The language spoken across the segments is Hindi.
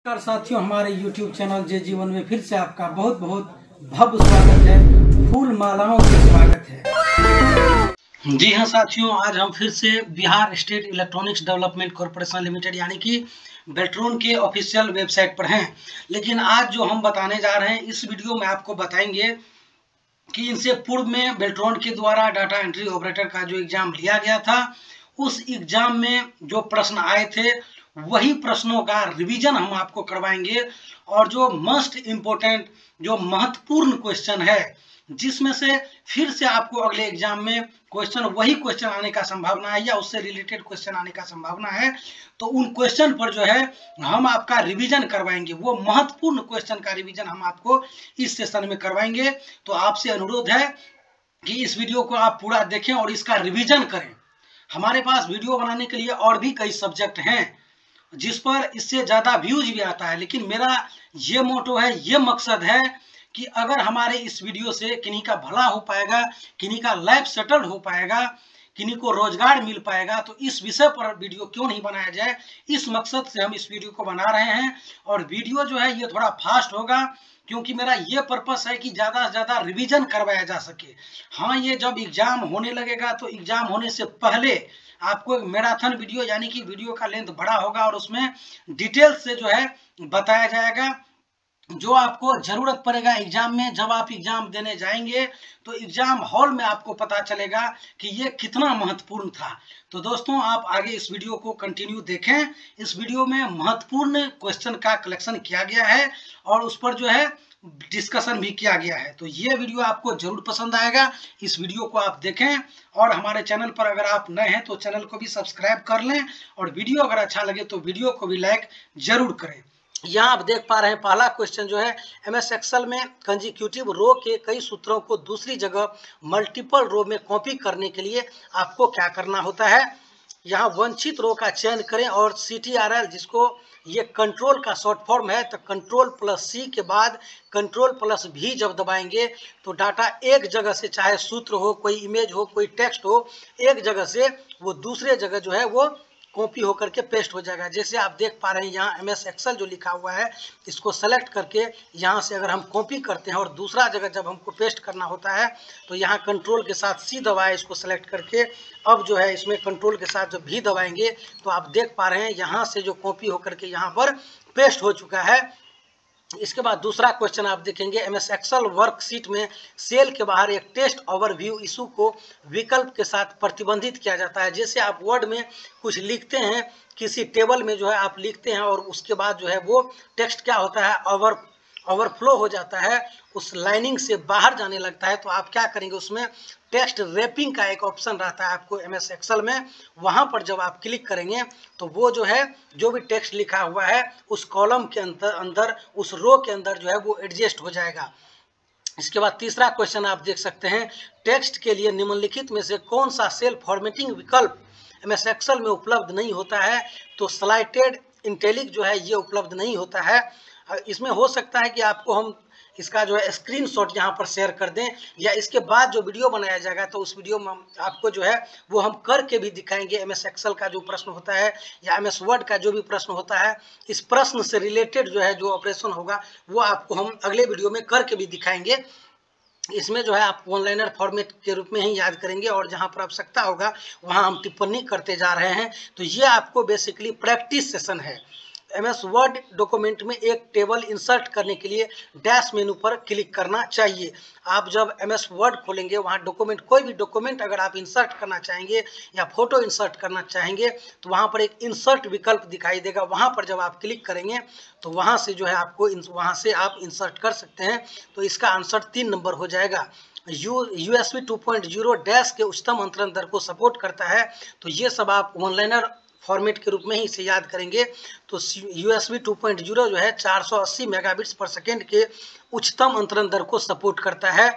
नमस्कार साथियों, हमारे YouTube चैनल जे जीवन में फिर से आपका बहुत बहुत भव्य स्वागत है। फूल मालाओं से स्वागत है। जी हाँ साथियों, आज हम फिर से Bihar state electronics development corporation limited यानी कि बेल्ट्रॉन के ऑफिशियल वेबसाइट पर हैं। लेकिन आज जो हम बताने जा रहे हैं इस वीडियो में आपको बताएंगे कि इनसे पूर्व में बेल्ट्रॉन के द्वारा डाटा एंट्री ऑपरेटर का जो एग्जाम लिया गया था, उस एग्जाम में जो प्रश्न आए थे वही प्रश्नों का रिवीजन हम आपको करवाएंगे। और जो मस्ट इम्पोर्टेंट, जो महत्वपूर्ण क्वेश्चन है, जिसमें से फिर से आपको अगले एग्जाम में वही क्वेश्चन आने का संभावना है या उससे रिलेटेड क्वेश्चन आने का संभावना है, तो उन क्वेश्चन पर जो है हम आपका रिवीजन करवाएंगे। वो महत्वपूर्ण क्वेश्चन का रिवीजन हम आपको इस सेशन में करवाएंगे। तो आपसे अनुरोध है कि इस वीडियो को आप पूरा देखें और इसका रिवीजन करें। हमारे पास वीडियो बनाने के लिए और भी कई सब्जेक्ट हैं जिस पर इससे ज्यादा व्यूज भी आता है, लेकिन मेरा ये मोटो है, ये मकसद है कि अगर हमारे इस वीडियो से किन्हीं का भला हो पाएगा, किन्हीं का लाइफ सेटल्ड हो पाएगा, किन्हीं को रोजगार मिल पाएगा, तो इस विषय पर वीडियो क्यों नहीं बनाया जाए। इस मकसद से हम इस वीडियो को बना रहे हैं। और वीडियो जो है ये थोड़ा फास्ट होगा, क्योंकि मेरा ये पर्पस है कि ज़्यादा से ज़्यादा रिवीजन करवाया जा सके। हाँ, ये जब एग्जाम होने लगेगा तो एग्जाम होने से पहले आपको एक मैराथन वीडियो यानी कि वीडियो का लेंथ बड़ा होगा और उसमें डिटेल से जो है बताया जाएगा, जो आपको जरूरत पड़ेगा एग्जाम में। जब आप एग्जाम देने जाएंगे तो एग्जाम हॉल में आपको पता चलेगा कि ये कितना महत्वपूर्ण था। तो दोस्तों, आप आगे इस वीडियो को कंटिन्यू देखें। इस वीडियो में महत्वपूर्ण क्वेश्चन का कलेक्शन किया गया है और उस पर जो है डिस्कशन भी किया गया है। तो ये वीडियो आपको जरूर पसंद आएगा। इस वीडियो को आप देखें और हमारे चैनल पर अगर आप नए हैं तो चैनल को भी सब्सक्राइब कर लें और वीडियो अगर अच्छा लगे तो वीडियो को भी लाइक जरूर करें। यहाँ आप देख पा रहे हैं पहला क्वेश्चन जो है, एमएस एक्सेल में कंजिक्यूटिव रो के कई सूत्रों को दूसरी जगह मल्टीपल रो में कॉपी करने के लिए आपको क्या करना होता है। यहाँ वंचित रो का चयन करें और CTRL, जिसको ये कंट्रोल का शॉर्ट फॉर्म है, तो कंट्रोल+C के बाद कंट्रोल+V जब दबाएंगे तो डाटा एक जगह से, चाहे सूत्र हो, कोई इमेज हो, कोई टेक्स्ट हो, एक जगह से वो दूसरे जगह जो है वो कॉपी होकर के पेस्ट हो जाएगा। जैसे आप देख पा रहे हैं यहाँ एमएस एक्सेल जो लिखा हुआ है, इसको सेलेक्ट करके यहाँ से अगर हम कॉपी करते हैं और दूसरा जगह जब हमको पेस्ट करना होता है तो यहाँ कंट्रोल के साथ C दबाए इसको सेलेक्ट करके, अब जो है इसमें कंट्रोल के साथ जब V दबाएंगे तो आप देख पा रहे हैं यहाँ से जो कॉपी होकर के यहाँ पर पेस्ट हो चुका है। इसके बाद दूसरा क्वेश्चन आप देखेंगे, एमएस एक्सेल वर्कशीट में सेल के बाहर एक टेस्ट ओवरव्यू इशू को विकल्प के साथ प्रतिबंधित किया जाता है। जैसे आप वर्ड में कुछ लिखते हैं, किसी टेबल में जो है आप लिखते हैं और उसके बाद जो है वो टेक्स्ट क्या होता है, ओवरफ्लो हो जाता है, उस लाइनिंग से बाहर जाने लगता है, तो आप क्या करेंगे, उसमें टेक्स्ट रैपिंग का एक ऑप्शन रहता है आपको एमएस एक्सेल में। वहां पर जब आप क्लिक करेंगे तो वो जो है जो भी टेक्स्ट लिखा हुआ है उस कॉलम के अंदर उस रो के अंदर जो है वो एडजस्ट हो जाएगा। इसके बाद तीसरा क्वेश्चन आप देख सकते हैं, टेक्स्ट के लिए निम्नलिखित में से कौन सा सेल फॉर्मेटिंग विकल्प एमएस एक्सेल में उपलब्ध नहीं होता है। तो स्लाइटेड इटैलिक जो है ये उपलब्ध नहीं होता है। इसमें हो सकता है कि आपको हम इसका जो है स्क्रीनशॉट यहाँ पर शेयर कर दें, या इसके बाद जो वीडियो बनाया जाएगा तो उस वीडियो में आपको जो है वो हम करके भी दिखाएंगे। एमएस एक्सेल का जो प्रश्न होता है या एमएस वर्ड का जो भी प्रश्न होता है, इस प्रश्न से रिलेटेड जो है जो ऑपरेशन होगा वो आपको हम अगले वीडियो में करके भी दिखाएंगे। इसमें जो है आप वन लाइनर फॉर्मेट के रूप में ही याद करेंगे और जहां पर आवश्यकता होगा वहां हम टिप्पणी करते जा रहे हैं। तो ये आपको बेसिकली प्रैक्टिस सेशन है। एमएस वर्ड डॉक्यूमेंट में एक टेबल इंसर्ट करने के लिए डैश मेनू पर क्लिक करना चाहिए। आप जब एमएस वर्ड खोलेंगे वहां डॉक्यूमेंट, कोई भी डॉक्यूमेंट अगर आप इंसर्ट करना चाहेंगे या फोटो इंसर्ट करना चाहेंगे तो वहां पर एक इंसर्ट विकल्प दिखाई देगा। वहां पर जब आप क्लिक करेंगे तो वहां से जो है आपको वहां से आप इंसर्ट कर सकते हैं। तो इसका आंसर 3 नंबर हो जाएगा। USB 2.0 डैश के उच्चतम अंतरण दर को सपोर्ट करता है। तो ये सब आप वन लाइनर फॉर्मेट के रूप में ही इसे याद करेंगे। तो USB 2.0 जो है 480 मेगाबिट्स पर सेकेंड के उच्चतम अंतरण दर को सपोर्ट करता है।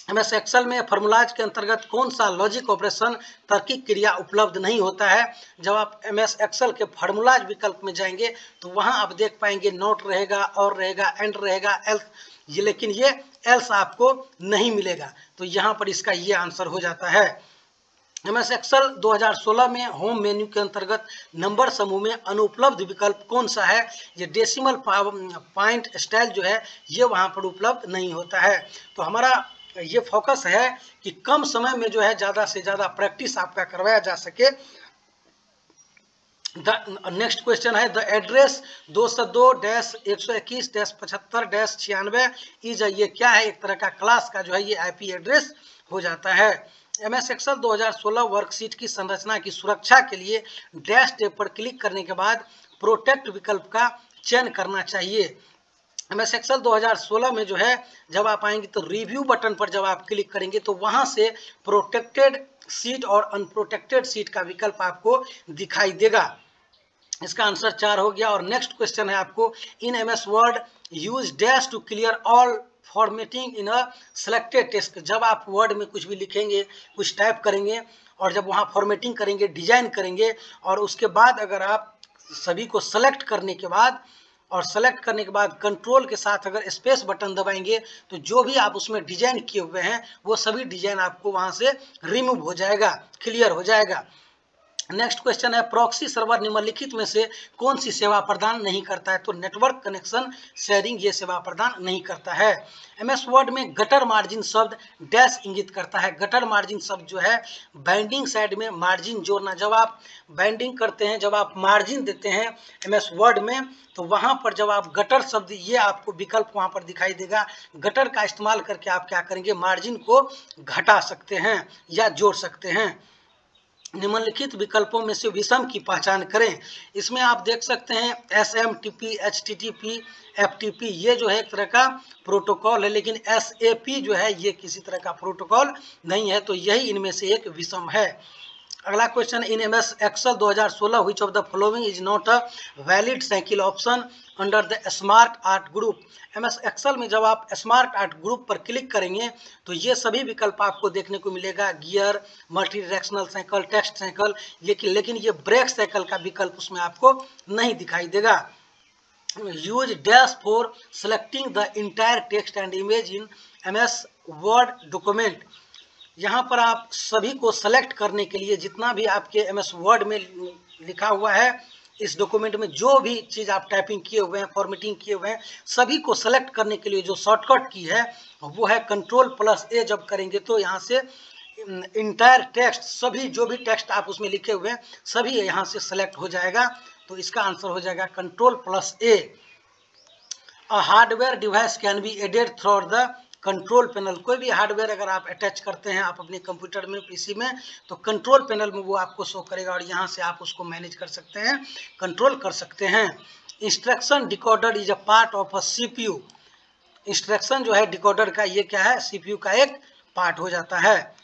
एमएस एक्सेल में फार्मूलाज के अंतर्गत कौन सा लॉजिक ऑपरेशन तार्किक क्रिया उपलब्ध नहीं होता है। जब आप एमएस एक्सेल के फार्मूलाज विकल्प में जाएंगे तो वहां आप देख पाएंगे नॉट रहेगा, और रहेगा, एंड रहेगा, एल्स, ये, लेकिन ये एल्स आपको नहीं मिलेगा। तो यहाँ पर इसका ये आंसर हो जाता है। MS एक्सेल 2016 में होम मेन्यू के अंतर्गत नंबर समूह में अनुपलब्ध विकल्प कौन सा है? ये डेसिमल पॉइंट स्टाइल जो है ये वहाँ पर उपलब्ध नहीं होता है। तो हमारा ये फोकस है कि कम समय में जो है ज़्यादा से ज़्यादा प्रैक्टिस आपका करवाया जा सके। नेक्स्ट क्वेश्चन है द एड्रेस 202-121-75-96 इज, ये क्या है? एक तरह का क्लास का जो है ये IP एड्रेस हो जाता है। MS एक्सेल 2016 वर्कशीट की संरचना की सुरक्षा के लिए डैश टैब पर क्लिक करने के बाद प्रोटेक्ट विकल्प का चयन करना चाहिए। MS एक्सेल 2016 में जो है जब आप आएंगे तो रिव्यू बटन पर जब आप क्लिक करेंगे तो वहां से प्रोटेक्टेड सीट और अनप्रोटेक्टेड सीट का विकल्प आपको दिखाई देगा। इसका आंसर 4 हो गया। और नेक्स्ट क्वेश्चन है आपको in MS word use dash to clear all formatting in a selected text. जब आप वर्ड में कुछ भी लिखेंगे, कुछ टाइप करेंगे और जब वहाँ फॉर्मेटिंग करेंगे, डिजाइन करेंगे और उसके बाद अगर आप सभी को सेलेक्ट करने के बाद कंट्रोल के साथ अगर स्पेस बटन दबाएंगे तो जो भी आप उसमें डिजाइन किए हुए हैं वो सभी डिजाइन आपको वहाँ से रिमूव हो जाएगा, क्लियर हो जाएगा। नेक्स्ट क्वेश्चन है प्रॉक्सी सर्वर निम्नलिखित में से कौन सी सेवा प्रदान नहीं करता है? तो नेटवर्क कनेक्शन शेयरिंग ये सेवा प्रदान नहीं करता है। MS वर्ड में गटर मार्जिन शब्द डैश इंगित करता है। गटर मार्जिन शब्द जो है बाइंडिंग साइड में मार्जिन जोड़ना। जब आप बाइंडिंग करते हैं, जब आप मार्जिन देते हैं MS वर्ड में तो वहां पर जब आप गटर शब्द ये आपको विकल्प वहां पर दिखाई देगा। गटर का इस्तेमाल करके आप क्या करेंगे? मार्जिन को घटा सकते हैं या जोड़ सकते हैं। निम्नलिखित विकल्पों में से विषम की पहचान करें। इसमें आप देख सकते हैं SMTP, HTTP, FTP ये जो है एक तरह का प्रोटोकॉल है, लेकिन SAP जो है ये किसी तरह का प्रोटोकॉल नहीं है, तो यही इनमें से एक विषम है। अगला question in MS Excel 2016 which of the following is not a valid cycle option under the smart art group. MS Excel में जब आप स्मार्ट आर्ट ग्रुप पर क्लिक करेंगे तो ये सभी विकल्प आपको देखने को मिलेगा, gear, multi directional cycle, text cycle, लेकिन ये ब्रेक साइकिल का विकल्प उसमें आपको नहीं दिखाई देगा। Use dash for selecting the entire text and image in MS word document. यहाँ पर आप सभी को सेलेक्ट करने के लिए जितना भी आपके MS वर्ड में लिखा हुआ है, इस डॉक्यूमेंट में जो भी चीज़ आप टाइपिंग किए हुए हैं, फॉर्मेटिंग किए हुए हैं, सभी को सेलेक्ट करने के लिए जो शॉर्टकट की है वो है Ctrl+A। जब करेंगे तो यहाँ से इंटायर टेक्स्ट, सभी जो भी टेक्स्ट आप उसमें लिखे हुए हैं सभी यहाँ से सेलेक्ट हो जाएगा। तो इसका आंसर हो जाएगा Ctrl+A। A hardware device can be added through the control panel. कोई भी हार्डवेयर अगर आप अटैच करते हैं आप अपने कंप्यूटर में, PC में, तो कंट्रोल पैनल में वो आपको शो करेगा और यहाँ से आप उसको मैनेज कर सकते हैं, कंट्रोल कर सकते हैं। Instruction decoder is a part of a CPU। Instruction जो है डिकोडर का ये क्या है? CPU का एक पार्ट हो जाता है।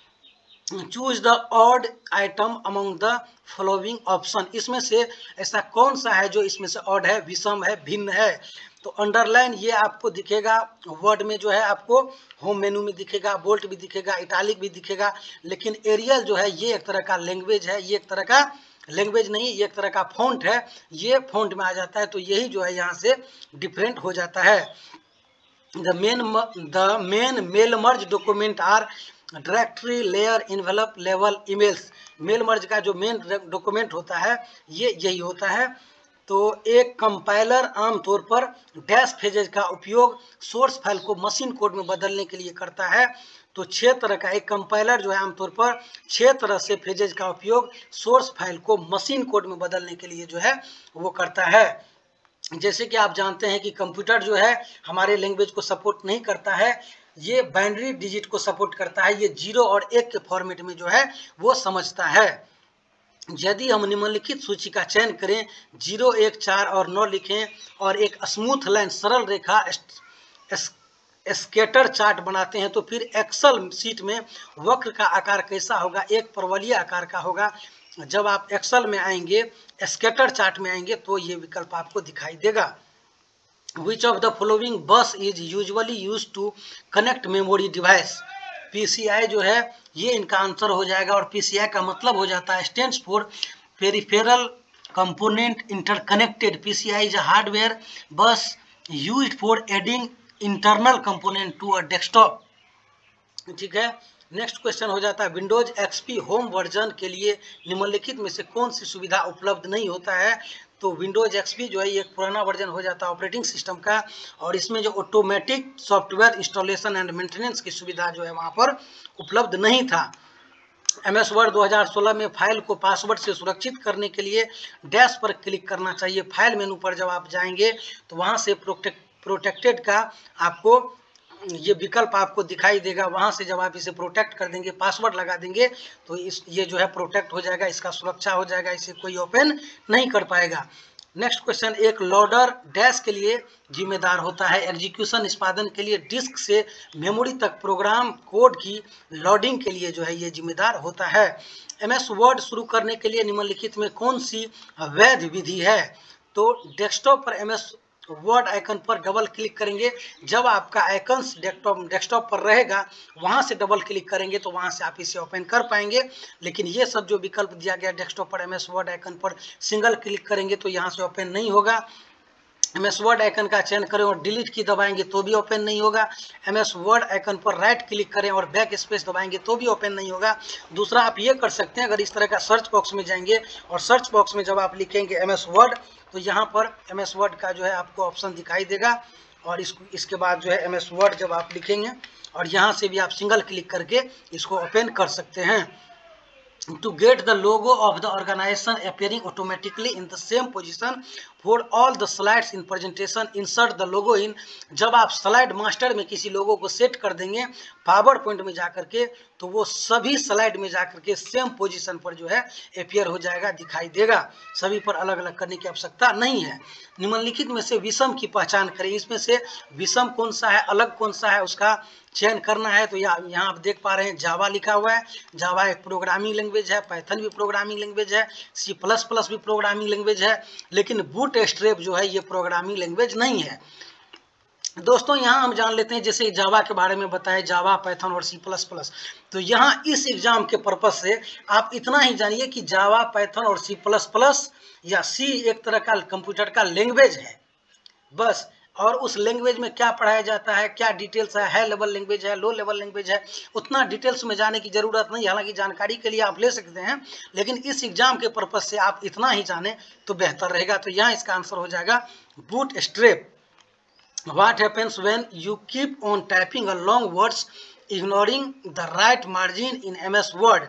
Choose the odd item among the following option. इसमें से ऐसा कौन सा है जो इसमें से ऑड है, विषम है, भिन्न है? तो अंडरलाइन ये आपको दिखेगा वर्ड में, जो है आपको होम मेनू में दिखेगा, बोल्ट भी दिखेगा, इटालिक भी दिखेगा, लेकिन एरियल जो है ये एक तरह का लैंग्वेज है, ये एक तरह का लैंग्वेज नहीं, ये एक तरह का फॉन्ट है, ये फॉन्ट में आ जाता है। तो यही जो है यहाँ से डिफरेंट हो जाता है। The main mail merge document are directory, layer, envelope, level, emails. Mail merge का जो मेन डॉक्यूमेंट होता है ये यही होता है। तो एक कंपाइलर आमतौर पर डैश फेजेज का उपयोग सोर्स फाइल को मशीन कोड में बदलने के लिए करता है। तो 6 तरह का एक कंपाइलर जो है आमतौर पर 6 तरह से फेजेज का उपयोग सोर्स फाइल को मशीन कोड में बदलने के लिए जो है वो करता है। जैसे कि आप जानते हैं कि कंप्यूटर जो है हमारे लैंग्वेज को सपोर्ट नहीं करता है, ये बाइनरी डिजिट को सपोर्ट करता है, ये 0 और 1 के फॉर्मेट में जो है वो समझता है। यदि हम निम्नलिखित सूची का चयन करें, 0, 1, 4 और 9 लिखें और एक स्मूथ लाइन सरल रेखा स्केटर चार्ट बनाते हैं तो फिर एक्सेल सीट में वक्र का आकार कैसा होगा? एक परवलयी आकार का होगा। जब आप एक्सेल में आएंगे, स्केटर चार्ट में आएंगे तो ये विकल्प आपको दिखाई देगा। Which of the following bus is usually used to connect memory device? PCI जो है ये इनका आंसर हो जाएगा और PCI का मतलब हो जाता है stands for peripheral component interconnected। PCI is a hardware bus used for adding internal component to a desktop। ठीक है, नेक्स्ट क्वेश्चन हो जाता है विंडोज एक्सपी होम वर्जन के लिए निम्नलिखित में से कौन सी सुविधा उपलब्ध नहीं होता है। तो विंडोज एक्सपी जो है ये एक पुराना वर्जन हो जाता है ऑपरेटिंग सिस्टम का, और इसमें जो automatic software installation and maintenance की सुविधा जो है वहाँ पर उपलब्ध नहीं था। MS वर्ड 2016 में फाइल को पासवर्ड से सुरक्षित करने के लिए डैश पर क्लिक करना चाहिए। फाइल मेनू पर जब आप जाएंगे तो वहाँ से प्रोटेक्टेड का आपको ये विकल्प आपको दिखाई देगा। वहाँ से जब आप इसे प्रोटेक्ट कर देंगे, पासवर्ड लगा देंगे, तो ये जो है प्रोटेक्ट हो जाएगा, इसका सुरक्षा हो जाएगा, इसे कोई ओपन नहीं कर पाएगा। नेक्स्ट क्वेश्चन, एक लोडर डैश के लिए जिम्मेदार होता है। एग्जीक्यूशन निष्पादन के लिए डिस्क से मेमोरी तक प्रोग्राम कोड की लोडिंग के लिए जो है ये जिम्मेदार होता है। MS वर्ड शुरू करने के लिए निम्नलिखित में कौन सी वैध विधि है। तो डेस्कटॉप पर MS वर्ड आइकन पर डबल क्लिक करेंगे। जब आपका आइकन्स डेस्कटॉप पर रहेगा, वहां से डबल क्लिक करेंगे तो वहां से आप इसे ओपन कर पाएंगे। लेकिन ये सब जो विकल्प दिया गया डेस्कटॉप पर MS वर्ड आइकन पर सिंगल क्लिक करेंगे तो यहाँ से ओपन नहीं होगा। MS वर्ड आइकन का चयन करें और डिलीट की दबाएंगे तो भी ओपन नहीं होगा। MS वर्ड आइकन पर राइट क्लिक करें और बैक स्पेस दबाएंगे तो भी ओपन नहीं होगा। दूसरा आप ये कर सकते हैं, अगर इस तरह का सर्च बॉक्स में जाएंगे और सर्च बॉक्स में जब आप लिखेंगे MS वर्ड तो यहाँ पर MS वर्ड का जो है आपको ऑप्शन दिखाई देगा, और इसके बाद जो है MS वर्ड जब आप लिखेंगे और यहाँ से भी आप सिंगल क्लिक करके इसको ओपन कर सकते हैं। To get the logo of the organization appearing automatically in the same position for all the slides in presentation, insert the logo in। जब आप स्लाइड मास्टर में किसी लोगो को सेट कर देंगे पावर पॉइंट में जाकर के, तो वो सभी स्लाइड में जाकर के सेम पोजीशन पर जो है अपियर हो जाएगा, दिखाई देगा। सभी पर अलग अलग करने की आवश्यकता नहीं है। निम्नलिखित में से विषम की पहचान करें। इसमें से विषम कौन सा है, अलग कौन सा है, उसका चयन करना है। तो यहाँ आप देख पा रहे हैं जावा लिखा हुआ है। जावा एक प्रोग्रामिंग लैंग्वेज है, पाइथन भी प्रोग्रामिंग लैंग्वेज है, C++ भी प्रोग्रामिंग लैंग्वेज है, लेकिन बूटस्ट्रैप जो है ये प्रोग्रामिंग लैंग्वेज नहीं है। दोस्तों यहाँ हम जान लेते हैं, जैसे जावा के बारे में बताया, जावा, पाइथन और C++। तो यहाँ इस एग्जाम के पर्पज से आप इतना ही जानिए कि जावा, पाइथन और C++ या C एक तरह का कंप्यूटर का लैंग्वेज है बस। और उस लैंग्वेज में क्या पढ़ाया जाता है, क्या डिटेल्स है, हाई लेवल लैंग्वेज है, लो लेवल लैंग्वेज है, उतना डिटेल्स में जाने की जरूरत नहीं। हालांकि जानकारी के लिए आप ले सकते हैं, लेकिन इस एग्जाम के पर्पज से आप इतना ही जाने तो बेहतर रहेगा। तो यहाँ इसका आंसर हो जाएगा bootstrap. What happens when you keep on typing a long words ignoring the right margin in MS Word?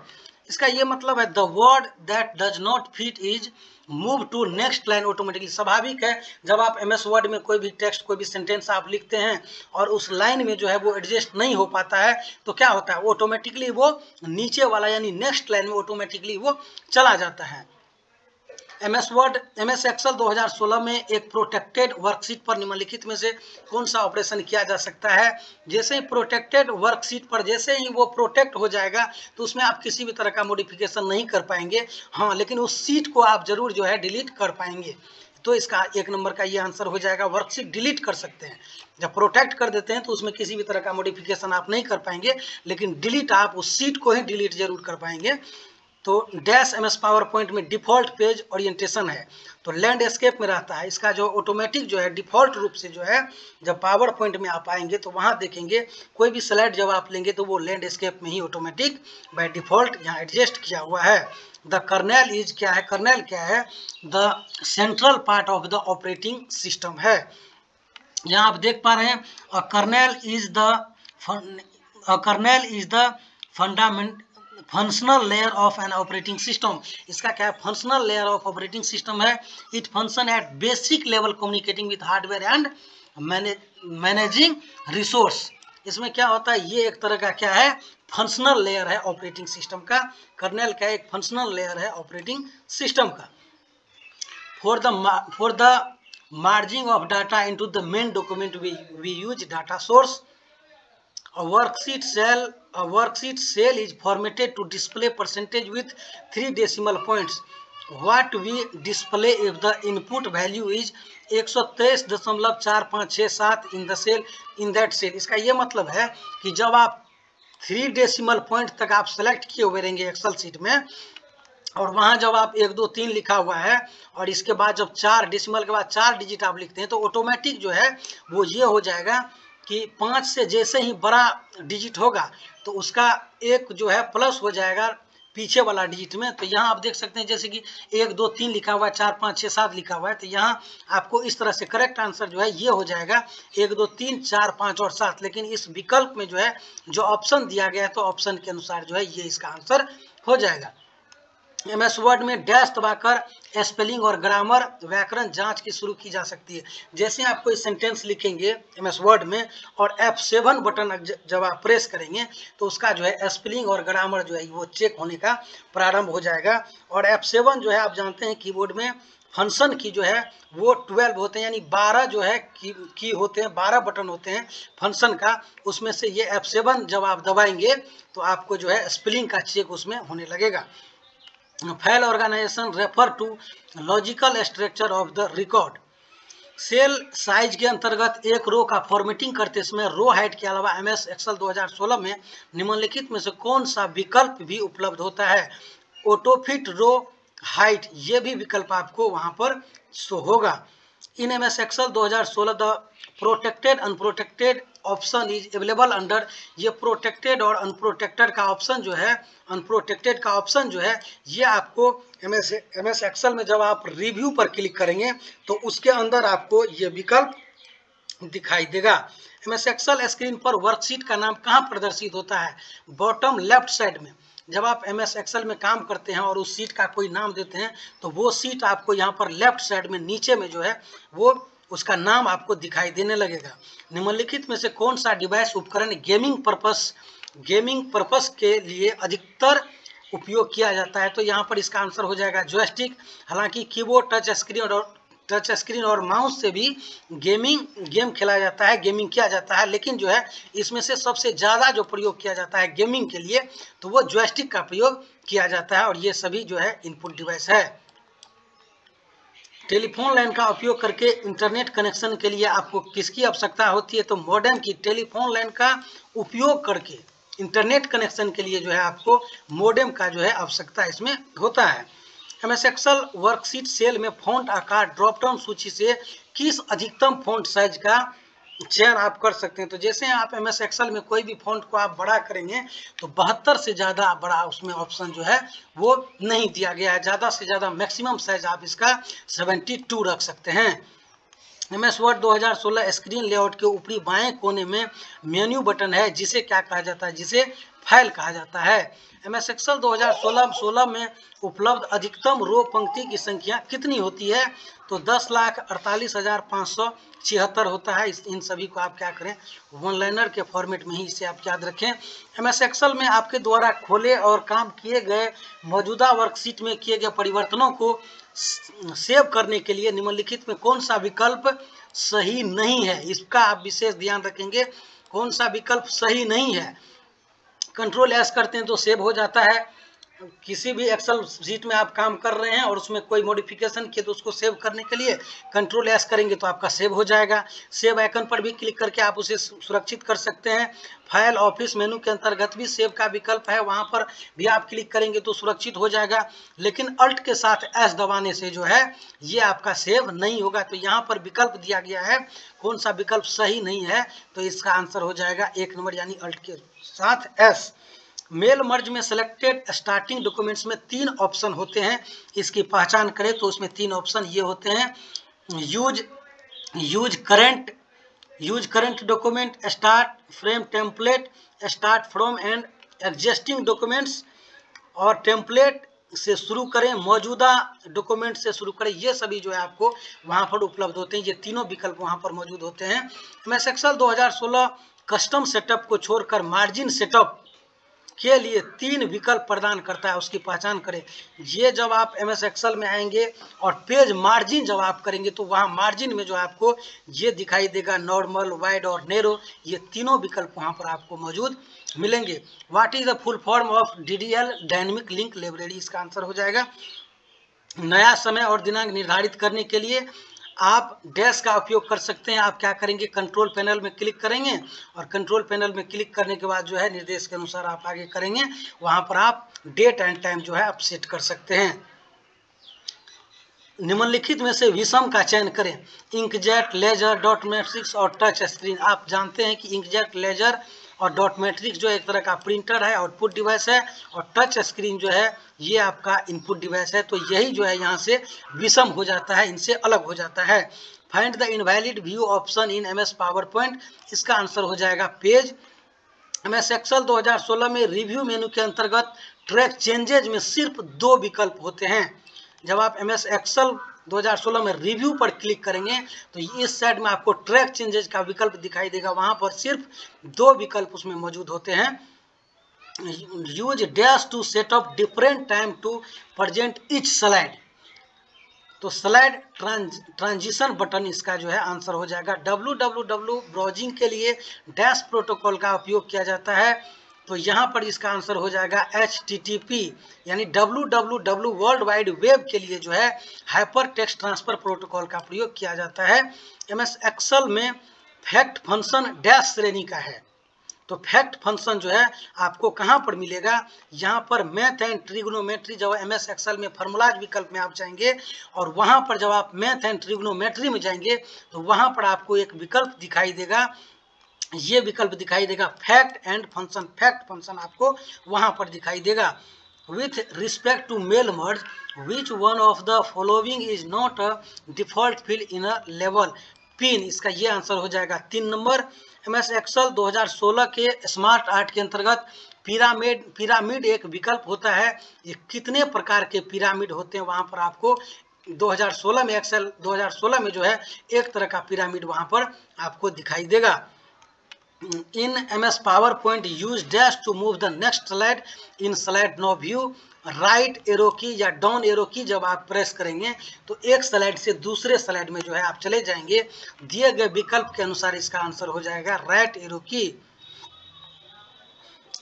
इसका ये मतलब है the word that does not fit is move to next line automatically। स्वाभाविक है, जब आप MS Word में कोई भी टेक्स्ट, कोई भी सेंटेंस आप लिखते हैं और उस लाइन में जो है वो एडजस्ट नहीं हो पाता है, तो क्या होता है, ऑटोमेटिकली वो नीचे वाला यानी नेक्स्ट लाइन में ऑटोमेटिकली वो चला जाता है। MS एक्सेल 2016 में एक प्रोटेक्टेड वर्कशीट पर निम्नलिखित में से कौन सा ऑपरेशन किया जा सकता है। जैसे ही प्रोटेक्टेड वर्कशीट पर जैसे ही वो प्रोटेक्ट हो जाएगा तो उसमें आप किसी भी तरह का मॉडिफिकेशन नहीं कर पाएंगे। हाँ, लेकिन उस सीट को आप जरूर जो है डिलीट कर पाएंगे। तो इसका 1 नंबर का ये आंसर हो जाएगा, वर्कशीट डिलीट कर सकते हैं। जब प्रोटेक्ट कर देते हैं तो उसमें किसी भी तरह का मॉडिफिकेशन आप नहीं कर पाएंगे, लेकिन डिलीट आप उस सीट को ही डिलीट जरूर कर पाएंगे। तो डैश MS पावर पॉइंट में डिफ़ॉल्ट पेज ओरिएंटेशन है, तो लैंडस्केप में रहता है। इसका जो ऑटोमेटिक जो है डिफ़ॉल्ट रूप से जो है, जब पावर पॉइंट में आप आएंगे तो वहाँ देखेंगे कोई भी स्लाइड जब आप लेंगे तो वो लैंडस्केप में ही ऑटोमेटिक बाय डिफ़ॉल्ट यहाँ एडजस्ट किया हुआ है। द कर्नेल इज क्या है, कर्नेल क्या है, the central part of the operating system है। यहाँ आप देख पा रहे हैं kernel is the fundament functional layer of an operating system. इसका क्या है, functional layer of operating system है। It function at basic level communicating with hardware and managing resource. इसमें क्या होता है, ये एक तरह का क्या है, फंक्शनल लेयर है ऑपरेटिंग सिस्टम का। कर्नेल का एक फंक्शनल लेयर है ऑपरेटिंग सिस्टम का। For the merging of data into the main document we use data source. A worksheet cell is formatted to display percentage with 3 decimal points. What we display if the input value is 123.4567 in the cell in that cell। इसका ये मतलब है कि जब आप 3 डेसिमल पॉइंट तक आप सेलेक्ट किए हुए रहेंगे एक्सेल सीट में, और वहाँ जब आप 1 2 3 लिखा हुआ है और इसके बाद जब 4 डेसिमल के बाद 4 डिजिट आप लिखते हैं तो ऑटोमेटिक जो है वो ये हो जाएगा कि 5 से जैसे ही बड़ा डिजिट होगा तो उसका एक जो है प्लस हो जाएगा पीछे वाला डिजिट में। तो यहाँ आप देख सकते हैं जैसे कि 1 2 3 लिखा हुआ है, 4 5 6 7 लिखा हुआ है। तो यहाँ आपको इस तरह से करेक्ट आंसर जो है ये हो जाएगा 1 2 3 4 5 और 7। लेकिन इस विकल्प में जो है जो ऑप्शन दिया गया है तो ऑप्शन के अनुसार जो है ये इसका आंसर हो जाएगा। MS वर्ड में डैश दबाकर स्पेलिंग और ग्रामर व्याकरण जांच की शुरू की जा सकती है। जैसे आप कोई सेंटेंस लिखेंगे MS वर्ड में और F7 बटन जब आप प्रेस करेंगे तो उसका जो है स्पेलिंग और ग्रामर जो है वो चेक होने का प्रारंभ हो जाएगा। और F7 जो है आप जानते हैं कीबोर्ड में फंक्शन की जो है वो 12 होते हैं, यानी 12 जो है की होते हैं, 12 बटन होते हैं फंक्शन का। उसमें से ये F7 जब आप दबाएंगे तो आपको जो है स्पेलिंग का चेक उसमें होने लगेगा। File organization refer to logical structure of the record. Cell size के अंतर्गत एक रो का फॉर्मेटिंग करते समय रो हाइट के अलावा MS एक्सेल 2016 में निम्नलिखित में से कौन सा विकल्प भी उपलब्ध होता है? ऑटोफिट रो हाइट, ये भी विकल्प आपको वहां पर शो होगा। In MS Excel 2016 the protected unprotected option is available under. ये प्रोटेक्टेड और अनप्रोटेक्टेड का ऑप्शन जो है, अनप्रोटेक्टेड का ऑप्शन जो है ये आपको MS एक्सेल में जब आप रिव्यू पर क्लिक करेंगे तो उसके अंदर आपको ये विकल्प दिखाई देगा। MS एक्सेल स्क्रीन पर वर्कशीट का नाम कहाँ प्रदर्शित होता है? बॉटम लेफ्ट साइड में। जब आप MS एक्सेल में काम करते हैं और उस सीट का कोई नाम देते हैं तो वो सीट आपको यहाँ पर लेफ्ट साइड में नीचे में जो है वो उसका नाम आपको दिखाई देने लगेगा। निम्नलिखित में से कौन सा डिवाइस उपकरण गेमिंग पर्पस के लिए अधिकतर उपयोग किया जाता है? तो यहाँ पर इसका आंसर हो जाएगा जॉयस्टिक। हालांकि कीबोर्ड टच स्क्रीन और माउस से भी गेम खेला जाता है, गेमिंग किया जाता है, लेकिन जो है इसमें से सबसे ज़्यादा जो प्रयोग किया जाता है गेमिंग के लिए तो वो जॉयस्टिक का प्रयोग किया जाता है। और ये सभी जो है इनपुट डिवाइस है। टेलीफोन लाइन का उपयोग करके इंटरनेट कनेक्शन के लिए आपको किसकी आवश्यकता होती है? तो मॉडेम की। टेलीफोन लाइन का उपयोग करके इंटरनेट कनेक्शन के लिए जो है आपको मॉडेम का जो है आवश्यकता इसमें होता है। MS एक्सेल वर्कशीट सेल में फॉन्ट आकार ड्रॉप डाउन सूची से किस अधिकतम फॉन्ट साइज का चयन आप कर सकते हैं? तो जैसे आप MS एक्सेल में कोई भी फॉन्ट को आप बड़ा करेंगे तो 72 से ज़्यादा बड़ा उसमें ऑप्शन जो है वो नहीं दिया गया है। ज़्यादा से ज़्यादा मैक्सिमम साइज आप इसका 72 रख सकते हैं। MS वर्ड 2016 स्क्रीन लेआउट के ऊपरी बाएं कोने में मेन्यू बटन है जिसे क्या कहा जाता है? जिसे फाइल कहा जाता है। MS एक्सेल 2016 में उपलब्ध अधिकतम रो पंक्ति की संख्या कितनी होती है? तो 10,48,576 होता है। इन सभी को आप क्या करें, वन लाइनर के फॉर्मेट में ही इसे आप याद रखें। MS एक्सेल में आपके द्वारा खोले और काम किए गए मौजूदा वर्कशीट में किए गए परिवर्तनों को सेव करने के लिए निम्नलिखित में कौन सा विकल्प सही नहीं है? इसका आप विशेष ध्यान रखेंगे, कौन सा विकल्प सही नहीं है। कंट्रोल एस करते हैं तो सेव हो जाता है। किसी भी एक्सेल शीट में आप काम कर रहे हैं और उसमें कोई मॉडिफिकेशन किए तो उसको सेव करने के लिए कंट्रोल एस करेंगे तो आपका सेव हो जाएगा। सेव आइकन पर भी क्लिक करके आप उसे सुरक्षित कर सकते हैं। फाइल ऑफिस मेनू के अंतर्गत भी सेव का विकल्प है, वहां पर भी आप क्लिक करेंगे तो सुरक्षित हो जाएगा। लेकिन अल्ट के साथ एस दबाने से जो है ये आपका सेव नहीं होगा। तो यहाँ पर विकल्प दिया गया है, कौन सा विकल्प सही नहीं है? तो इसका आंसर हो जाएगा 1 नंबर, यानी अल्ट के साथ एस। मेल मर्ज में सिलेक्टेड स्टार्टिंग डॉक्यूमेंट्स में 3 ऑप्शन होते हैं, इसकी पहचान करें तो उसमें 3 ऑप्शन ये होते हैं। Use current document, start frame template, start from and existing documents और टेम्पलेट से शुरू करें, मौजूदा डॉक्यूमेंट से शुरू करें। ये सभी जो है आपको वहां पर उपलब्ध होते हैं, ये तीनों विकल्प वहां पर मौजूद होते हैं। MS एक्सेल 2016 कस्टम सेटअप को छोड़कर मार्जिन सेटअप के लिए 3 विकल्प प्रदान करता है, उसकी पहचान करें। ये जब आप MS एक्सेल में आएंगे और पेज मार्जिन जब आप करेंगे तो वहाँ मार्जिन में जो आपको ये दिखाई देगा, नॉर्मल, वाइड और नैरो, ये तीनों विकल्प वहाँ पर आपको मौजूद मिलेंगे। What is the full form of DDL dynamic link library? इसका आंसर हो जाएगा नया समय और दिनांक निर्धारित करने के लिए आप डैश का उपयोग कर सकते हैं। आप क्या करेंगे, कंट्रोल पैनल में क्लिक करेंगे और कंट्रोल पैनल में क्लिक करने के बाद जो है निर्देश के अनुसार आप आगे करेंगे, वहां पर आप डेट एंड टाइम जो है आप सेट कर सकते हैं। निम्नलिखित में से विषम का चयन करें। इंकजेट, लेजर, डॉट मैट्रिक्स और टच स्क्रीन। आप जानते हैं कि इंकजेट, लेजर और डॉट मैट्रिक्स जो एक तरह का प्रिंटर है, आउटपुट डिवाइस है, और टच स्क्रीन जो है ये आपका इनपुट डिवाइस है। तो यही जो है यहाँ से विषम हो जाता है, इनसे अलग हो जाता है। Find the invalid view option in MS power point. इसका आंसर हो जाएगा पेज। MS एक्सेल 2016 में रिव्यू मेनू के अंतर्गत ट्रैक चेंजेज में सिर्फ 2 विकल्प होते हैं। जब आप MS एक्सेल 2016 में रिव्यू पर क्लिक करेंगे तो इस साइड में आपको ट्रैक चेंजेज का विकल्प दिखाई देगा। वहां पर सिर्फ 2 विकल्प उसमें मौजूद होते हैं। Use dash to set up different time to present each slide. तो स्लाइड ट्रांजिशन बटन इसका जो है आंसर हो जाएगा। www ब्राउजिंग के लिए डैश प्रोटोकॉल का उपयोग किया जाता है। तो यहाँ पर इसका आंसर हो जाएगा HTTP, यानी www वर्ल्ड वाइड वेब के लिए जो है हाइपर टेक्स्ट ट्रांसफर प्रोटोकॉल का प्रयोग किया जाता है। MS एक्सेल में फैक्ट फंक्शन डैश श्रेणी का है। तो फैक्ट फंक्शन जो है आपको कहाँ पर मिलेगा, यहाँ पर मैथ एंड ट्रिग्नोमेट्री। जब MS एक्सेल में फार्मूलाज विकल्प में आप जाएंगे और वहाँ पर जब आप मैथ एंड ट्रिग्नोमेट्री में जाएंगे तो वहाँ पर आपको एक विकल्प दिखाई देगा, ये विकल्प दिखाई देगा fact and function. Fact function आपको वहाँ पर दिखाई देगा। With respect to mail merge which one of the following is not a default field in a level pin. इसका ये आंसर हो जाएगा 3 नंबर। MS एक्सेल 2016 के स्मार्ट आर्ट के अंतर्गत पिरामिड एक विकल्प होता है। ये कितने प्रकार के पिरामिड होते हैं वहाँ पर आपको 2016 में, एक्सेल 2016 में जो है एक तरह का पिरामिड वहाँ पर आपको दिखाई देगा। In MS PowerPoint use dash to move the next slide in slide now view। Right arrow की या डाउन एरो की जब आप प्रेस करेंगे तो एक स्लाइड से दूसरे स्लाइड में जो है आप चले जाएंगे। दिए गए विकल्प के अनुसार इसका आंसर हो जाएगा राइट एरो की।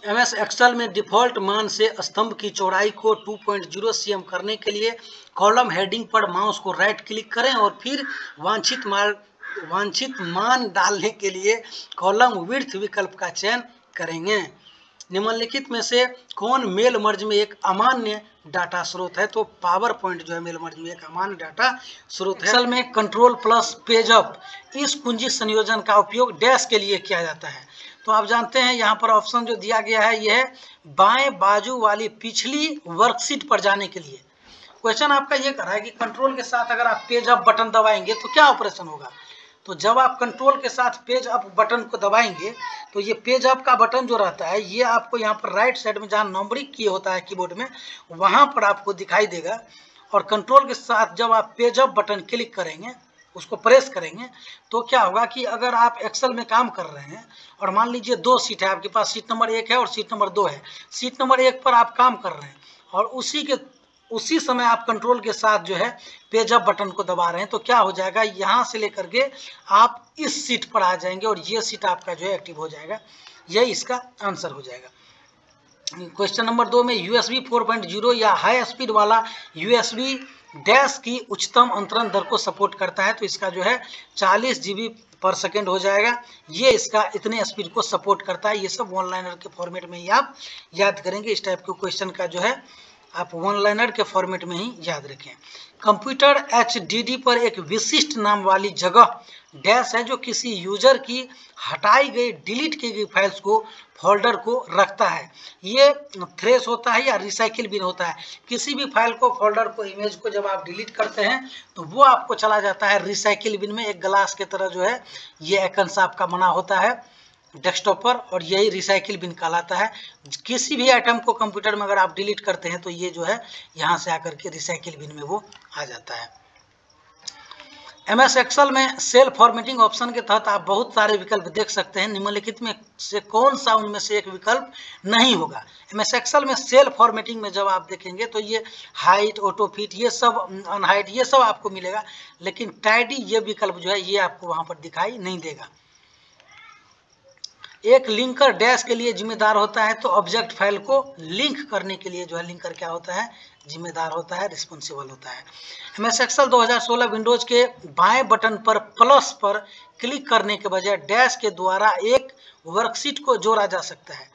MS एक्सेल में डिफॉल्ट मान से स्तंभ की चौड़ाई को 2.0 cm करने के लिए कॉलम हेडिंग पर माउस को राइट क्लिक करें और फिर वांछित मान डालने के लिए कॉलम विड्थ विकल्प का चयन करेंगे। निम्नलिखित में से कौन मेल मर्ज में एक अमान्य डाटा स्रोत है। तो पावर पॉइंट जो है मेल मर्ज में एक अमान्य डाटा स्रोत है। एक्सेल में कंट्रोल प्लस पेज अप इस कुंजी संयोजन का उपयोग डैश के लिए किया जाता है। तो आप जानते हैं यहाँ पर ऑप्शन जो दिया गया है यह है बाएं बाजू वाली पिछली वर्कशीट पर जाने के लिए। क्वेश्चन आपका ये कर रहा है कि कंट्रोल के साथ अगर आप पेज अप बटन दबाएंगे तो क्या ऑपरेशन होगा। तो जब आप कंट्रोल के साथ पेज अप बटन को दबाएंगे तो ये पेज अप का बटन जो रहता है ये आपको यहाँ पर राइट साइड में जहाँ नंबरिंग की होता है कीबोर्ड में वहाँ पर आपको दिखाई देगा। और कंट्रोल के साथ जब आप पेज अप बटन क्लिक करेंगे, उसको प्रेस करेंगे, तो क्या होगा कि अगर आप एक्सेल में काम कर रहे हैं और मान लीजिए 2 सीट है आपके पास, सीट नंबर 1 है और सीट नंबर 2 है। सीट नंबर 1 पर आप काम कर रहे हैं और उसी समय आप कंट्रोल के साथ जो है पेज अप बटन को दबा रहे हैं, तो क्या हो जाएगा यहाँ से लेकर के आप इस सीट पर आ जाएंगे और ये सीट आपका जो है एक्टिव हो जाएगा। यही इसका आंसर हो जाएगा। क्वेश्चन नंबर 2 में USB 4.0 या हाई स्पीड वाला USB डैश की उच्चतम अंतरण दर को सपोर्ट करता है। तो इसका जो है 40 GB पर सेकेंड हो जाएगा। ये इसका इतने स्पीड को सपोर्ट करता है। ये सब वन लाइनर के फॉर्मेट में ही आप याद करेंगे। इस टाइप के क्वेश्चन का जो है आप वन लाइनर के फॉर्मेट में ही याद रखें। कंप्यूटर HDD पर एक विशिष्ट नाम वाली जगह डैश है जो किसी यूजर की हटाई गई डिलीट की गई फाइल्स को फोल्डर को रखता है। ये थ्रेश होता है या रिसाइकिल बिन होता है। किसी भी फाइल को, फोल्डर को, इमेज को जब आप डिलीट करते हैं तो वो आपको चला जाता है रिसाइकिल बिन में। एक ग्लास के तरह जो है ये आइकन्स आपका बना होता है डेस्कटॉप पर और यही रिसाइकिल बिन कहलाता है। किसी भी आइटम को कंप्यूटर में अगर आप डिलीट करते हैं तो ये जो है यहाँ से आकर के रिसाइकिल बिन में वो आ जाता है। MS एक्सेल में सेल फॉर्मेटिंग ऑप्शन के तहत आप बहुत सारे विकल्प देख सकते हैं। निम्नलिखित में से कौन सा उनमें से एक विकल्प नहीं होगा। MS एक्सेल में सेल फॉर्मेटिंग में जब आप देखेंगे तो ये हाइट, ऑटो फिट, ये सब अनहाइट, ये सब आपको मिलेगा, लेकिन टाइडी ये विकल्प जो है ये आपको वहाँ पर दिखाई नहीं देगा। एक लिंकर डैश के लिए जिम्मेदार होता है, तो ऑब्जेक्ट फाइल को लिंक करने के लिए जो है लिंकर क्या होता है, जिम्मेदार होता है, रिस्पॉन्सिबल होता है। MS एक्सेल 2016 विंडोज के बाएं बटन पर प्लस पर क्लिक करने के बजाय डैश के द्वारा एक वर्कशीट को जोड़ा जा सकता है।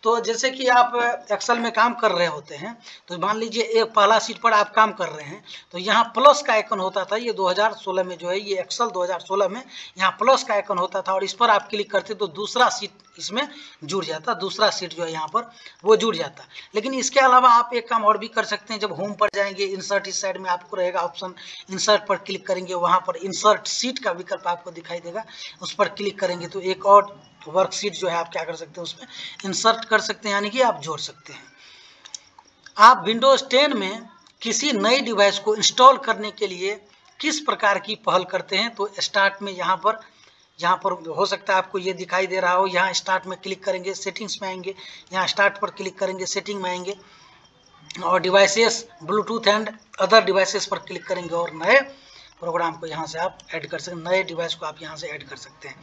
तो जैसे कि आप एक्सेल में काम कर रहे होते हैं, तो मान लीजिए एक पहला सीट पर आप काम कर रहे हैं, तो यहाँ प्लस का आइकन होता था। ये 2016 में जो है, ये एक्सेल 2016 में यहाँ प्लस का आइकन होता था और इस पर आप क्लिक करते तो दूसरा सीट इसमें जुड़ जाता, दूसरा सीट जो है यहाँ पर वो जुड़ जाता। लेकिन इसके अलावा आप एक काम और भी कर सकते हैं। जब होम पर जाएंगे, इंसर्ट इस साइड में आपको रहेगा ऑप्शन, इंसर्ट पर क्लिक करेंगे, वहाँ पर इंसर्ट सीट का विकल्प आपको दिखाई देगा, उस पर क्लिक करेंगे तो एक और वर्कशीट जो है आप क्या कर सकते हैं, उसमें इंसर्ट कर सकते हैं, यानी कि आप जोड़ सकते हैं। आप विंडोज 10 में किसी नई डिवाइस को इंस्टॉल करने के लिए किस प्रकार की पहल करते हैं, तो स्टार्ट में यहाँ पर हो सकता है आपको ये दिखाई दे रहा हो, यहाँ स्टार्ट में क्लिक करेंगे, सेटिंग्स में आएंगे, यहाँ स्टार्ट पर क्लिक करेंगे, सेटिंग में आएंगे और devices, Bluetooth and other devices पर क्लिक करेंगे और नए प्रोग्राम को यहाँ से आप ऐड कर सकते हैं, नए डिवाइस को आप यहाँ से ऐड कर सकते हैं।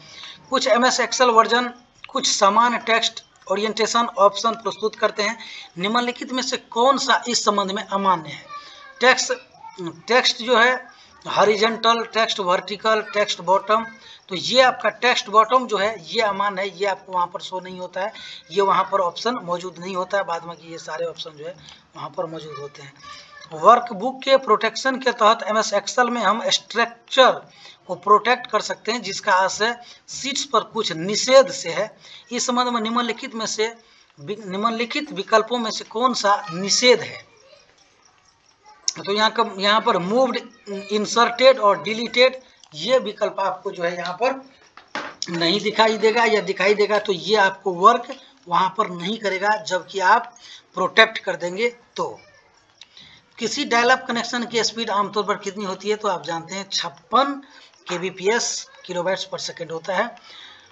कुछ एमएस एक्सेल वर्जन कुछ समान टेक्स्ट ओरिएंटेशन ऑप्शन प्रस्तुत करते हैं। निम्नलिखित में से कौन सा इस संबंध में अमान्य है? टेक्स्ट जो है horizontal, text vertical, text bottom, तो ये आपका टेक्स्ट बॉटम जो है ये अमान्य है, ये आपको वहाँ पर शो नहीं होता है, ये वहाँ पर ऑप्शन मौजूद नहीं होता है। बाद में ये सारे ऑप्शन जो है वहाँ पर मौजूद होते हैं। वर्कबुक के प्रोटेक्शन के तहत एमएस एक्सेल में हम स्ट्रक्चर को प्रोटेक्ट कर सकते हैं, जिसका आशय सीट्स पर कुछ निषेध से है। इस संबंध में निम्नलिखित विकल्पों में से कौन सा निषेध है? तो यहाँ पर मूव्ड, इंसर्टेड और डिलीटेड, ये विकल्प आपको जो है यहाँ पर नहीं दिखाई देगा, या दिखाई देगा तो ये आपको वर्क वहाँ पर नहीं करेगा, जबकि आप प्रोटेक्ट कर देंगे तो। किसी डायल-अप कनेक्शन की स्पीड आमतौर पर कितनी होती है? तो आप जानते हैं 56 kbps किलोबाइट्स पर सेकेंड होता है।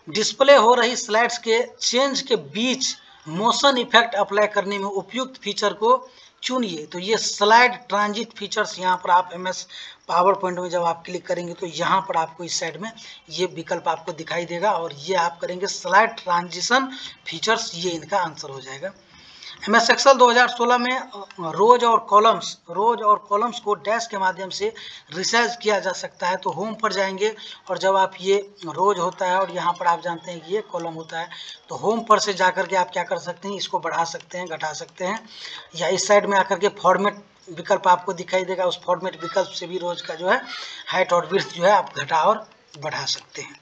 डिस्प्ले हो रही स्लाइड्स के चेंज के बीच मोशन इफेक्ट अप्लाई करने में उपयुक्त फीचर को चुनिए। तो ये स्लाइड ट्रांजिट फीचर्स, यहाँ पर आप एमएस पावर पॉइंट में जब आप क्लिक करेंगे तो यहाँ पर आपको इस साइड में ये विकल्प आपको दिखाई देगा और ये आप करेंगे स्लाइड ट्रांजिशन फीचर्स, ये इनका आंसर हो जाएगा। एमएस एक्सेल 2016 में रोज और कॉलम्स को डैश के माध्यम से रिसाइज किया जा सकता है। तो होम पर जाएंगे और जब आप ये रोज होता है और यहाँ पर आप जानते हैं ये कॉलम होता है, तो होम पर से जाकर के आप क्या कर सकते हैं, इसको बढ़ा सकते हैं, घटा सकते हैं, या इस साइड में आकर के फॉर्मेट विकल्प आपको दिखाई देगा, उस फॉर्मेट विकल्प से भी रोज का जो है हाइट और विड्थ जो है आप घटा और बढ़ा सकते हैं।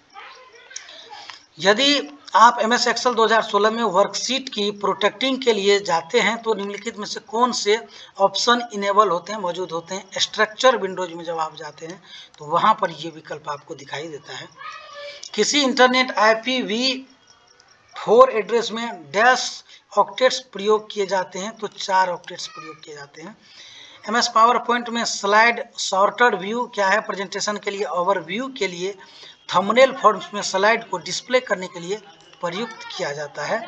यदि आप एमएस एक्सेल 2016 में वर्कशीट की प्रोटेक्टिंग के लिए जाते हैं तो निम्नलिखित में से कौन से ऑप्शन इनेबल होते हैं, मौजूद होते हैं? स्ट्रक्चर विंडोज में जब आप जाते हैं तो वहां पर ये विकल्प आपको दिखाई देता है। किसी इंटरनेट IPv4 एड्रेस में डैश ऑक्टेट्स प्रयोग किए जाते हैं, तो 4 ऑक्टेट्स प्रयोग किए जाते हैं। एमएस पावर पॉइंट में स्लाइड सॉर्टेड व्यू क्या है? प्रेजेंटेशन के लिए, ओवरव्यू के लिए, थंबनेल फॉर्म्स में स्लाइड को डिस्प्ले करने के लिए प्रयुक्त किया जाता है।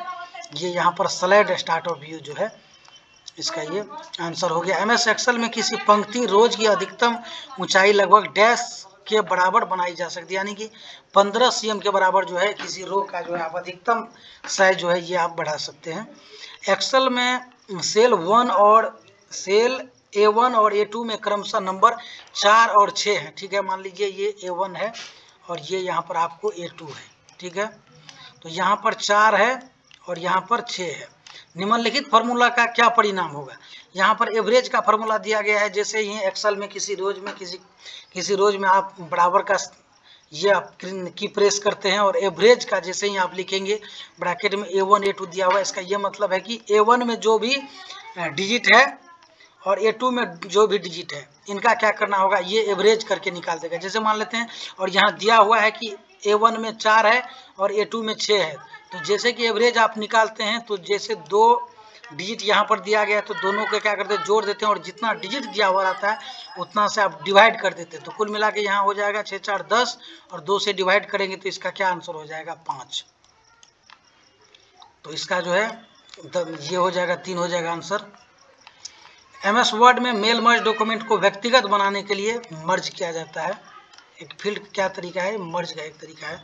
ये यहाँ पर स्लाइड स्टार्ट और व्यू जो है इसका ये आंसर हो गया। एमएस एक्सेल में किसी पंक्ति रोज की अधिकतम ऊंचाई लगभग डैश के बराबर बनाई जा सकती है, यानी कि 15 cm के बराबर जो है किसी रो का जो है आप अधिकतम साइज जो है ये आप बढ़ा सकते हैं। एक्सेल में सेल A1 और A2 में क्रमशः नंबर 4 और 6 है, ठीक है। मान लीजिए ये A1 है और ये यहाँ पर आपको A2 है, ठीक है। तो यहाँ पर 4 है और यहाँ पर 6 है। निम्नलिखित फार्मूला का क्या परिणाम होगा? यहाँ पर एवरेज का फार्मूला दिया गया है। जैसे ही एक्सेल में किसी रोज में आप बराबर का ये आप की प्रेस करते हैं और एवरेज का जैसे ही आप लिखेंगे ब्रैकेट में A1 A2 दिया हुआ है, इसका ये मतलब है कि A1 में जो भी डिजिट है और A2 में जो भी डिजिट है इनका क्या करना होगा, ये एवरेज करके निकाल देगा। जैसे मान लेते हैं और यहाँ दिया हुआ है कि A1 में 4 है और A2 में 6 है, तो जैसे कि एवरेज आप निकालते हैं तो जैसे 2 डिजिट यहाँ पर दिया गया है तो दोनों को क्या करते हैं, जोड़ देते हैं और जितना डिजिट दिया हुआ रहता है उतना से आप डिवाइड कर देते हैं। तो कुल मिला के यहाँ हो जाएगा 6 4 10 और 2 से डिवाइड करेंगे तो इसका क्या आंसर हो जाएगा 5। तो इसका जो है ये हो जाएगा 3 हो जाएगा आंसर। एमएस वर्ड में मेल मर्ज डॉक्यूमेंट को व्यक्तिगत बनाने के लिए मर्ज किया जाता है। एक फील्ड क्या तरीका है, मर्ज का एक तरीका है।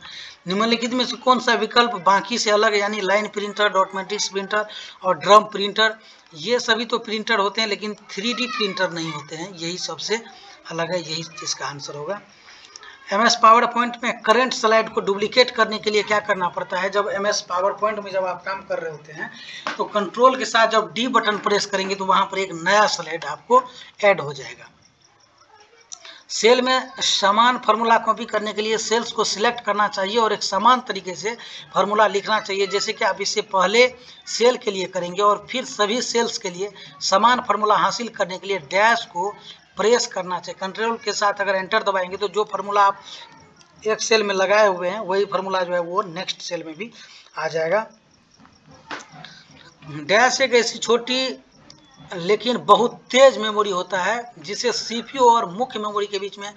निम्नलिखित में से कौन सा विकल्प बाकी से अलग है, यानी line printer, dot matrix printer और ड्रम प्रिंटर, ये सभी तो प्रिंटर होते हैं लेकिन 3D प्रिंटर नहीं होते हैं, यही सबसे अलग है, यही इसका आंसर होगा। MS पावर पॉइंट में करंट स्लाइड को डुप्लीकेट करने के लिए क्या करना पड़ता है, जब MS पावर पॉइंट में जब आप काम कर रहे होते हैं तो कंट्रोल के साथ जब D बटन प्रेस करेंगे तो वहां पर एक नया स्लाइड आपको ऐड हो जाएगा। सेल में समान फार्मूला कॉपी करने के लिए सेल्स को सिलेक्ट करना चाहिए और एक समान तरीके से फार्मूला लिखना चाहिए, जैसे कि आप इससे पहले सेल के लिए करेंगे और फिर सभी सेल्स के लिए समान फार्मूला हासिल करने के लिए डैश को प्रेस करना चाहिए। कंट्रोल के साथ अगर एंटर दबाएंगे तो जो फार्मूला आप एक सेल में लगाए हुए हैं वही फार्मूला जो है वो नेक्स्ट सेल में भी आ जाएगा। डैश एक ऐसी छोटी लेकिन बहुत तेज मेमोरी होता है जिसे सीपीयू और मुख्य मेमोरी के बीच में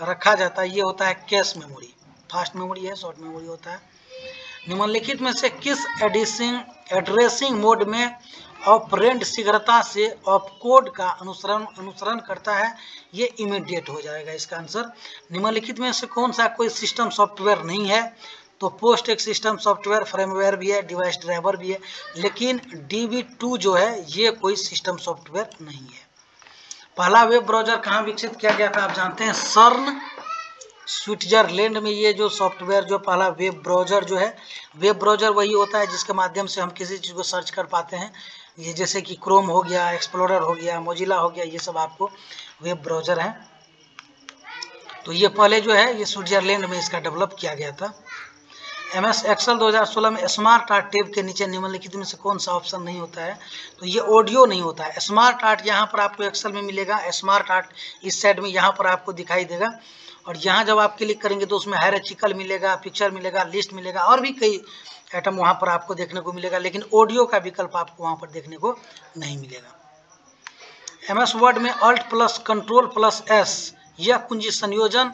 रखा जाता है। ये होता है कैश मेमोरी, फास्ट मेमोरी है, शॉर्ट मेमोरी होता है। निम्नलिखित में से किस एड्रेसिंग मोड में ऑपरेंड शीघ्रता से ऑपकोड का अनुसरण करता है? ये इमीडिएट हो जाएगा इसका आंसर। निम्नलिखित में से कौन सा कोई सिस्टम सॉफ्टवेयर नहीं है? तो पोस्ट एक सिस्टम सॉफ्टवेयर, फ्रेमवेयर भी है, डिवाइस ड्राइवर भी है, लेकिन DB2 जो है ये कोई सिस्टम सॉफ्टवेयर नहीं है। पहला वेब ब्राउजर कहाँ विकसित किया गया था? आप जानते हैं सर्न, स्विट्जरलैंड में। ये जो सॉफ्टवेयर जो पहला वेब ब्राउजर जो है, वेब ब्राउजर वही होता है जिसके माध्यम से हम किसी चीज़ को सर्च कर पाते हैं। ये जैसे कि क्रोम हो गया, एक्सप्लोरर हो गया, मोजिला हो गया, ये सब आपको वेब ब्राउजर है। तो ये पहले जो है ये स्विट्जरलैंड में इसका डेवलप किया गया था। MS एक्सेल 2016 में स्मार्ट आर्ट टैब के नीचे निम्नलिखित में से कौन सा ऑप्शन नहीं होता है? तो ये ऑडियो नहीं होता है। स्मार्ट आर्ट यहाँ पर आपको एक्सेल में मिलेगा, स्मार्ट आर्ट इस साइड में यहाँ पर आपको दिखाई देगा, और यहाँ जब आप क्लिक करेंगे तो उसमें हायरार्चिकल मिलेगा, पिक्चर मिलेगा, लिस्ट मिलेगा और भी कई आइटम वहाँ पर आपको देखने को मिलेगा, लेकिन ऑडियो का विकल्प आपको वहाँ पर देखने को नहीं मिलेगा। MS वर्ड में Alt+Ctrl+S यह कुंजी संयोजन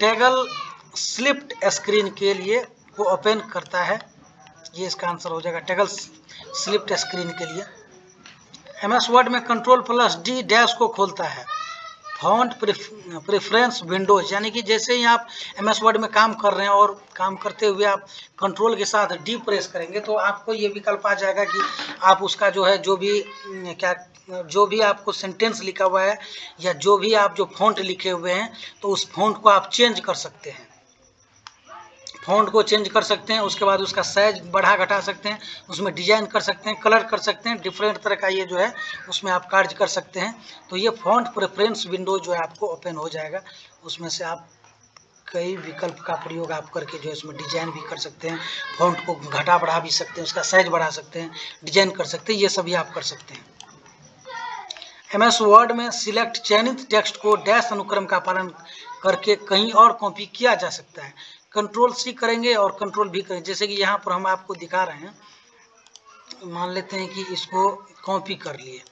टैगल स्लिप्ड स्क्रीन के लिए को ओपन करता है। ये इसका आंसर हो जाएगा, टैगल स्लिप्ड स्क्रीन के लिए। MS वर्ड में Ctrl+D डैश को खोलता है। फॉन्ट प्रेफरेंस विंडोज, यानी कि जैसे ही आप MS वर्ड में काम कर रहे हैं और काम करते हुए आप कंट्रोल के साथ D प्रेस करेंगे तो आपको ये विकल्प आ जाएगा कि आप उसका जो है जो भी आपको सेंटेंस लिखा हुआ है या जो भी आप जो फॉन्ट लिखे हुए हैं तो उस फॉन्ट को आप चेंज कर सकते हैं, फॉन्ट को चेंज कर सकते हैं। उसके बाद उसका साइज बढ़ा घटा सकते हैं, उसमें डिजाइन कर सकते हैं, कलर कर सकते हैं, डिफरेंट तरह का ये जो है उसमें आप कार्य कर सकते हैं। तो ये फॉन्ट प्रेफरेंस विंडो जो है आपको ओपन हो जाएगा। उसमें से आप कई विकल्प का प्रयोग आप करके जो है इसमें डिजाइन भी कर सकते हैं, फॉन्ट को घटा बढ़ा भी सकते हैं, उसका साइज बढ़ा सकते हैं, डिजाइन कर सकते हैं, ये सभी आप कर सकते हैं। MS वर्ड में सिलेक्ट चयनित टेक्स्ट को डैश अनुक्रम का पालन करके कहीं और कॉपी किया जा सकता है। Ctrl+C करेंगे और Ctrl+V करेंगे, जैसे कि यहाँ पर हम आपको दिखा रहे हैं। मान लेते हैं कि इसको कॉपी कर लिए,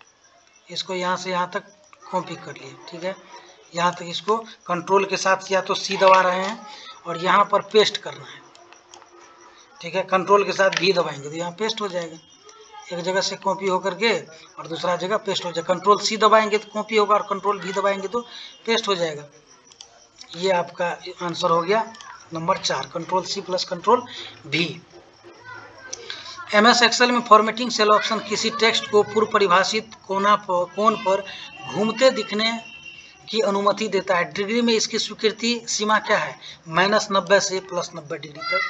इसको यहाँ से यहाँ तक कॉपी कर लिए, ठीक है। यहाँ तक इसको कंट्रोल के साथ या तो C दबा रहे हैं और यहाँ पर पेस्ट करना है, ठीक है। कंट्रोल के साथ V दबाएंगे तो यहाँ पेस्ट हो जाएगा, एक जगह से कॉपी होकर के और दूसरा जगह पेस्ट हो जाएगा। Ctrl+C दबाएंगे तो कॉपी होगा और Ctrl+V दबाएंगे तो पेस्ट हो जाएगा। ये आपका आंसर हो गया number 4, Ctrl+C + Ctrl+V। MS Excel में फॉर्मेटिंग सेल ऑप्शन किसी टेक्स्ट को पूर्व परिभाषित कोण पर घूमते दिखने की अनुमति देता है। डिग्री में इसकी स्वीकृति सीमा क्या है? -90 से +90 डिग्री तक।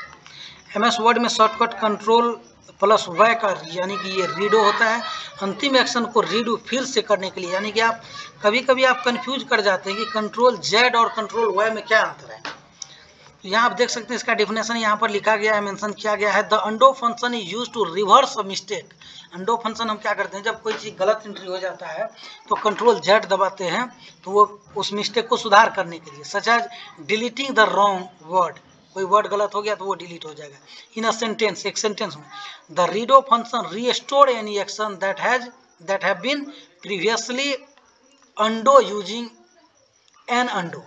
MS वर्ड में शॉर्टकट Ctrl+Y का यानी कि ये रीडो होता है। अंतिम एक्शन को रीडो फिर से करने के लिए, यानी कि आप कभी आप कंफ्यूज कर जाते हैं कि Ctrl+Z और Ctrl+Y में क्या अंतर है। तो यहाँ आप देख सकते हैं इसका डेफिनेशन यहाँ पर लिखा गया है, मेंशन किया गया है। The undo function is use to reverse a mistake. Undo function हम क्या करते हैं, जब कोई चीज़ गलत एंट्री हो जाता है तो Ctrl+Z दबाते हैं तो वो उस मिस्टेक को सुधार करने के लिए, such as deleting the wrong word, कोई वर्ड गलत हो गया तो वो डिलीट हो जाएगा। इन अ सेंटेंस, एक सेंटेंस में the redo function restore any action that have been previously undo using an undo,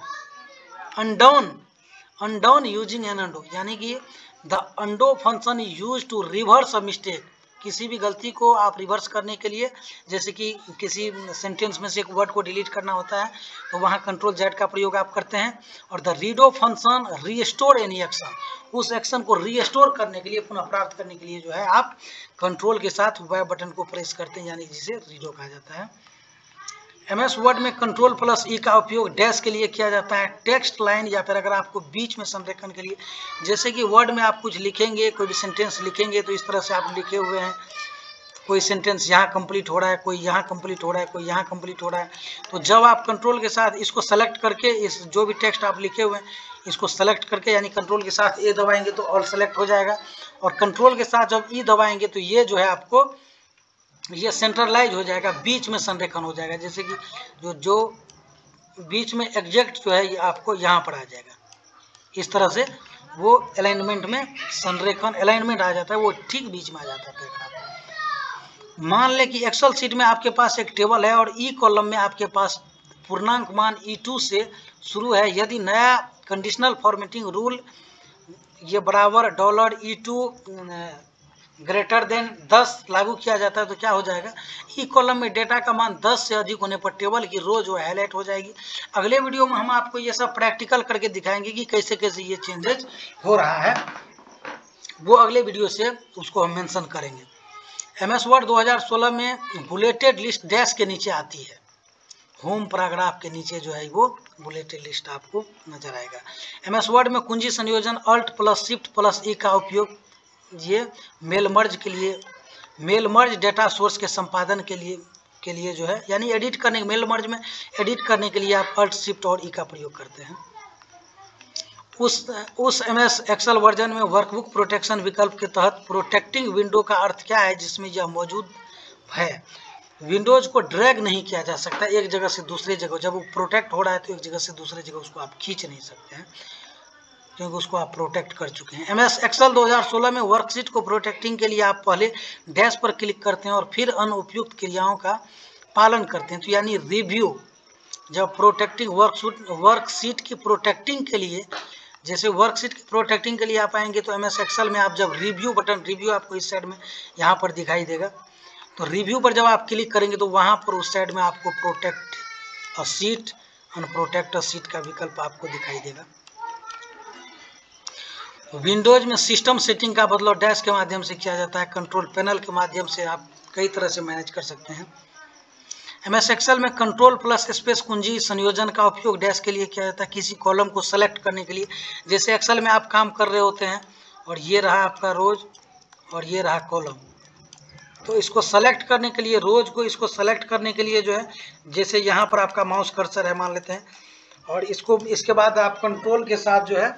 undone using an undo, यानी कि the undo function is use to reverse a mistake. किसी भी गलती को आप रिवर्स करने के लिए, जैसे कि किसी सेंटेंस में से एक वर्ड को डिलीट करना होता है तो वहाँ Ctrl+Z का प्रयोग आप करते हैं। और the redo function restore any action, उस एक्शन को रीस्टोर करने के लिए, पुनः प्राप्त करने के लिए जो है आप कंट्रोल के साथ Y बटन को प्रेस करते हैं, यानी जिसे रीडो कहा जाता है। MS वर्ड में कंट्रोल प्लस ई का उपयोग डैश के लिए किया जाता है, टेक्स्ट लाइन या फिर अगर आपको बीच में संरेखण के लिए, जैसे कि वर्ड में आप कुछ लिखेंगे, कोई भी सेंटेंस लिखेंगे तो इस तरह से आप लिखे हुए हैं, कोई सेंटेंस यहाँ कंप्लीट हो रहा है, कोई यहाँ कंप्लीट हो रहा है, कोई यहाँ कंप्लीट हो रहा है। तो जब आप कंट्रोल के साथ इसको सेलेक्ट करके, इस जो भी टेक्स्ट आप लिखे हुए हैं इसको सेलेक्ट करके, यानी कंट्रोल के साथ ए दबाएंगे तो ऑल सेलेक्ट हो जाएगा, और कंट्रोल के साथ जब ई दबाएंगे तो ये जो है आपको ये सेंट्रलाइज हो जाएगा, बीच में संरेखण हो जाएगा। जैसे कि जो बीच में एग्जैक्ट जो है ये आपको यहाँ पर आ जाएगा, इस तरह से वो अलाइनमेंट में संरेखण अलाइनमेंट आ जाता है, वो ठीक बीच में आ जाता है। मान लें कि एक्सेल शीट में आपके पास एक टेबल है और ई कॉलम में आपके पास पूर्णांक मान E2 से शुरू है। यदि नया कंडीशनल फॉर्मेटिंग रूल ये बराबर $E2 ग्रेटर देन 10 लागू किया जाता है तो क्या हो जाएगा, ई कॉलम में डेटा का मान 10 से अधिक होने पर टेबल की रो जो है हाईलाइट हो जाएगी। अगले वीडियो में हम आपको ये सब प्रैक्टिकल करके दिखाएंगे कि कैसे कैसे ये चेंजेस हो रहा है, वो अगले वीडियो से उसको हम मेंशन करेंगे। MS वर्ड 2016 में बुलेटेड लिस्ट डैश के नीचे आती है, होम पैराग्राफ के नीचे जो है वो बुलेटेड लिस्ट आपको नजर आएगा। MS वर्ड में कुंजी संयोजन अल्ट प्लस शिफ्ट प्लस ई का उपयोग ये मेल मर्ज के लिए, मेल मर्ज डेटा सोर्स के संपादन के लिए जो है, यानी एडिट करने, मेल मर्ज में एडिट करने के लिए आप अल्ट शिफ्ट और ई का प्रयोग करते हैं। उस MS एक्सेल वर्जन में वर्कबुक प्रोटेक्शन विकल्प के तहत प्रोटेक्टिंग विंडो का अर्थ क्या है, जिसमें यह मौजूद है। विंडोज को ड्रैग नहीं किया जा सकता एक जगह से दूसरी जगह, जब वो प्रोटेक्ट हो रहा है तो एक जगह से दूसरी जगह उसको आप खींच नहीं सकते हैं, क्योंकि उसको आप प्रोटेक्ट कर चुके हैं। MS एक्सेल 2016 में वर्कशीट को प्रोटेक्टिंग के लिए आप पहले डैश पर क्लिक करते हैं और फिर अनुपयुक्त क्रियाओं का पालन करते हैं। तो यानी रिव्यू, जब प्रोटेक्टिंग वर्कशीट की प्रोटेक्टिंग के लिए, जैसे वर्कशीट की प्रोटेक्टिंग के लिए आप आएंगे तो MS एक्सेल में आप जब रिव्यू बटन, रिव्यू आपको इस साइड में यहाँ पर दिखाई देगा, तो रिव्यू पर जब आप क्लिक करेंगे तो वहाँ पर उस साइड में आपको प्रोटेक्ट अ सीट, अनप्रोटेक्ट अ सीट का विकल्प आपको दिखाई देगा। विंडोज में सिस्टम सेटिंग का बदलाव डैश के माध्यम से किया जाता है, कंट्रोल पैनल के माध्यम से आप कई तरह से मैनेज कर सकते हैं। MS एक्सेल में कंट्रोल प्लस स्पेस कुंजी संयोजन का उपयोग डैश के लिए किया जाता है, किसी कॉलम को सेलेक्ट करने के लिए। जैसे एक्सेल में आप काम कर रहे होते हैं और ये रहा आपका रोज और ये रहा कॉलम, तो इसको सेलेक्ट करने के लिए, रोज को इसको सेलेक्ट करने के लिए जो है, जैसे यहाँ पर आपका माउस कर्सर है मान लेते हैं, और इसको इसके बाद आप कंट्रोल के साथ जो है,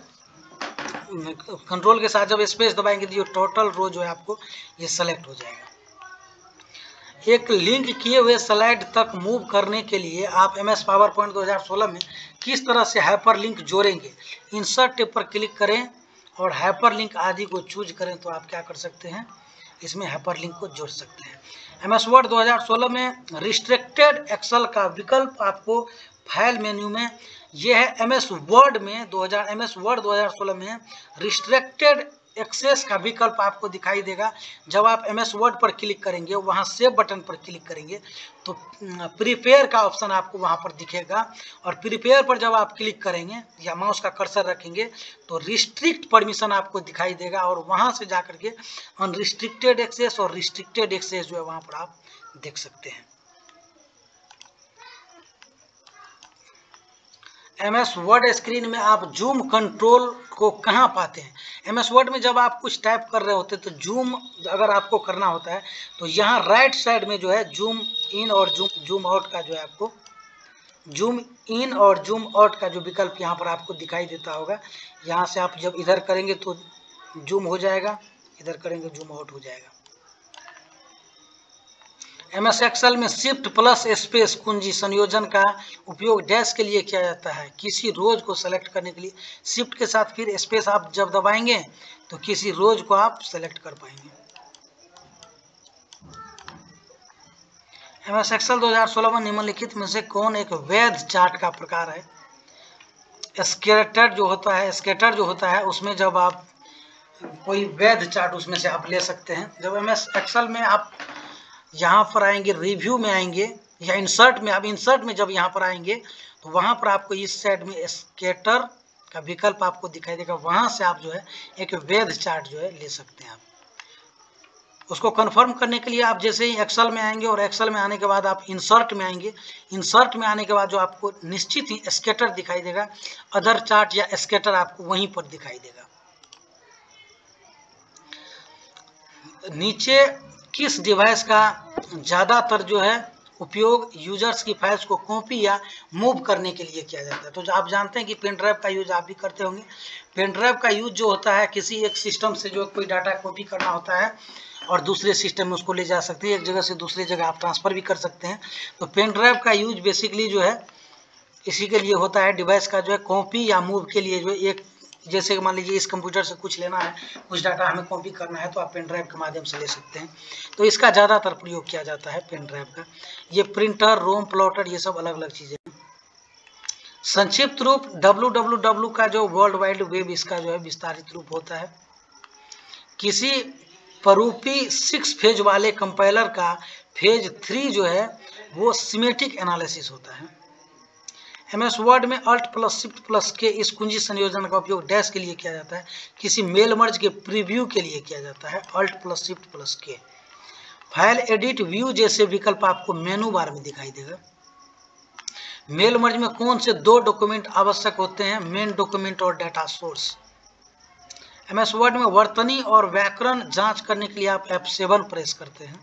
कंट्रोल के साथ जब स्पेस दबाएंगे तो ये टोटल रो जो है आपको ये सेलेक्ट हो जाएगा। एक लिंक किए हुए स्लाइड तक मूव करने के लिए आप MS पावर पॉइंट 2016 में किस तरह से हाइपरलिंक जोड़ेंगे। इंसर्ट टेब पर क्लिक करें और हाइपरलिंक आदि को चूज करें तो आप क्या कर सकते हैं, इसमें हाइपरलिंक को जोड़ सकते हैं। MS वर्ड 2016 में रिस्ट्रिक्टेड एक्सेल का विकल्प आपको फाइल मेन्यू में, यह है MS वर्ड में MS वर्ड 2016 में रिस्ट्रिक्टेड एक्सेस का विकल्प आपको दिखाई देगा। जब आप MS वर्ड पर क्लिक करेंगे, वहाँ सेव बटन पर क्लिक करेंगे तो प्रिपेयर का ऑप्शन आपको वहाँ पर दिखेगा, और प्रिपेयर पर जब आप क्लिक करेंगे या माउस का कर्सर रखेंगे तो रिस्ट्रिक्ट परमिशन आपको दिखाई देगा, और वहाँ से जाकर के अनरिस्ट्रिक्टेड एक्सेस और रिस्ट्रिक्टेड एक्सेस जो है वहाँ पर आप देख सकते हैं। MS वर्ड स्क्रीन में आप जूम कंट्रोल को कहाँ पाते हैं। MS वर्ड में जब आप कुछ टाइप कर रहे होते हैं तो जूम अगर आपको करना होता है तो यहाँ राइट साइड में जो है जूम इन और जूम आउट का जो है आपको जूम इन और जूम आउट का जो विकल्प यहाँ पर आपको दिखाई देता होगा। यहाँ से आप जब इधर करेंगे तो जूम हो जाएगा, इधर करेंगे जूम आउट हो जाएगा। MS एक्सेल में शिफ्ट प्लस स्पेस कुंजी संयोजन का उपयोग डैश के लिए किया जाता है, किसी रोज को सेलेक्ट करने के लिए। शिफ्ट के साथ फिर स्पेस आप जब दबाएंगे तो किसी रोज को आप सेलेक्ट कर पाएंगे। MS एक्सेल 2016 में निम्नलिखित में से कौन एक वैध चार्ट का प्रकार है। स्कैटर जो होता है उसमें जब आप कोई वैध चार्ट उसमें से आप ले सकते हैं। जब MS एक्सेल में आप यहाँ पर आएंगे, रिव्यू में आएंगे या इंसर्ट में, आप इंसर्ट में जब यहाँ पर आएंगे तो वहाँ पर आपको इस साइड में स्कैटर का विकल्प आपको दिखाई देगा, वहाँ से आप जो है एक वैध चार्ट जो है ले सकते हैं आप। उसको कंफर्म करने के लिए आप जैसे ही एक्सेल में आएंगे और एक्सेल में आने के बाद आप इंसर्ट में आएंगे। इंसर्ट में आने के बाद जो आपको निश्चित ही स्कैटर दिखाई देगा, अदर चार्ट या स्कैटर आपको वहीं पर दिखाई देगा। नीचे किस डिवाइस का ज़्यादातर जो है उपयोग यूजर्स की फाइल्स को कॉपी या मूव करने के लिए किया जाता है। तो आप जानते हैं कि पेन ड्राइव का यूज आप भी करते होंगे। पेन ड्राइव का यूज जो होता है किसी एक सिस्टम से जो कोई डाटा कॉपी करना होता है और दूसरे सिस्टम में उसको ले जा सकते हैं, एक जगह से दूसरी जगह आप ट्रांसफ़र भी कर सकते हैं। तो पेन ड्राइव का यूज बेसिकली जो है इसी के लिए होता है, डिवाइस का जो है कॉपी या मूव के लिए। जो एक जैसे मान लीजिए इस कंप्यूटर से कुछ लेना है, कुछ डाटा हमें कॉपी करना है, तो आप पेन ड्राइव के माध्यम से ले सकते हैं। तो इसका ज़्यादातर प्रयोग किया जाता है पेन ड्राइव का। ये प्रिंटर, रोम प्लॉटर, ये सब अलग अलग चीज़ें हैं। संक्षिप्त रूप www का जो वर्ल्ड वाइड वेब, इसका जो है विस्तारित रूप होता है। किसी परूपी 6 फेज वाले कंपाइलर का फेज 3 जो है वो सिमेटिक एनालिसिस होता है। MS वर्ड में Alt + Shift + K इस कुंजी संयोजन का उपयोग डैश के लिए किया जाता है। किसी मेल मर्ज के प्रीव्यू के लिए किया जाता है Alt + Shift + K। File edit, view जैसे विकल्प आपको मेनू बार में दिखाई देगा। मेल मर्ज में कौन से 2 डॉक्यूमेंट आवश्यक होते हैं? मेन डॉक्यूमेंट और डाटा सोर्स। MS वर्ड में वर्तनी और व्याकरण जांच करने के लिए आप F7 प्रेस करते हैं।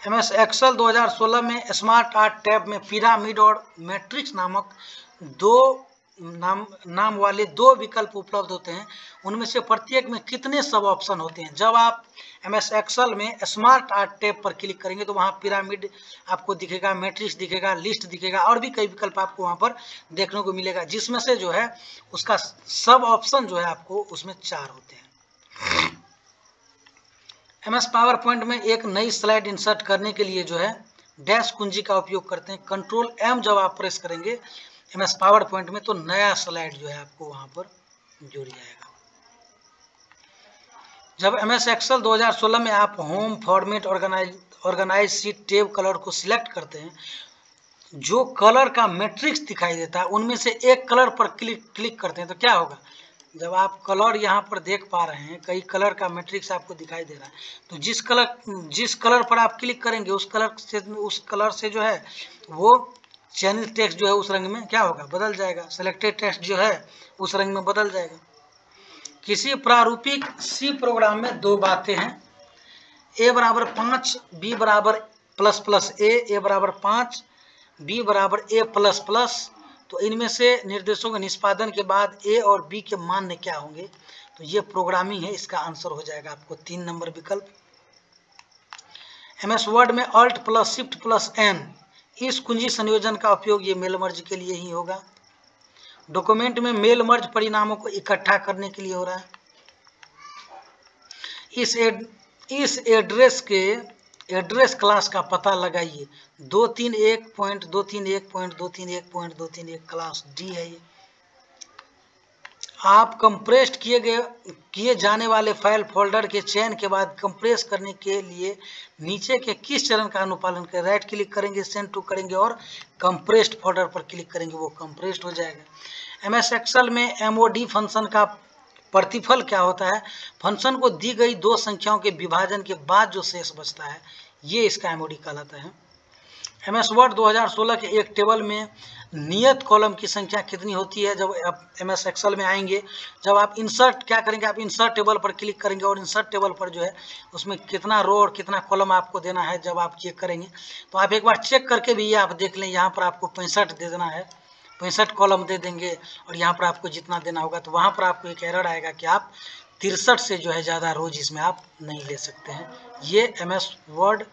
MS एक्सेल 2016 में स्मार्ट आर्ट टैब में पिरामिड और मैट्रिक्स नामक नाम वाले 2 विकल्प उपलब्ध होते हैं। उनमें से प्रत्येक में कितने सब ऑप्शन होते हैं? जब आप MS एक्सेल में स्मार्ट आर्ट टैब पर क्लिक करेंगे तो वहाँ पिरामिड आपको दिखेगा, मैट्रिक्स दिखेगा, लिस्ट दिखेगा और भी कई विकल्प आपको वहाँ पर देखने को मिलेगा, जिसमें से जो है उसका सब ऑप्शन जो है आपको उसमें 4 होते हैं। MS पावर पॉइंट में एक नई स्लाइड इंसर्ट करने के लिए जो है डैश कुंजी का उपयोग करते हैं। Ctrl M जब आप प्रेस करेंगे MS पावर पॉइंट में तो नया स्लाइड जो है आपको वहां पर जुड़ जाएगा। जब MS एक्सेल 2016 में आप होम फॉर्मेट ऑर्गेनाइज शीट टेब कलर को सिलेक्ट करते हैं, जो कलर का मैट्रिक्स दिखाई देता है उनमें से एक कलर पर क्लिक करते हैं तो क्या होगा? जब आप कलर यहाँ पर देख पा रहे हैं, कई कलर का मैट्रिक्स आपको दिखाई दे रहा है, तो जिस कलर पर आप क्लिक करेंगे उस कलर से जो है वो चयनित टेक्स्ट जो है उस रंग में क्या होगा? बदल जाएगा। सेलेक्टेड टेक्स्ट जो है उस रंग में बदल जाएगा। किसी प्रारूपिक C प्रोग्राम में 2 बातें हैं, A = 5, B = ++A, A = 5, B = A++। तो इनमें से निर्देशों के निष्पादन के बाद A और B के मान क्या होंगे? तो ये प्रोग्रामिंग है, इसका आंसर हो जाएगा आपको 3 नंबर विकल्प। MS वर्ड में Alt + Shift + N इस कुंजी संयोजन का उपयोग ये मेल मर्ज के लिए ही होगा। डॉक्यूमेंट में मेल मर्ज परिणामों को इकट्ठा करने के लिए हो रहा है। इस एड्रेस क्लास का पता लगाइए। 231.231.231.231 क्लास D है ये। आप कंप्रेस्ड किए जाने वाले फाइल फोल्डर के चयन के बाद कंप्रेस करने के लिए नीचे के किस चरण का अनुपालन करें? राइट क्लिक करेंगे, सेंड टू करेंगे और कंप्रेस्ड फोल्डर पर क्लिक करेंगे, वो कंप्रेस्ड हो जाएगा। MS एक्सेल में MOD फंक्शन का प्रतिफल क्या होता है? फंक्शन को दी गई 2 संख्याओं के विभाजन के बाद जो शेष बचता है ये इसका MOD कहलाता है। MS वर्ड 2016 के एक टेबल में नियत कॉलम की संख्या कितनी होती है? जब आप MS एक्सेल में आएंगे, जब आप इंसर्ट क्या करेंगे, आप इंसर्ट टेबल पर क्लिक करेंगे और इंसर्ट टेबल पर जो है उसमें कितना रो और कितना कॉलम आपको देना है जब आप चेक करेंगे तो आप एक बार चेक करके भी ये आप देख लें। यहाँ पर आपको 65 दे देना है, 65 कॉलम दे देंगे और यहाँ पर आपको जितना देना होगा तो वहाँ पर आपको एक एरर आएगा कि आप 63 से जो है ज़्यादा रोज इसमें आप नहीं ले सकते हैं। ये MS वर्ड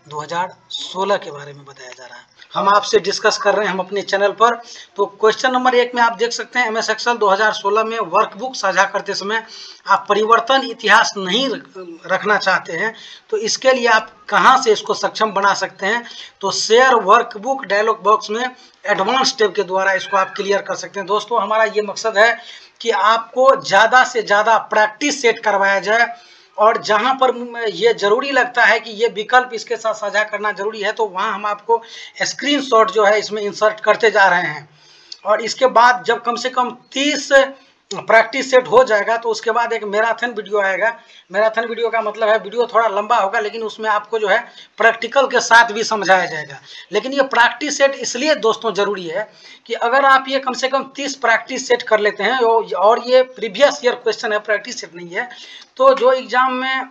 2016 के बारे में बताया जा रहा है, हम आपसे डिस्कस कर रहे हैं हम अपने चैनल पर। तो क्वेश्चन नंबर 1 में आप देख सकते हैं MS एक्सेल 2016 में वर्कबुक साझा करते समय आप परिवर्तन इतिहास नहीं रखना चाहते हैं तो इसके लिए आप कहां से इसको सक्षम बना सकते हैं? तो शेयर वर्कबुक डायलॉग बॉक्स में एडवांस टैब के द्वारा इसको आप क्लियर कर सकते हैं। दोस्तों हमारा ये मकसद है कि आपको ज़्यादा से ज़्यादा प्रैक्टिस सेट करवाया जाए और जहां पर ये जरूरी लगता है कि ये विकल्प इसके साथ साझा करना जरूरी है तो वहां हम आपको स्क्रीनशॉट जो है इसमें इंसर्ट करते जा रहे हैं। और इसके बाद जब कम से कम 30 प्रैक्टिस सेट हो जाएगा तो उसके बाद एक मैराथन वीडियो आएगा। मैराथन वीडियो का मतलब है वीडियो थोड़ा लंबा होगा, लेकिन उसमें आपको जो है प्रैक्टिकल के साथ भी समझाया जाएगा। लेकिन ये प्रैक्टिस सेट इसलिए दोस्तों ज़रूरी है कि अगर आप ये कम से कम 30 प्रैक्टिस सेट कर लेते हैं, और ये प्रीवियस ईयर क्वेश्चन है, प्रैक्टिस सेट नहीं है, तो जो एग्जाम में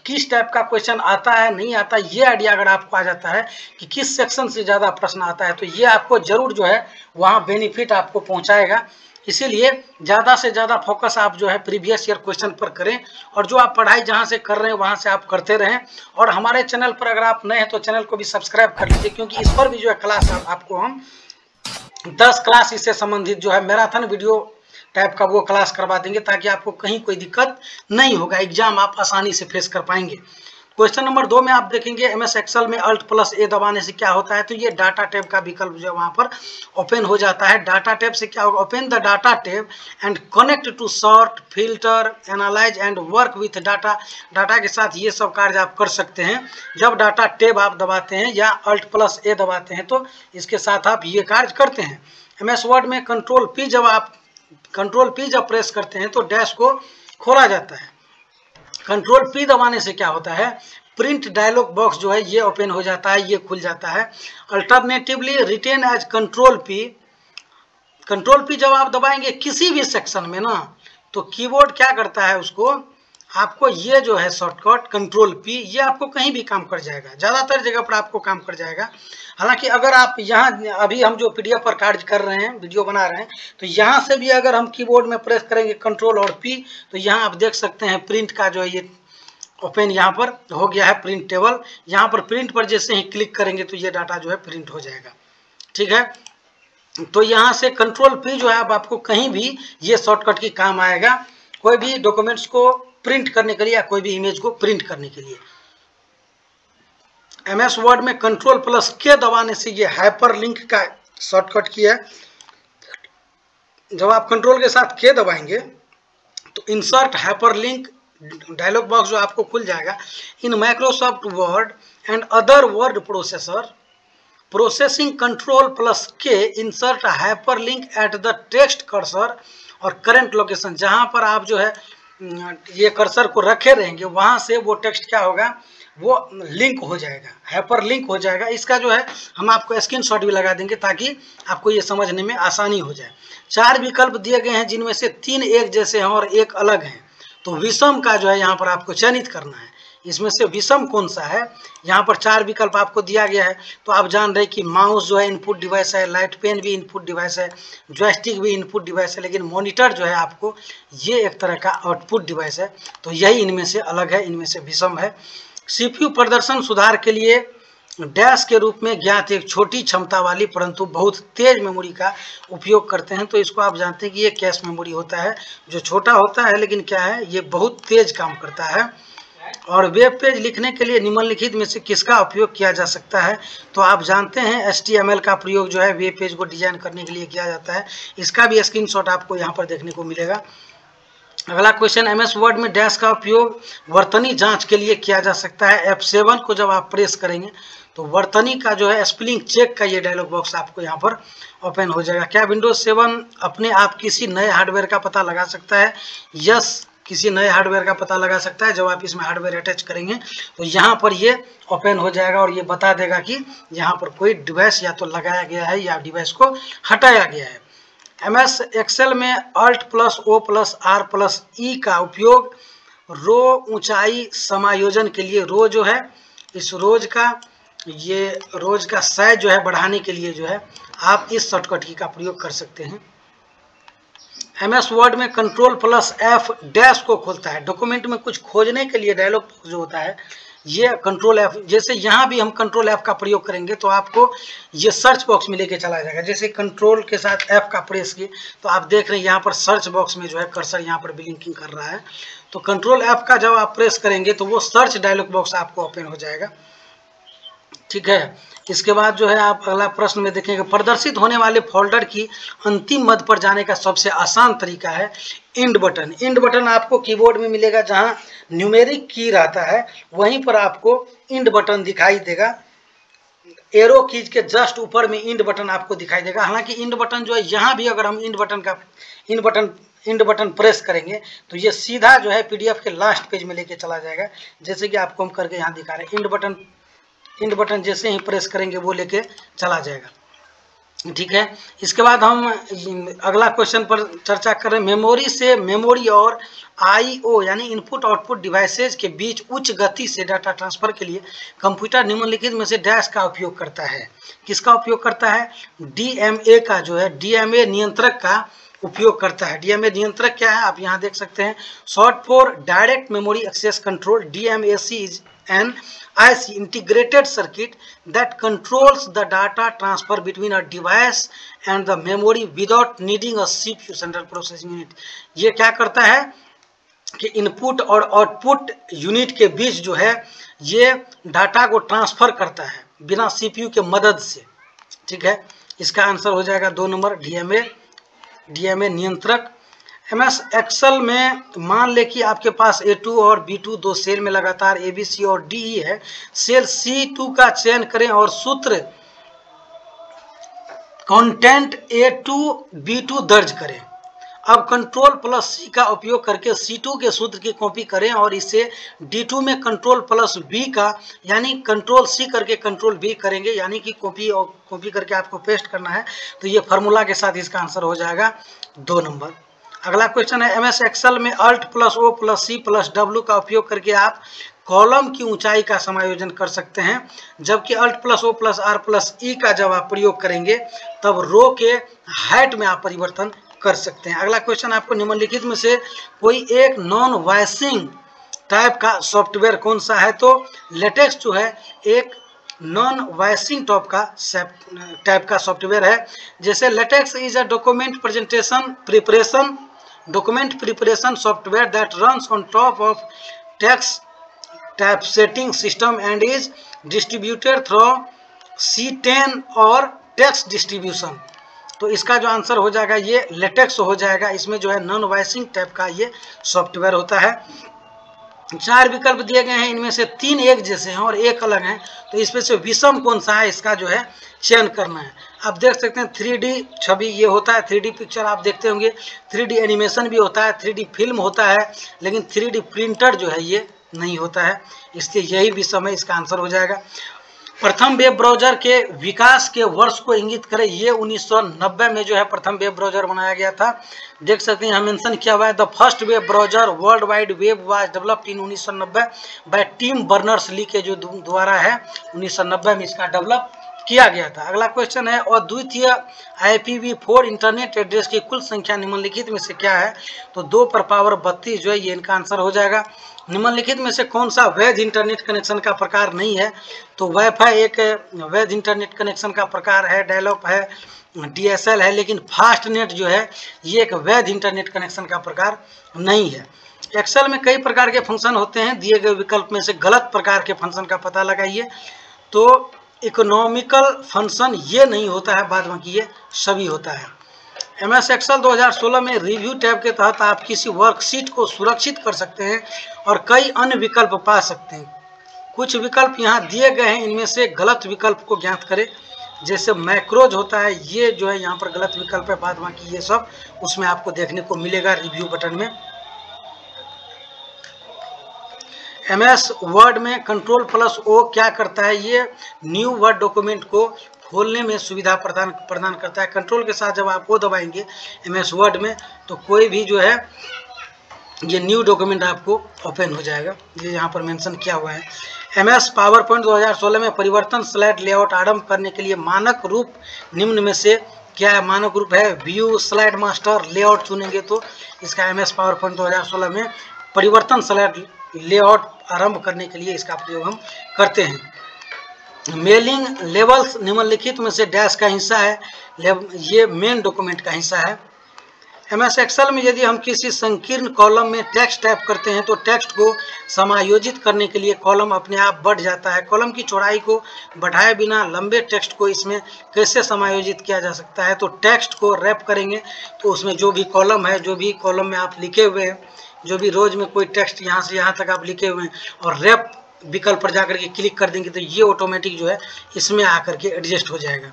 किस टाइप का क्वेश्चन आता है नहीं आता, ये आइडिया अगर आपको आ जाता है कि किस सेक्शन से ज़्यादा प्रश्न आता है, तो ये आपको जरूर जो है वहाँ बेनिफिट आपको पहुँचाएगा। इसीलिए ज़्यादा से ज़्यादा फोकस आप जो है प्रीवियस ईयर क्वेश्चन पर करें, और जो आप पढ़ाई जहाँ से कर रहे हैं वहाँ से आप करते रहें। और हमारे चैनल पर अगर आप नए हैं तो चैनल को भी सब्सक्राइब कर लीजिए, क्योंकि इस पर भी जो है क्लास आपको हम 10 क्लास इससे संबंधित जो है मैराथन वीडियो टाइप का वो क्लास करवा देंगे, ताकि आपको कहीं कोई दिक्कत नहीं होगा, एग्जाम आप आसानी से फेस कर पाएंगे। क्वेश्चन नंबर 2 में आप देखेंगे MS एक्सेल में Alt+A दबाने से क्या होता है, तो ये डाटा टैब का विकल्प जो है वहाँ पर ओपन हो जाता है। डाटा टैब से क्या होगा, open the data tab and connect to sort, filter, analyze and work with data. Data के साथ ये सब कार्य आप कर सकते हैं जब डाटा टैब आप दबाते हैं या Alt+A दबाते हैं, तो इसके साथ आप ये कार्य करते हैं। MS वर्ड में कंट्रोल पी जब प्रेस करते हैं तो डैश को खोला जाता है। कंट्रोल पी दबाने से क्या होता है, प्रिंट डायलॉग बॉक्स जो है ये ओपन हो जाता है, ये खुल जाता है। Alternatively written as control P जब आप दबाएंगे किसी भी सेक्शन में ना, तो कीबोर्ड क्या करता है, उसको आपको ये जो है शॉर्टकट कंट्रोल पी, ये आपको कहीं भी काम कर जाएगा, ज़्यादातर जगह पर आपको काम कर जाएगा। हालांकि अगर आप यहाँ अभी हम जो PDF पर कार्य कर रहे हैं, वीडियो बना रहे हैं, तो यहाँ से भी अगर हम कीबोर्ड में प्रेस करेंगे कंट्रोल और पी, तो यहाँ आप देख सकते हैं प्रिंट का जो है ये ओपन यहाँ पर हो गया है, प्रिंट टेबल। यहाँ पर प्रिंट पर जैसे ही क्लिक करेंगे तो ये डाटा जो है प्रिंट हो जाएगा। ठीक है, तो यहाँ से कंट्रोल पी जो है अब आपको कहीं भी ये शॉर्टकट की काम आएगा, कोई भी डॉक्यूमेंट्स को प्रिंट करने के लिए या कोई भी इमेज को प्रिंट करने के लिए। MS वर्ड में Ctrl+K दबाने से ये हाइपर लिंक का शॉर्टकट की है। जब आप कंट्रोल के साथ K दबाएंगे तो insert hyperlink dialog box जो आपको खुल जाएगा। In Microsoft Word and other word processing Ctrl+K insert hyperlink at the text cursor और करंट लोकेशन। जहाँ पर आप जो है ये कर्सर को रखे रहेंगे वहाँ से वो टेक्स्ट क्या होगा, वो लिंक हो जाएगा, हाइपर लिंक हो जाएगा। इसका जो है हम आपको स्क्रीनशॉट भी लगा देंगे ताकि आपको ये समझने में आसानी हो जाए। 4 विकल्प दिए गए हैं जिनमें से 3 एक जैसे हैं और एक अलग हैं, तो विषम का जो है यहाँ पर आपको चयनित करना है। इसमें से विषम कौन सा है, यहाँ पर 4 विकल्प आपको दिया गया है। तो आप जान रहे कि माउस जो है इनपुट डिवाइस है, लाइट पेन भी इनपुट डिवाइस है, जॉयस्टिक भी इनपुट डिवाइस है, लेकिन मॉनिटर जो है आपको ये एक तरह का आउटपुट डिवाइस है। तो यही इनमें से अलग है, इनमें से विषम है। CPU प्रदर्शन सुधार के लिए डैश के रूप में ज्ञात एक छोटी क्षमता वाली परंतु बहुत तेज मेमोरी का उपयोग करते हैं। तो इसको आप जानते हैं कि ये कैश मेमोरी होता है, जो छोटा होता है लेकिन क्या है, ये बहुत तेज काम करता है। और वेब पेज लिखने के लिए निम्नलिखित में से किसका उपयोग किया जा सकता है, तो आप जानते हैं HTML का प्रयोग जो है वेब पेज को डिजाइन करने के लिए किया जाता है। इसका भी स्क्रीनशॉट आपको यहाँ पर देखने को मिलेगा। अगला क्वेश्चन, MS वर्ड में डैश का उपयोग वर्तनी जांच के लिए किया जा सकता है। F7 को जब आप प्रेस करेंगे तो वर्तनी का जो है स्पेलिंग चेक का ये डायलॉग बॉक्स आपको यहाँ पर ओपन हो जाएगा। क्या विंडोज 7 अपने आप किसी नए हार्डवेयर का पता लगा सकता है? यस, किसी नए हार्डवेयर का पता लगा सकता है। जब आप इसमें हार्डवेयर अटैच करेंगे तो यहाँ पर ये ओपन हो जाएगा और ये बता देगा कि यहाँ पर कोई डिवाइस या तो लगाया गया है या डिवाइस को हटाया गया है। MS एक्सेल में Alt+O+R+E का उपयोग रो ऊंचाई समायोजन के लिए, रो जो है इस रोज का साइज जो है बढ़ाने के लिए जो है आप इस शॉर्टकट की का प्रयोग कर सकते हैं। MS वर्ड में Ctrl+F डैश को खोलता है। डॉक्यूमेंट में कुछ खोजने के लिए डायलॉग बॉक्स जो होता है ये Ctrl+F, जैसे यहाँ भी हम Ctrl+F का प्रयोग करेंगे तो आपको ये सर्च बॉक्स में लेके चला जाएगा। जैसे कंट्रोल के साथ F का प्रेस किए तो आप देख रहे हैं यहाँ पर सर्च बॉक्स में जो है कर्सर यहाँ पर ब्लिंकिंग कर रहा है। तो Ctrl+F का जब आप प्रेस करेंगे तो वो सर्च डायलॉग बॉक्स आपको ओपन हो जाएगा। ठीक है, इसके बाद जो है आप अगला प्रश्न में देखेंगे, प्रदर्शित होने वाले फोल्डर की अंतिम मध्य पर जाने का सबसे आसान तरीका है इंड बटन। इंड बटन आपको कीबोर्ड में मिलेगा, जहां न्यूमेरिक की रहता है वहीं पर आपको इंड बटन दिखाई देगा। एरो कीज के जस्ट ऊपर में इंड बटन आपको दिखाई देगा। हालांकि इंड बटन जो है यहाँ भी अगर हम end button end button press करेंगे तो ये सीधा जो है PDF के लास्ट पेज में लेके चला जाएगा। जैसे कि आपको हम करके यहाँ दिखा रहे हैं, इंड बटन जैसे ही प्रेस करेंगे वो लेके चला जाएगा। ठीक है, इसके बाद हम अगला क्वेश्चन पर चर्चा कर रहे हैं। मेमोरी से मेमोरी और IO यानी इनपुट आउटपुट डिवाइसेज के बीच उच्च गति से डाटा ट्रांसफर के लिए कंप्यूटर निम्नलिखित में से डैश का उपयोग करता है। किसका उपयोग करता है? DMA का जो है DMA नियंत्रक का उपयोग करता है। DMA नियंत्रक क्या है आप यहाँ देख सकते हैं, short for direct memory access control. DMAC is an IC integrated circuit that controls the data transfer between a device and the memory without needing a CPU central processing unit। ये क्या करता है कि इनपुट और आउटपुट यूनिट के बीच जो है ये डाटा को ट्रांसफर करता है बिना CPU के मदद से। ठीक है, इसका आंसर हो जाएगा 2 नंबर DMA नियंत्रक। MS एक्सेल में मान ले कि आपके पास A2 और B2 दो सेल में लगातार ABC और DE है। सेल C2 का चयन करें और सूत्र कंटेंट A2 B2 दर्ज करें। अब Ctrl+C का उपयोग करके C2 के सूत्र की कॉपी करें और इसे D2 में Ctrl+V का यानी Ctrl+C करके Ctrl+V करेंगे, यानी कि कॉपी करके आपको पेस्ट करना है। तो ये फार्मूला के साथ इसका आंसर हो जाएगा 2 नंबर। अगला क्वेश्चन है, MS एक्सेल में Alt+O+C+W का उपयोग करके आप कॉलम की ऊंचाई का समायोजन कर सकते हैं, जबकि Alt+O+R+E का जब आप प्रयोग करेंगे तब रो के हाइट में आप परिवर्तन कर सकते हैं। अगला क्वेश्चन आपको निम्नलिखित में से कोई एक नॉन वॉइसिंग टाइप का सॉफ्टवेयर कौन सा है? तो लेटेक्स जो है एक नॉन वॉइसिंग टाइप का सॉफ्टवेयर है। जैसे latex is a document preparation software that runs on top of text typesetting system and is distributed through C10 और टेक्स्ट डिस्ट्रीब्यूशन। तो इसका जो आंसर हो जाएगा ये लेटेक्स हो जाएगा। इसमें जो है नॉन वॉइसिंग टाइप का ये सॉफ्टवेयर होता है। 4 विकल्प दिए गए हैं, इनमें से 3 एक जैसे हैं और एक अलग हैं। तो इसमें से विषम कौन सा है इसका जो है चयन करना है। आप देख सकते हैं 3D छवि ये होता है, 3D पिक्चर आप देखते होंगे, 3D एनिमेशन भी होता है, 3D फिल्म होता है, लेकिन 3D प्रिंटर जो है ये नहीं होता है, इसलिए यही विषम है। इसका आंसर हो जाएगा। प्रथम वेब ब्राउजर के विकास के वर्ष को इंगित करें। ये 1990 में जो है प्रथम वेब ब्राउजर बनाया गया था। देख सकते हैं यहाँ मेंशन किया हुआ है, the first web browser world wide web was developed in 1990 by Tim Berners Lee के जो द्वारा है 1990 में इसका डेवलप किया गया था। अगला क्वेश्चन है, अद्वितीय IPv4 इंटरनेट एड्रेस की कुल संख्या निम्नलिखित में से क्या है? तो 2⁻32 जो है ये इनका आंसर हो जाएगा। निम्नलिखित में से कौन सा वैध इंटरनेट कनेक्शन का प्रकार नहीं है? तो वाईफाई एक वैध इंटरनेट कनेक्शन का प्रकार है, डायल-अप है, DSL है, लेकिन फास्ट नेट जो है ये एक वैध इंटरनेट कनेक्शन का प्रकार नहीं है। एक्सेल में कई प्रकार के फंक्शन होते हैं, दिए गए विकल्प में से गलत प्रकार के फंक्शन का पता लगाइए। तो इकोनॉमिकल फंक्शन ये नहीं होता है, बाद बाकी ये सभी होता है। MS एक्सेल 2016 में रिव्यू टैब के तहत आप किसी वर्कशीट को सुरक्षित कर सकते हैं और कई अन्य विकल्प पा सकते हैं। कुछ विकल्प यहाँ दिए गए हैं, इनमें से गलत विकल्प को ज्ञात करें। जैसे मैक्रोज होता है ये जो है यहाँ पर गलत विकल्प है, बाद बाकी ये सब उसमें आपको देखने को मिलेगा रिव्यू बटन में। MS वर्ड में Ctrl+O क्या करता है? ये न्यू वर्ड डॉक्यूमेंट को खोलने में सुविधा प्रदान करता है। कंट्रोल के साथ जब आप वो दबाएंगे MS वर्ड में तो कोई भी जो है ये न्यू डॉक्यूमेंट आपको ओपन हो जाएगा, ये यहाँ पर मेंशन किया हुआ है। MS पावरपॉइंट 2016 में परिवर्तन स्लाइड लेआउट आरंभ करने के लिए मानक रूप निम्न में से क्या है? मानक रूप है व्यू स्लाइड मास्टर लेआउट चुनेंगे तो इसका MS पावरपॉइंट 2016 में परिवर्तन स्लाइड लेआउट आरंभ करने के लिए इसका प्रयोग हम करते हैं। मेलिंग लेवल्स निम्नलिखित में से डैश का हिस्सा है? ये मेन डॉक्यूमेंट का हिस्सा है। MS एक्सेल में यदि हम किसी संकीर्ण कॉलम में टेक्स्ट टाइप करते हैं तो टेक्स्ट को समायोजित करने के लिए कॉलम अपने आप बढ़ जाता है। कॉलम की चौड़ाई को बढ़ाए बिना लंबे टेक्स्ट को इसमें कैसे समायोजित किया जा सकता है? तो टेक्स्ट को रैप करेंगे तो उसमें जो भी कॉलम है, जो भी कॉलम में आप लिखे हुए हैं, जो भी रोज में कोई टेक्स्ट यहाँ से यहाँ तक आप लिखे हुए हैं और रैप विकल्प पर जाकर के क्लिक कर देंगे तो ये ऑटोमेटिक जो है इसमें आकर के एडजस्ट हो जाएगा।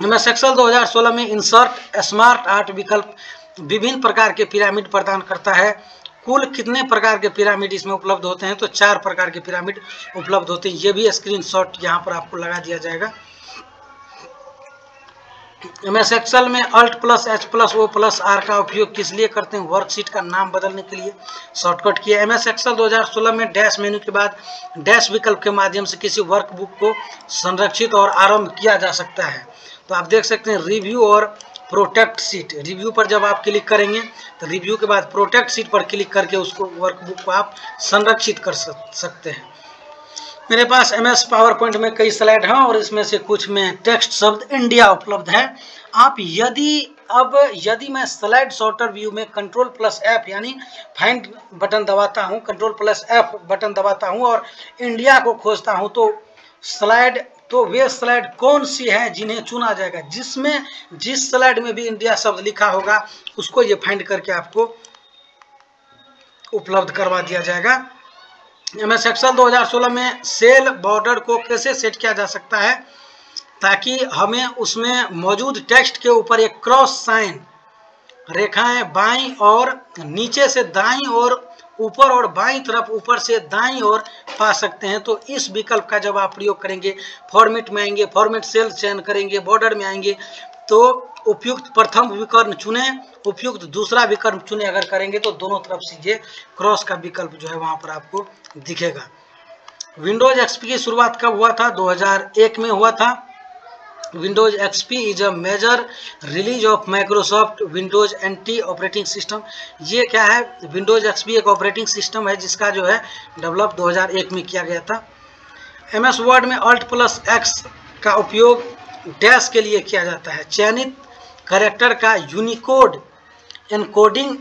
MS एक्सेल 2016 में इंसर्ट स्मार्ट आर्ट विकल्प विभिन्न प्रकार के पिरामिड प्रदान करता है। कुल कितने प्रकार के पिरामिड इसमें उपलब्ध होते हैं? तो 4 प्रकार के पिरामिड उपलब्ध होते हैं। ये भी स्क्रीनशॉट यहाँ पर आपको लगा दिया जाएगा। MS एक्सेल में Alt+H+O+R का उपयोग किस लिए करते हैं? वर्कशीट का नाम बदलने के लिए शॉर्टकट किया। MS एक्सेल 2016 में डैश मेन्यू के बाद डैश विकल्प के माध्यम से किसी वर्कबुक को संरक्षित और आरंभ किया जा सकता है। तो आप देख सकते हैं रिव्यू और प्रोटेक्ट सीट। रिव्यू पर जब आप क्लिक करेंगे तो रिव्यू के बाद प्रोटेक्ट सीट पर क्लिक करके उसको वर्कबुक को आप संरक्षित कर सकते हैं। मेरे पास MS पावर पॉइंट में कई स्लाइड हैं और इसमें से कुछ में टेक्स्ट शब्द इंडिया उपलब्ध है। आप यदि मैं स्लाइड सॉर्टर व्यू में Ctrl+F यानी फाइंड बटन दबाता हूं, Ctrl+F बटन दबाता हूं और इंडिया को खोजता हूं तो वे स्लाइड कौन सी हैं जिन्हें चुना जाएगा? जिस स्लाइड में भी इंडिया शब्द लिखा होगा उसको ये फाइंड करके आपको उपलब्ध करवा दिया जाएगा। MS एक्सेल 2016 में सेल बॉर्डर को कैसे सेट किया जा सकता है ताकि हमें उसमें मौजूद टेक्स्ट के ऊपर एक क्रॉस साइन रेखाएं बाईं और नीचे से दाईं और ऊपर और बाईं तरफ ऊपर से दाईं ओर पा सकते हैं। तो इस विकल्प का जब आप प्रयोग करेंगे, फॉर्मेट में आएंगे, फॉर्मेट सेल चयन करेंगे, बॉर्डर में आएंगे तो उपयुक्त प्रथम विकर्ण चुने, उपयुक्त दूसरा विकल्प चुने अगर करेंगे तो दोनों तरफ से ये क्रॉस का विकल्प जो है वहां पर आपको दिखेगा। विंडोज XP की शुरुआत कब हुआ था? 2001 में हुआ था। Windows XP is a major release of Microsoft Windows NT operating system. ये क्या है? विंडोज XP एक ऑपरेटिंग सिस्टम है जिसका जो है डेवलप 2001 में किया गया था। MS वर्ड में Alt+X का उपयोग डैश के लिए किया जाता है। चयनित कैरेक्टर का यूनिकोड एनकोडिंग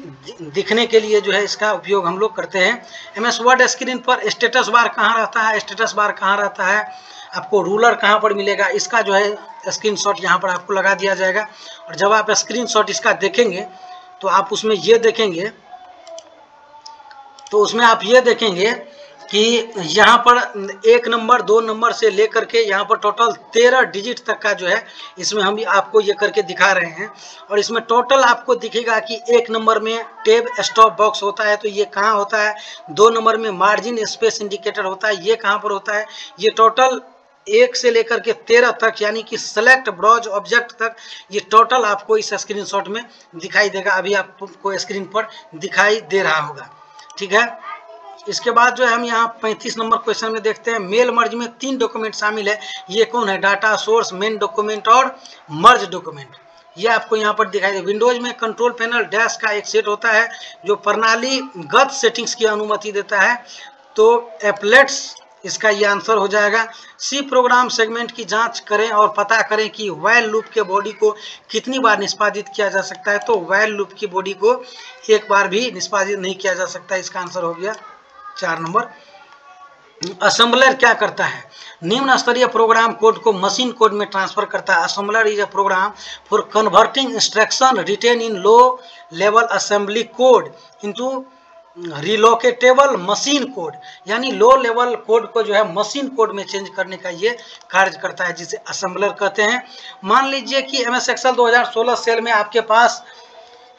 दिखने के लिए जो है इसका उपयोग हम लोग करते हैं। MS वर्ड स्क्रीन पर स्टेटस बार कहाँ रहता है? स्टेटस बार कहाँ रहता है? आपको रूलर कहाँ पर मिलेगा? इसका जो है स्क्रीनशॉट यहाँ पर आपको लगा दिया जाएगा। और जब आप स्क्रीनशॉट इसका देखेंगे तो आप उसमें ये देखेंगे कि यहाँ पर 1 नंबर 2 नंबर से लेकर के यहाँ पर टोटल 13 डिजिट तक का जो है इसमें हम भी आपको ये करके दिखा रहे हैं। और इसमें टोटल आपको दिखेगा कि 1 नंबर में टेब स्टॉप बॉक्स होता है, तो ये कहाँ होता है? 2 नंबर में मार्जिन स्पेस इंडिकेटर होता है, ये कहाँ पर होता है? ये टोटल 1 से लेकर के 13 तक यानी कि सेलेक्ट ब्राउज ऑब्जेक्ट तक ये टोटल आपको इस स्क्रीनशॉट में दिखाई देगा। अभी आपको स्क्रीन पर दिखाई दे रहा होगा, ठीक है। इसके बाद जो है हम यहाँ 35 नंबर क्वेश्चन में देखते हैं। मेल मर्ज में 3 डॉक्यूमेंट शामिल है, ये कौन है? डाटा सोर्स, मेन डॉक्यूमेंट और मर्ज डॉक्यूमेंट। ये आपको यहाँ पर दिखाई दे। विंडोज में कंट्रोल पैनल डैश का एक सेट होता है जो प्रणालीगत सेटिंग्स की अनुमति देता है। तो एप्लेट्स इसका ये आंसर हो जाएगा। सी प्रोग्राम सेगमेंट की जांच करें और पता करें कि व्हाइल लूप के बॉडी को कितनी बार निष्पादित किया जा सकता है। तो व्हाइल लूप की बॉडी को 1 बार भी निष्पादित नहीं किया जा सकता। इसका आंसर हो गया 4 नंबर। असेंबलर क्या करता है? निम्न स्तरीय प्रोग्राम कोड को मशीन कोड में ट्रांसफर करता है। Assembler is a program for converting instruction written in low level assembly code into relocatable machine code, यानी लो लेवल कोड को जो है मशीन कोड में चेंज करने का ये कार्य करता है, जिसे असेंबलर कहते हैं। मान लीजिए कि MS एक्सेल 2016 सेल में आपके पास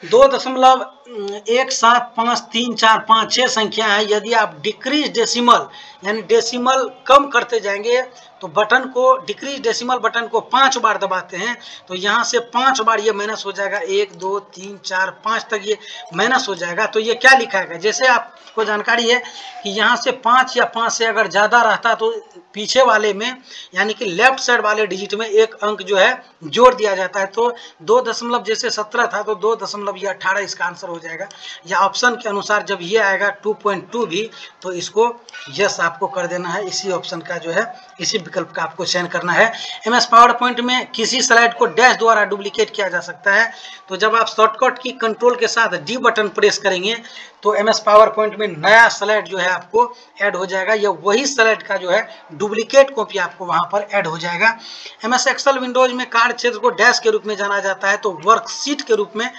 2.1753456 संख्या है। यदि आप डिक्रीज डेसिमल यानी डेसिमल कम करते जाएंगे तो बटन को डिक्रीज डेसिमल बटन को 5 बार दबाते हैं तो यहाँ से 5 बार ये माइनस हो जाएगा। 1 2 3 4 5 तक ये माइनस हो जाएगा। तो ये क्या लिखा है? जैसे आपको जानकारी है कि यहाँ से 5 या 5 से अगर ज़्यादा रहता तो पीछे वाले में यानी कि लेफ्ट साइड वाले डिजिट में 1 अंक जो है जोड़ दिया जाता है। तो 2 जैसे 17 था तो 2.18 इसका आंसर हो जाएगा। या ऑप्शन के अनुसार जब ये आएगा 2.2 भी तो इसको यस आपको कर देना है। इसी ऑप्शन का जो है इसी विकल्प का आपको चयन करना है। MS पावर पॉइंट में किसी स्लाइड को डैश द्वारा डुप्लीकेट किया जा सकता है। तो जब आप शॉर्टकट की कंट्रोल के साथ D बटन प्रेस करेंगे तो MS पावर पॉइंट में नया स्लाइड जो है आपको ऐड हो जाएगा। या वही स्लाइड का जो है डुप्लीकेट कॉपी आपको वहां पर ऐड हो जाएगा। MS एक्सेल विंडोज में कार्य क्षेत्र को डैश के रूप में जाना जाता है, तो वर्कशीट के रूप में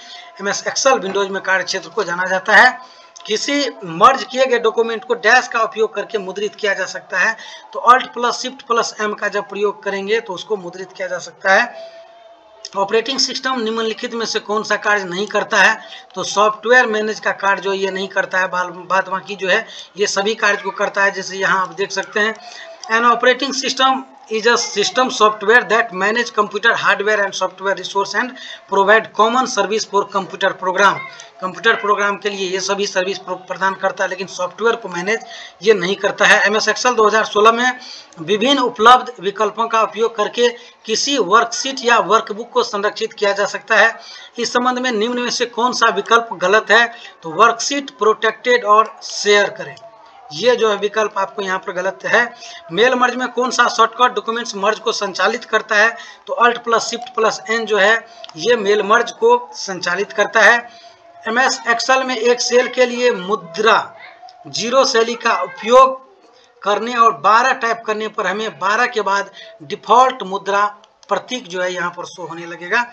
MS एक्सेल विंडोज में कार्य क्षेत्र को जाना जाता है। किसी मर्ज किए गए डॉक्यूमेंट को डैश का उपयोग करके मुद्रित किया जा सकता है। तो Alt+Shift+M का जब प्रयोग करेंगे तो उसको मुद्रित किया जा सकता है। ऑपरेटिंग सिस्टम निम्नलिखित में से कौन सा कार्य नहीं करता है? तो सॉफ्टवेयर मैनेज का कार्य जो ये नहीं करता है, बाद बाकी जो है ये सभी कार्य को करता है। जैसे यहाँ आप देख सकते हैं, N operating system is a system software that manage computer hardware and software resource and provide common service for computer program। Computer program के लिए ये सभी सर्विस प्रदान करता है, लेकिन सॉफ्टवेयर को मैनेज ये नहीं करता है। MS एक्सेल 2016 में विभिन्न उपलब्ध विकल्पों का उपयोग करके किसी वर्कशीट या वर्कबुक को संरक्षित किया जा सकता है। इस संबंध में निम्न में से कौन सा विकल्प गलत है? तो वर्कशीट प्रोटेक्टेड और शेयर करें, ये जो है विकल्प आपको यहाँ पर गलत है। मेल मर्ज में कौन सा शॉर्टकट डॉक्यूमेंट्स मर्ज को संचालित करता है? तो alt plus shift plus N जो है ये मेल मर्ज को संचालित करता है। MS एक्सेल में एक सेल के लिए मुद्रा 0 शैली का उपयोग करने और 12 टाइप करने पर हमें 12 के बाद डिफॉल्ट मुद्रा प्रतीक जो है यहाँ पर शो होने लगेगा।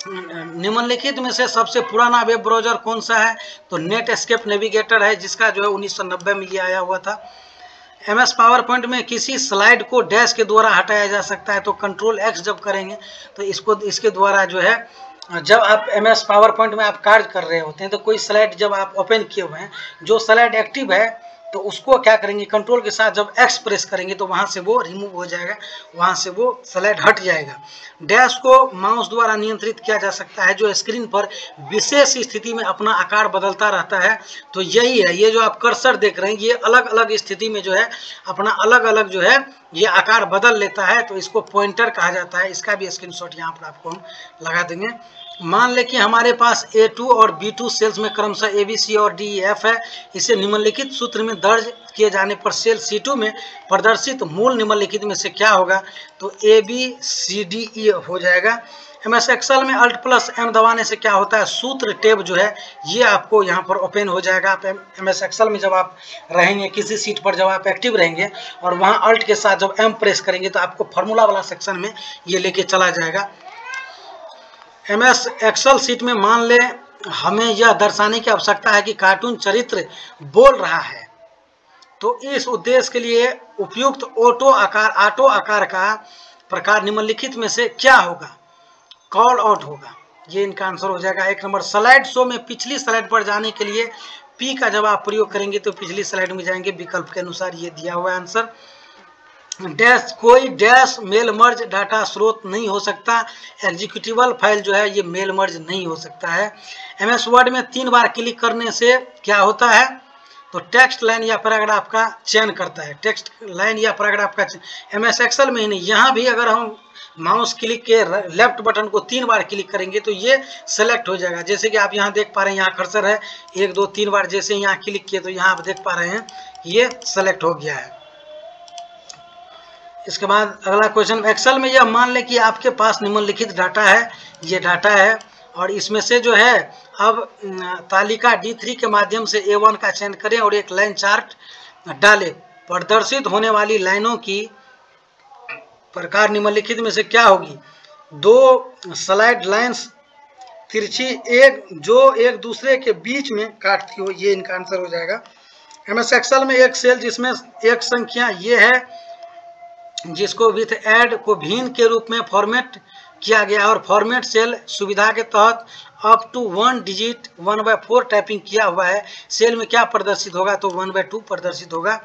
निम्नलिखित में से सबसे पुराना वेब ब्राउजर कौन सा है? तो नेट एस्केप नेविगेटर है, जिसका जो है 1990 में ये आया हुआ था। MS पावर पॉइंट में किसी स्लाइड को डैश के द्वारा हटाया जा सकता है, तो कंट्रोल X जब करेंगे तो इसके द्वारा जो है, जब आप MS पावर पॉइंट में आप कार्य कर रहे होते हैं तो कोई स्लाइड जब आप ओपन किए हुए हैं, जो स्लाइड एक्टिव है तो उसको क्या करेंगे, कंट्रोल के साथ जब X प्रेस करेंगे तो वहां से वो रिमूव हो जाएगा, वहां से वो स्लाइड हट जाएगा। डैश को माउस द्वारा नियंत्रित किया जा सकता है, जो स्क्रीन पर विशेष स्थिति में अपना आकार बदलता रहता है। तो यही है, ये जो आप कर्सर देख रहे हैं ये अलग अलग स्थिति में जो है अपना अलग अलग जो है ये आकार बदल लेता है, तो इसको पॉइंटर कहा जाता है। इसका भी स्क्रीनशॉट यहाँ पर आपको हम लगा देंगे। मान लें कि हमारे पास A2 और B2 सेल्स में क्रमशः ABC और DEF है। इसे निम्नलिखित सूत्र में दर्ज किए जाने पर सेल C2 में प्रदर्शित मूल निम्नलिखित में से क्या होगा? तो ABCDE हो जाएगा। MS एक्सेल में अल्ट प्लस M दबाने से क्या होता है? सूत्र टेब जो है ये आपको यहाँ पर ओपन हो जाएगा। आप MS एक्सेल में जब आप रहेंगे किसी सीट पर, जब आप एक्टिव रहेंगे और वहाँ अल्ट के साथ जब M प्रेस करेंगे तो आपको फार्मूला वाला सेक्शन में ये लेके चला जाएगा। MS एक्सेल सीट में मान लें हमें यह दर्शाने की आवश्यकता है कि कार्टून चरित्र बोल रहा है, तो इस उद्देश्य के लिए उपयुक्त ऑटो आकार का प्रकार निम्नलिखित में से क्या होगा? कॉल आउट होगा, ये इनका आंसर हो जाएगा। 1 नंबर, स्लाइड शो में पिछली स्लाइड पर जाने के लिए P का जब आप प्रयोग करेंगे तो पिछली स्लाइड में जाएंगे, विकल्प के अनुसार ये दिया हुआ है आंसर। डैश कोई डैश मेल मर्ज डाटा स्रोत नहीं हो सकता, एग्जीक्यूटिबल फाइल जो है ये मेल मर्ज नहीं हो सकता है। MS वर्ड में 3 बार क्लिक करने से क्या होता है? तो टेक्स्ट लाइन या पैराग्राफ का चयन करता है, टेक्स्ट लाइन या पैराग्राफ का चयन। MS एक्सेल में ही नहीं, यहाँ भी अगर हम माउस क्लिक के लेफ्ट बटन को 3 बार क्लिक करेंगे तो ये सेलेक्ट हो जाएगा। जैसे कि आप यहाँ देख पा रहे हैं, यहाँ कर्सर है, 1 2 3 बार जैसे यहाँ क्लिक किए तो यहाँ आप देख पा रहे हैं ये सेलेक्ट हो गया है। इसके बाद अगला क्वेश्चन, एक्सेल में यह मान लें कि आपके पास निम्नलिखित डाटा है, ये डाटा है और इसमें से जो है अब तालिका D3 के माध्यम से A1 का चयन करें और एक लाइन चार्ट डालें। प्रदर्शित होने वाली लाइनों की प्रकार निम्नलिखित में से क्या होगी? 2 स्लाइड लाइन्स तिरछी जो एक दूसरे के बीच में काटती हो, ये इनका आंसर हो जाएगा। MS एक्सेल में एक सेल जिसमें एक संख्या ये है, जिसको विथ ऐड को भिन्न के रूप में फॉर्मेट किया गया और फॉर्मेट सेल सुविधा के तहत अप टू 1 डिजिट 1/4 टाइपिंग किया हुआ है। सेल में क्या प्रदर्शित होगा? तो 1/2 प्रदर्शित होगा।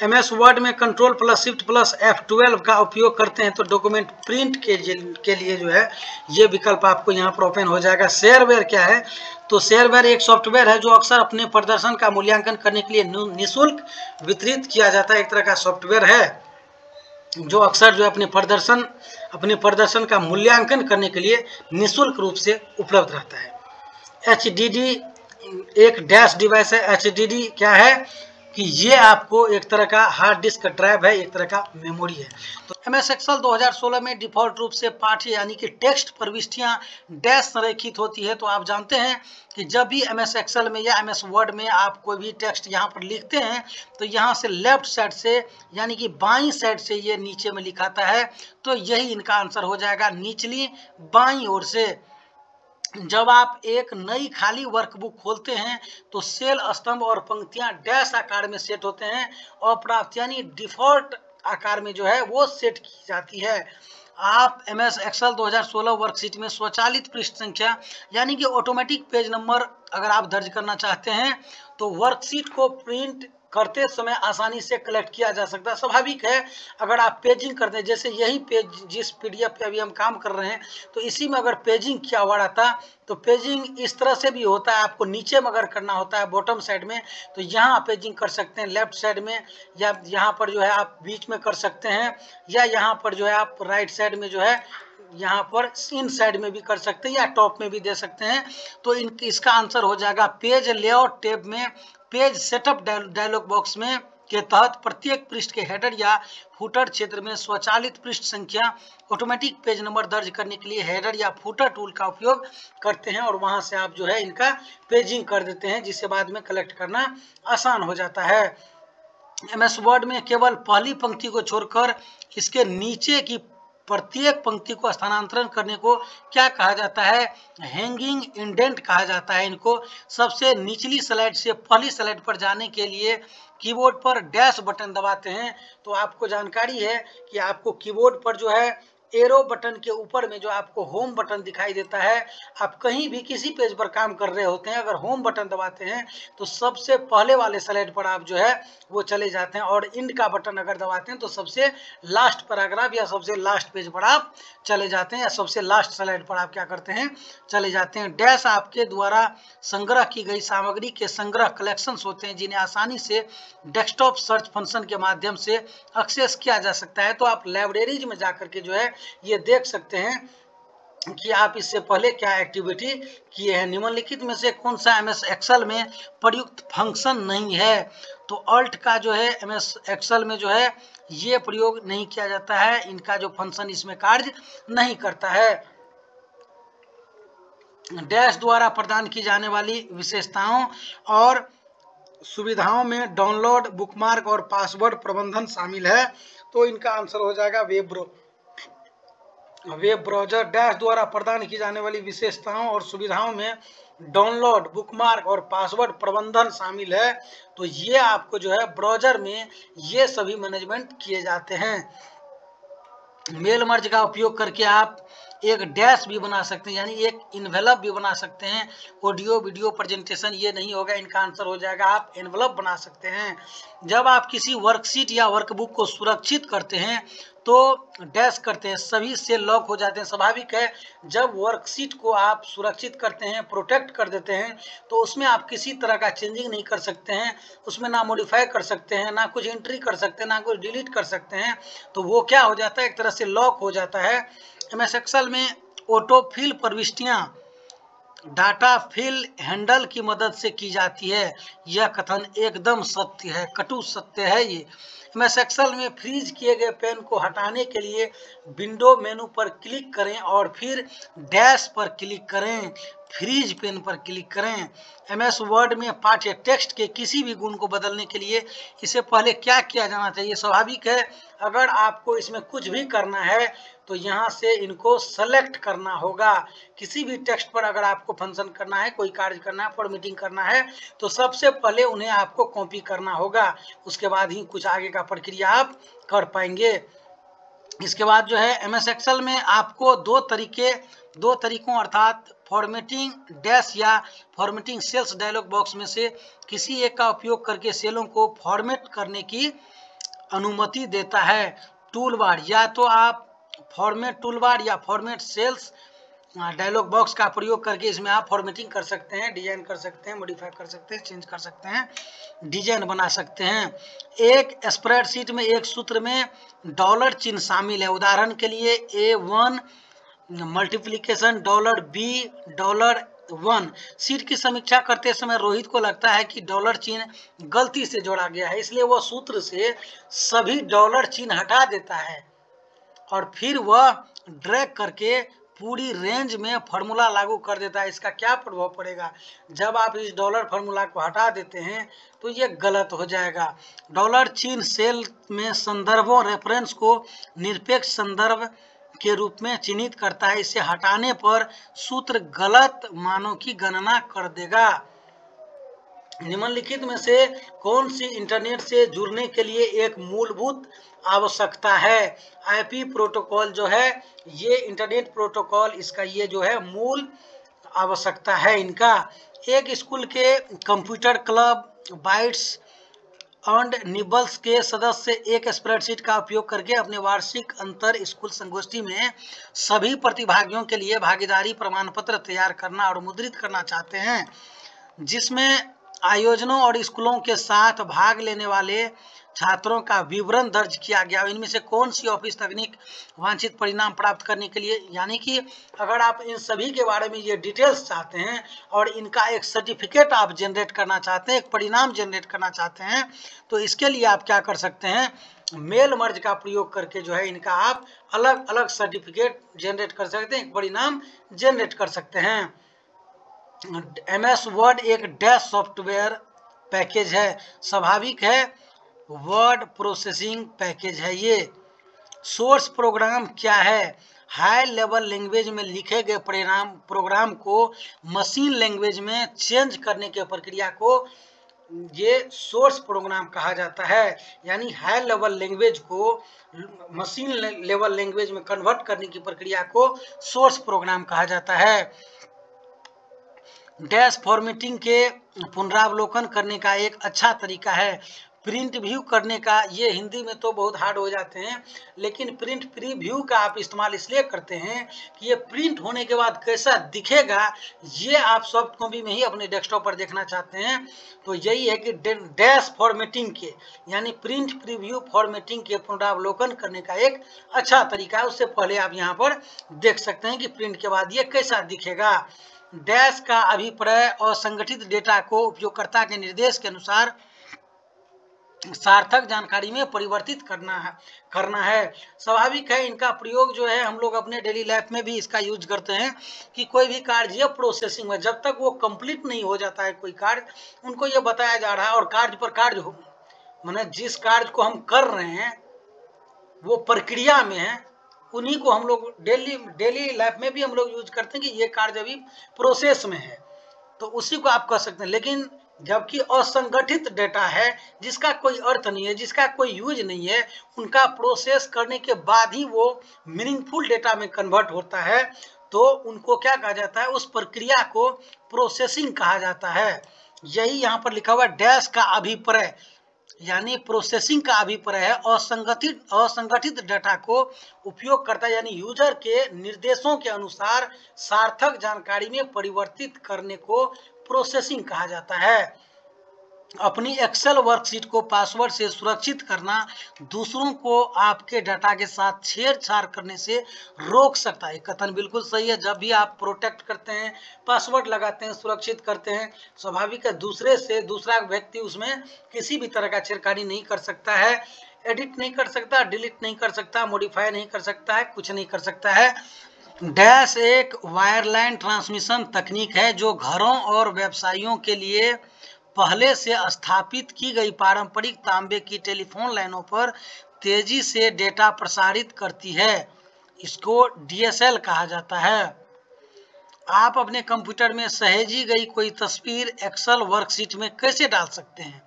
MS वर्ड में control plus shift plus F12 का उपयोग करते हैं तो डॉक्यूमेंट प्रिंट के लिए जो है ये विकल्प आपको यहाँ पर ओपन हो जाएगा। शेयरवेयर क्या है? तो शेयरवेयर एक सॉफ्टवेयर है जो अक्सर अपने प्रदर्शन का मूल्यांकन करने के लिए निःशुल्क वितरित किया जाता है। एक तरह का सॉफ्टवेयर है जो अक्सर जो अपने प्रदर्शन का मूल्यांकन करने के लिए निःशुल्क रूप से उपलब्ध रहता है। HDD एक डैश डिवाइस है। HDD क्या है कि ये आपको एक तरह का हार्ड डिस्क ड्राइव है, एक तरह का मेमोरी है। तो MS एक्सेल 2016 में डिफॉल्ट रूप से पाठ्य यानी कि टेक्स्ट प्रविष्टियां डैश संरेखित होती है। तो आप जानते हैं कि जब भी MS एक्सेल में या MS वर्ड में आप कोई भी टेक्स्ट यहाँ पर लिखते हैं तो यहाँ से लेफ्ट साइड से यानी कि बाईं साइड से ये नीचे में लिखाता है, तो यही इनका आंसर हो जाएगा। निचली बाईं ओर से जब आप एक नई खाली वर्कबुक खोलते हैं तो सेल स्तंभ और पंक्तियां डैश आकार में सेट होते हैं और प्राप्त यानी डिफॉल्ट आकार में जो है वो सेट की जाती है। आप MS एक्सेल 2016 वर्कशीट में स्वचालित पृष्ठ संख्या यानी कि ऑटोमेटिक पेज नंबर अगर आप दर्ज करना चाहते हैं तो वर्कशीट को प्रिंट करते समय आसानी से कलेक्ट किया जा सकता है। स्वाभाविक है, अगर आप पेजिंग करते हैं, जैसे यही पेज जिस PDF पे अभी हम काम कर रहे हैं तो इसी में अगर पेजिंग किया हुआ रहता तो पेजिंग इस तरह से भी होता है। आपको नीचे में अगर करना होता है बॉटम साइड में तो यहाँ आप पेजिंग कर सकते हैं लेफ्ट साइड में, या यहाँ पर जो है आप बीच में कर सकते हैं, या यहाँ पर जो है आप राइट साइड में जो है यहाँ पर इन साइड में भी कर सकते हैं या टॉप में भी दे सकते हैं। तो इसका आंसर हो जाएगा पेज लेआउट टैब में पेज सेटअप डायलॉग बॉक्स में के तहत प्रत्येक पृष्ठ के हेडर या फुटर क्षेत्र में स्वचालित पृष्ठ संख्या ऑटोमेटिक पेज नंबर दर्ज करने के लिए हेडर या फुटर टूल का उपयोग करते हैं और वहां से आप जो है इनका पेजिंग कर देते हैं, जिससे बाद में कलेक्ट करना आसान हो जाता है। MS वर्ड में केवल पहली पंक्ति को छोड़कर इसके नीचे की प्रत्येक पंक्ति को स्थानांतरण करने को क्या कहा जाता है? हैंगिंग इंडेंट कहा जाता है। इनको सबसे निचली स्लाइड से पहली स्लाइड पर जाने के लिए कीबोर्ड पर डैश बटन दबाते हैं। तो आपको जानकारी है कि आपको कीबोर्ड पर जो है एरो बटन के ऊपर में जो आपको होम बटन दिखाई देता है, आप कहीं भी किसी पेज पर काम कर रहे होते हैं, अगर होम बटन दबाते हैं तो सबसे पहले वाले स्लाइड पर आप जो है वो चले जाते हैं, और इंड का बटन अगर दबाते हैं तो सबसे लास्ट पैराग्राफ या सबसे लास्ट पेज पर आप चले जाते हैं, या सबसे लास्ट स्लाइड पर आप क्या करते हैं चले जाते हैं। डैश आपके द्वारा संग्रह की गई सामग्री के संग्रह कलेक्शंस होते हैं, जिन्हें आसानी से डेस्कटॉप सर्च फंक्शन के माध्यम से एक्सेस किया जा सकता है। तो आप लाइब्रेरीज में जाकर के जो है ये देख सकते हैं कि आप इससे पहले क्या एक्टिविटी किए हैं। निम्नलिखित में से कौन सा MS एक्सेल में प्रयुक्त फंक्शन नहीं है? तो अल्ट का जो है MS एक्सेल में जो है ये प्रयोग नहीं किया जाता है, इनका जो फंक्शन इसमें कार्य नहीं करता है। डैश द्वारा प्रदान की जाने वाली विशेषताओं और सुविधाओं में डाउनलोड, बुकमार्क और पासवर्ड प्रबंधन शामिल है। तो इनका आंसर हो जाएगा वेब ब्राउज़र। डैश द्वारा प्रदान की जाने वाली विशेषताओं और सुविधाओं में डाउनलोड, बुकमार्क और पासवर्ड प्रबंधन शामिल है। तो ये आपको जो है ब्राउज़र में ये सभी मैनेजमेंट किए जाते हैं। मेल मर्ज का उपयोग करके आप एक डैश भी बना सकते हैं, यानी एक इन्वेलप भी बना सकते हैं। ऑडियो वीडियो प्रेजेंटेशन ये नहीं होगा, इनका आंसर हो जाएगा आप एनवलप बना सकते हैं। जब आप किसी वर्कशीट या वर्कबुक को सुरक्षित करते हैं तो डैश करते हैं, सभी सेल लॉक हो जाते हैं। स्वाभाविक है, जब वर्कशीट को आप सुरक्षित करते हैं, प्रोटेक्ट कर देते हैं, तो उसमें आप किसी तरह का चेंजिंग नहीं कर सकते हैं, उसमें ना मॉडिफाई कर सकते हैं, ना कुछ एंट्री कर सकते हैं, ना कुछ डिलीट कर सकते हैं। तो वो क्या हो जाता है, एक तरह से लॉक हो जाता है। MS एक्सेल में ऑटो फिल प्रविष्टियां डाटा फिल हैंडल की मदद से की जाती है। यह कथन एकदम सत्य है, कटु सत्य है ये। MS एक्सेल में फ्रीज किए गए पेन को हटाने के लिए विंडो मेनू पर क्लिक करें और फिर डैश पर क्लिक करें, फ्रीज पेन पर क्लिक करें। MS वर्ड में पाठ्य टेक्स्ट के किसी भी गुण को बदलने के लिए इसे पहले क्या किया जाना चाहिए? स्वाभाविक है, अगर आपको इसमें कुछ भी करना है तो यहाँ से इनको सेलेक्ट करना होगा। किसी भी टेक्स्ट पर अगर आपको फंक्शन करना है, कोई कार्य करना है, फॉर्मेटिंग करना है, तो सबसे पहले उन्हें आपको कॉपी करना होगा, उसके बाद ही कुछ आगे का प्रक्रिया आप कर पाएंगे। इसके बाद जो है MS एक्सेल में आपको दो तरीकों अर्थात फॉर्मेटिंग डैश या फॉर्मेटिंग सेल्स डायलॉग बॉक्स में से किसी एक का उपयोग करके सेलों को फॉर्मेट करने की अनुमति देता है। टूल बार, या तो आप फॉर्मेट टूल बार या फॉर्मेट सेल्स डायलॉग बॉक्स का प्रयोग करके इसमें आप फॉर्मेटिंग कर सकते हैं, डिजाइन कर सकते हैं, मॉडिफाई कर सकते हैं, चेंज कर सकते हैं, डिजाइन बना सकते हैं। एक स्प्रेडशीट में एक सूत्र में डॉलर चिन्ह शामिल है। उदाहरण के लिए A1 मल्टीप्लिकेशन $B1। सीट की समीक्षा करते समय रोहित को लगता है कि डॉलर चिन्ह गलती से जोड़ा गया है, इसलिए वह सूत्र से सभी डॉलर चिन्ह हटा देता है और फिर वह ड्रैग करके पूरी रेंज में फार्मूला लागू कर देता है। इसका क्या प्रभाव पड़ेगा? जब आप इस डॉलर फार्मूला को हटा देते हैं तो ये गलत हो जाएगा। डॉलर चिन्ह सेल में संदर्भों रेफरेंस को निरपेक्ष संदर्भ के रूप में चिन्हित करता है। इसे हटाने पर सूत्र गलत मानों की गणना कर देगा। निम्नलिखित में से कौन सी इंटरनेट से जुड़ने के लिए एक मूलभूत आवश्यकता है? आईपी प्रोटोकॉल जो है ये इंटरनेट प्रोटोकॉल, इसका ये जो है मूल आवश्यकता है इनका। एक स्कूल के computer club bytes and nibbles के सदस्य एक स्प्रेडशीट का उपयोग करके अपने वार्षिक अंतर स्कूल संगोष्ठी में सभी प्रतिभागियों के लिए भागीदारी प्रमाण पत्र तैयार करना और मुद्रित करना चाहते हैं, जिसमें आयोजनों और स्कूलों के साथ भाग लेने वाले छात्रों का विवरण दर्ज किया गया। इनमें से कौन सी ऑफिस तकनीक वांछित परिणाम प्राप्त करने के लिए, यानी कि अगर आप इन सभी के बारे में ये डिटेल्स चाहते हैं और इनका एक सर्टिफिकेट आप जनरेट करना चाहते हैं, एक परिणाम जनरेट करना चाहते हैं, तो इसके लिए आप क्या कर सकते हैं, मेल मर्ज का प्रयोग करके जो है इनका आप अलग अलग सर्टिफिकेट जनरेट कर सकते हैं, एक परिणाम जनरेट कर सकते हैं। MS वर्ड एक डैश सॉफ्टवेयर पैकेज है, स्वाभाविक है, वर्ड प्रोसेसिंग पैकेज है ये। सोर्स प्रोग्राम क्या है? हाई लेवल लैंग्वेज में लिखे गए प्रोग्राम को मशीन लैंग्वेज में चेंज करने की प्रक्रिया को ये सोर्स प्रोग्राम कहा जाता है। यानी हाई लेवल लैंग्वेज को मशीन लेवल लैंग्वेज में कन्वर्ट करने की प्रक्रिया को सोर्स प्रोग्राम कहा जाता है। डैश फॉर्मेटिंग के पुनरावलोकन करने का एक अच्छा तरीका है। प्रिंट व्यू करने का, ये हिंदी में तो बहुत हार्ड हो जाते हैं, लेकिन प्रिंट प्रीव्यू का आप इस्तेमाल इसलिए करते हैं कि ये प्रिंट होने के बाद कैसा दिखेगा ये आप सॉफ्ट कॉपी में ही अपने डेस्कटॉप पर देखना चाहते हैं। तो यही है कि डैश फॉर्मेटिंग के यानी प्रिंट प्रीव्यू फॉर्मेटिंग के पुनरावलोकन करने का एक अच्छा तरीका है। उससे पहले आप यहाँ पर देख सकते हैं कि प्रिंट के बाद ये कैसा दिखेगा। डैश का अभिप्राय असंगठित डेटा को उपयोगकर्ता के निर्देश के अनुसार सार्थक जानकारी में परिवर्तित करना है। स्वाभाविक है, इनका प्रयोग जो है हम लोग अपने डेली लाइफ में भी इसका यूज करते हैं कि कोई भी कार्य प्रोसेसिंग में जब तक वो कंप्लीट नहीं हो जाता है कोई कार्य, उनको ये बताया जा रहा है और कार्य पर कार्य हो, माने जिस कार्य को हम कर रहे हैं वो प्रक्रिया में है, उन्हीं को हम लोग डेली लाइफ में भी हम लोग यूज करते हैं कि ये कार्य अभी प्रोसेस में है, तो उसी को आप कह सकते हैं। लेकिन जबकि असंगठित डेटा है जिसका कोई अर्थ नहीं है, जिसका कोई यूज नहीं है, उनका प्रोसेस करने के बाद ही वो मीनिंगफुल डेटा में कन्वर्ट होता है, तो उनको क्या कहा जाता है, उस प्रक्रिया को प्रोसेसिंग कहा जाता है। यही यहाँ पर लिखा हुआ डैश का अभिप्राय यानी प्रोसेसिंग का अभिप्राय है असंगठित डेटा को उपयोगकर्ता यानी यूजर के निर्देशों के अनुसार सार्थक जानकारी में परिवर्तित करने को प्रोसेसिंग कहा जाता है। अपनी एक्सेल वर्कशीट को पासवर्ड से सुरक्षित करना दूसरों को आपके डाटा के साथ छेड़छाड़ करने से रोक सकता है। कथन बिल्कुल सही है। जब भी आप प्रोटेक्ट करते हैं, पासवर्ड लगाते हैं, सुरक्षित करते हैं, स्वाभाविक है दूसरा व्यक्ति उसमें किसी भी तरह का छेड़खानी नहीं कर सकता है, एडिट नहीं कर सकता, डिलीट नहीं कर सकता, मॉडिफाई नहीं कर सकता है, कुछ नहीं कर सकता है। डैश एक वायरलाइन ट्रांसमिशन तकनीक है जो घरों और व्यवसायों के लिए पहले से स्थापित की गई पारंपरिक तांबे की टेलीफोन लाइनों पर तेजी से डेटा प्रसारित करती है। इसको DSL कहा जाता है। आप अपने कंप्यूटर में सहेजी गई कोई तस्वीर एक्सेल वर्कशीट में कैसे डाल सकते हैं?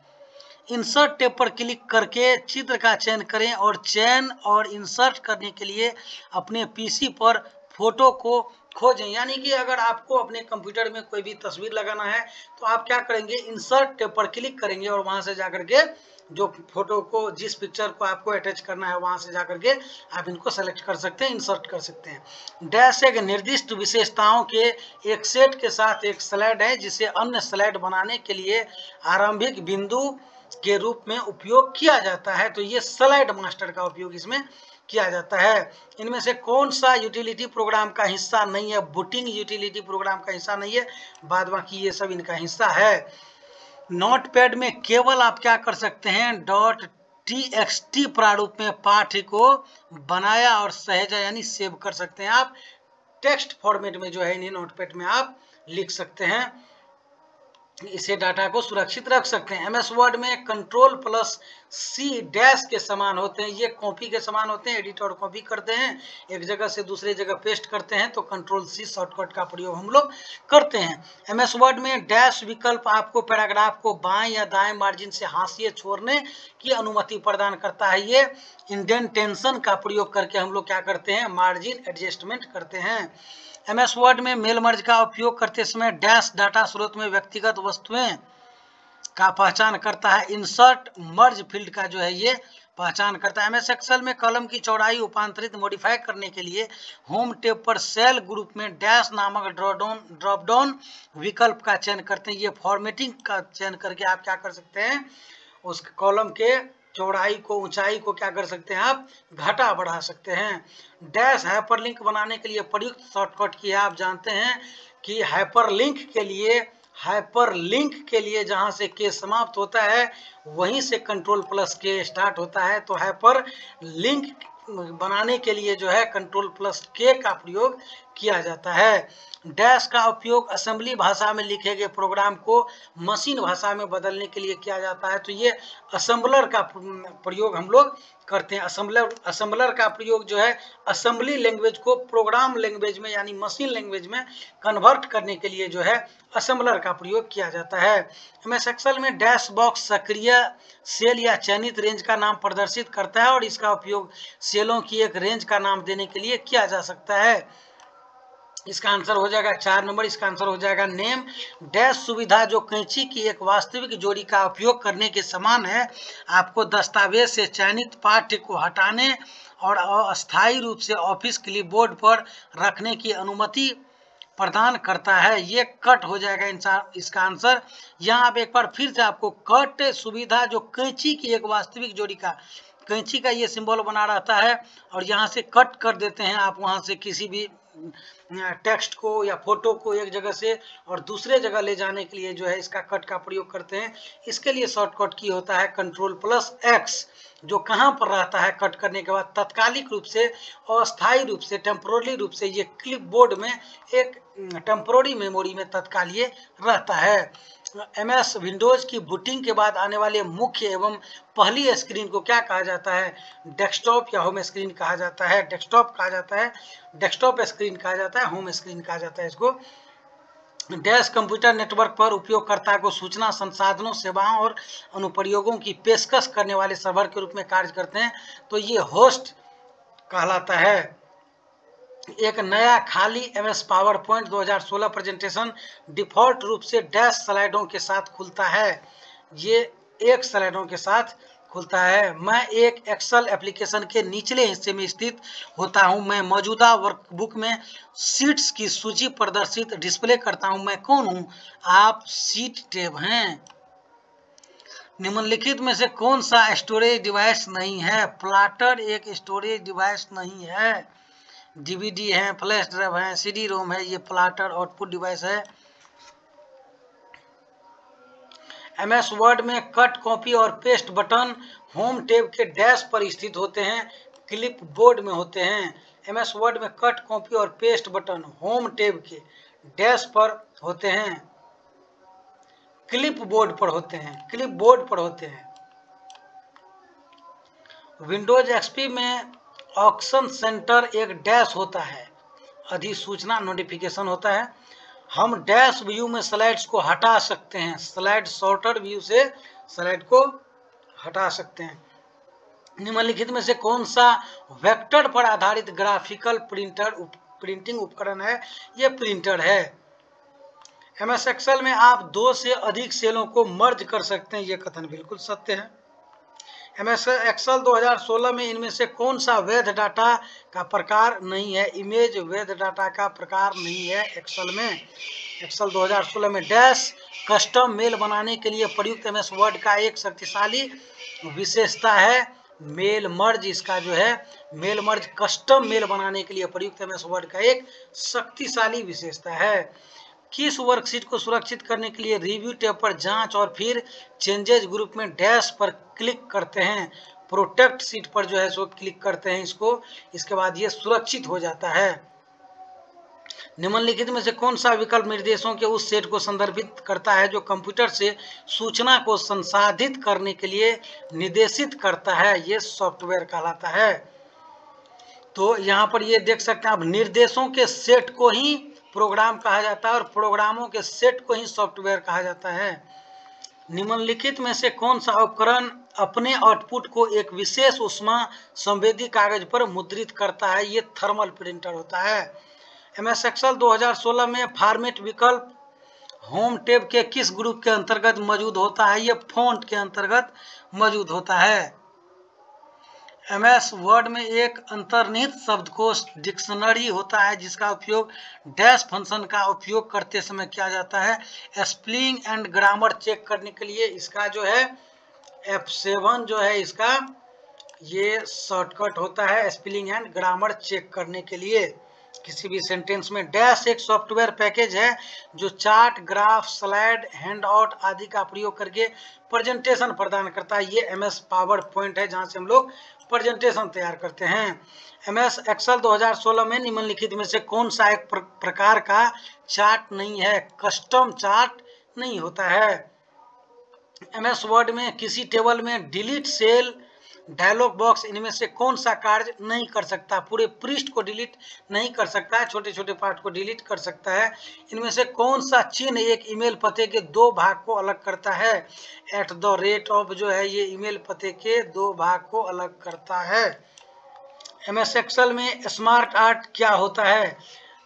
इंसर्ट टैब पर क्लिक करके चित्र का चयन करें और चयन और इंसर्ट करने के लिए अपने PC पर फोटो को खोजें। यानी कि अगर आपको अपने कंप्यूटर में कोई भी तस्वीर लगाना है तो आप क्या करेंगे, इंसर्ट टैब पर क्लिक करेंगे और वहां से जाकर के जो फोटो को, जिस पिक्चर को आपको अटैच करना है, वहां से जाकर के आप इनको सेलेक्ट कर सकते हैं, इंसर्ट कर सकते हैं। डैश एक निर्दिष्ट विशेषताओं के एक सेट के साथ एक स्लाइड है जिसे अन्य स्लाइड बनाने के लिए आरंभिक बिंदु के रूप में उपयोग किया जाता है। तो ये स्लाइड मास्टर का उपयोग इसमें किया जाता है। इनमें से कौन सा यूटिलिटी प्रोग्राम का हिस्सा नहीं है? बूटिंग यूटिलिटी प्रोग्राम का हिस्सा नहीं है, बाद बाकी ये सब इनका हिस्सा है। नोटपैड में केवल आप क्या कर सकते हैं, .txt प्रारूप में पाठ्य को बनाया और सहेजा यानी सेव कर सकते हैं। आप टेक्स्ट फॉर्मेट में जो है इन्हें नोटपैड में आप लिख सकते हैं। इसे डाटा को सुरक्षित रख सकते हैं। एमएस वर्ड में कंट्रोल प्लस सी डैश के समान होते हैं, ये कॉपी के समान होते हैं, एडिट और कॉपी करते हैं, एक जगह से दूसरी जगह पेस्ट करते हैं, तो कंट्रोल सी शॉर्टकट का प्रयोग हम लोग करते हैं। एमएस वर्ड में डैश विकल्प आपको पैराग्राफ को बाएं या दाएं मार्जिन से हाशिए छोड़ने की अनुमति प्रदान करता है। ये इंडेंटेशन का प्रयोग करके हम लोग क्या करते हैं, मार्जिन एडजस्टमेंट करते हैं। एमएस वर्ड में मेल मर्ज का उपयोग करते समय डैश डाटा स्रोत में व्यक्तिगत वस्तुएं का पहचान करता है। इंसर्ट मर्ज फील्ड का जो है ये पहचान करता है। एमएस एक्सेल में कॉलम की चौड़ाई रूपांतरित मॉडिफाई करने के लिए होम टैब पर सेल ग्रुप में डैश नामक ड्रॉप डाउन विकल्प का चयन करते हैं। ये फॉर्मेटिंग का चयन करके आप क्या कर सकते हैं, उस कॉलम के चौड़ाई को, ऊंचाई को क्या कर सकते हैं, आप घटा बढ़ा सकते हैं। डैश हाइपरलिंक बनाने के लिए प्रयुक्त शॉर्टकट की है। आप जानते हैं कि हाइपरलिंक के लिए जहां से के समाप्त होता है वहीं से कंट्रोल प्लस के स्टार्ट होता है, तो हाइपर लिंक बनाने के लिए जो है कंट्रोल प्लस के का प्रयोग किया जाता है। डैश का उपयोग असेंबली भाषा में लिखे गए प्रोग्राम को मशीन भाषा में बदलने के लिए किया जाता है, तो ये असेंबलर का प्रयोग हम लोग करते हैं। असेंबलर का प्रयोग जो है असेंबली लैंग्वेज को प्रोग्राम लैंग्वेज में यानी मशीन लैंग्वेज में कन्वर्ट करने के लिए जो है असेंबलर का प्रयोग किया जाता है। एमएस एक्सेल में डैश बॉक्स सक्रिय सेल या चयनित रेंज का नाम प्रदर्शित करता है और इसका उपयोग सेलों की एक रेंज का नाम देने के लिए किया जा सकता है। इसका आंसर हो जाएगा 4 नंबर, इसका आंसर हो जाएगा नेम। डैश सुविधा जो कैंची की एक वास्तविक जोड़ी का उपयोग करने के समान है, आपको दस्तावेज से चयनित पाठ्य को हटाने और अस्थायी रूप से ऑफिस क्लिपबोर्ड पर रखने की अनुमति प्रदान करता है। ये कट हो जाएगा इसका आंसर। यहाँ आप एक बार फिर से आपको कट सुविधा जो कैंची की एक वास्तविक जोड़ी का, कैंची का ये सिंबल बना रहता है और यहाँ से कट कर देते हैं आप, वहाँ से किसी भी टेक्स्ट को या फोटो को एक जगह से और दूसरे जगह ले जाने के लिए जो है इसका कट का प्रयोग करते हैं। इसके लिए शॉर्टकट की होता है कंट्रोल प्लस एक्स, जो कहाँ पर रहता है कट करने के बाद तात्कालिक रूप से, अस्थायी रूप से, टेम्पोररी रूप से ये क्लिपबोर्ड में एक टेम्पोररी मेमोरी में तत्काल ये रहता है। एमएस विंडोज की बूटिंग के बाद आने वाले मुख्य एवं पहली स्क्रीन को क्या कहा जाता है, डेस्कटॉप या होम स्क्रीन कहा जाता है। डेस्कटॉप कहा जाता है, डेस्कटॉप स्क्रीन कहा जाता है, होम स्क्रीन कहा जाता है इसको। डैश कंप्यूटर नेटवर्क पर उपयोगकर्ता को सूचना संसाधनों, सेवाओं और अनुप्रयोगों की पेशकश करने वाले सर्वर के रूप में कार्य करते हैं, तो ये होस्ट कहलाता है। एक नया खाली MS power point 2016 presentation default रूप से डैश स्लाइडों के साथ खुलता है। ये एक स्लाइडों के साथ खुलता है। मैं एक एक्सेल एप्लीकेशन के निचले हिस्से में स्थित होता हूं। मैं मौजूदा वर्कबुक में सीट्स की सूची प्रदर्शित डिस्प्ले करता हूं। मैं कौन हूं, आप सीट टैब हैं। निम्नलिखित में से कौन सा स्टोरेज डिवाइस नहीं है, प्लाटर एक स्टोरेज डिवाइस नहीं है। डीवीडी है, फ्लैश ड्राइव है, सीडी रोम है, ये प्लाटर आउटपुट डिवाइस है। एमएस वर्ड में कट, कॉपी और पेस्ट बटन होम टैब के डैश पर स्थित होते हैं, क्लिप बोर्ड में होते हैं। एमएस वर्ड में कट, कॉपी और पेस्ट बटन होम टैब के डैश पर होते हैं, क्लिप बोर्ड पर होते हैं, क्लिप बोर्ड पर होते हैं। विंडोज एक्सपी में ऑक्शन सेंटर एक डैश होता है, अधिसूचना नोटिफिकेशन होता है। हम डैश व्यू में स्लाइड्स को हटा सकते हैं, स्लाइड सॉर्टर व्यू से स्लाइड को हटा सकते हैं। निम्नलिखित में से कौन सा वेक्टर पर आधारित ग्राफिकल प्रिंटिंग उपकरण है, यह प्रिंटर है। एमएस एक्सेल में आप 2 से अधिक सेलों को मर्ज कर सकते हैं, यह कथन बिल्कुल सत्य है। एमएस एक्सेल 2016 में इनमें से कौन सा वैध डाटा का प्रकार नहीं है, इमेज वैध डाटा का प्रकार नहीं है एक्सेल में। एक्सेल 2016 में डैश कस्टम मेल बनाने के लिए प्रयुक्त एमएस वर्ड का एक शक्तिशाली विशेषता है मेल मर्ज। इसका जो है मेल मर्ज कस्टम मेल बनाने के लिए प्रयुक्त एमएस वर्ड का एक शक्तिशाली विशेषता है। किस वर्कशीट को सुरक्षित करने के लिए रिव्यू टैब पर जांच और फिर चेंजेस ग्रुप में डैश पर क्लिक करते हैं, प्रोटेक्ट सीट पर जो है सो क्लिक करते हैं इसको, इसके बाद ये सुरक्षित हो जाता है। निम्नलिखित में से कौन सा विकल्प निर्देशों के उस सेट को संदर्भित करता है जो कंप्यूटर से सूचना को संसाधित करने के लिए निर्देशित करता है? ये सॉफ्टवेयर कहलाता है। तो यहाँ पर ये देख सकते हैं आप, निर्देशों के सेट को ही प्रोग्राम कहा जाता है और प्रोग्रामों के सेट को ही सॉफ्टवेयर कहा जाता है। निम्नलिखित में से कौन सा उपकरण अपने आउटपुट को एक विशेष ऊष्मा संवेदी कागज पर मुद्रित करता है? ये थर्मल प्रिंटर होता है। MS एक्सेल 2016 में फॉर्मेट विकल्प होम टैब के किस ग्रुप के अंतर्गत मौजूद होता है? ये फॉन्ट के अंतर्गत मौजूद होता है। MS वर्ड में एक अंतर्निहित शब्दकोश डिक्शनरी होता है जिसका उपयोग डैश फंक्शन का उपयोग करते समय किया जाता है स्पेलिंग एंड ग्रामर चेक करने के लिए। इसका जो है F7 जो है इसका ये शॉर्टकट होता है स्पेलिंग एंड ग्रामर चेक करने के लिए किसी भी सेंटेंस में। डैश एक सॉफ्टवेयर पैकेज है जो chart, graph, slide, hand out आदि का प्रयोग करके प्रेजेंटेशन प्रदान करता है। ये MS पावर पॉइंट है जहां से हम लोग प्रेजेंटेशन तैयार करते हैं। MS एक्सेल 2016 में निम्नलिखित में से कौन सा एक प्रकार का चार्ट नहीं है? कस्टम चार्ट नहीं होता है। MS वर्ड में किसी टेबल में डिलीट सेल, डायलॉग बॉक्स इनमें से कौन सा कार्य नहीं कर सकता? पूरे पृष्ठ को डिलीट नहीं कर सकता है, छोटे छोटे पार्ट को डिलीट कर सकता है। इनमें से कौन सा चिन्ह एक ईमेल पते के दो भाग को अलग करता है? @ जो है ये ईमेल पते के दो भाग को अलग करता है। MS एक्सेल में स्मार्ट आर्ट क्या होता है?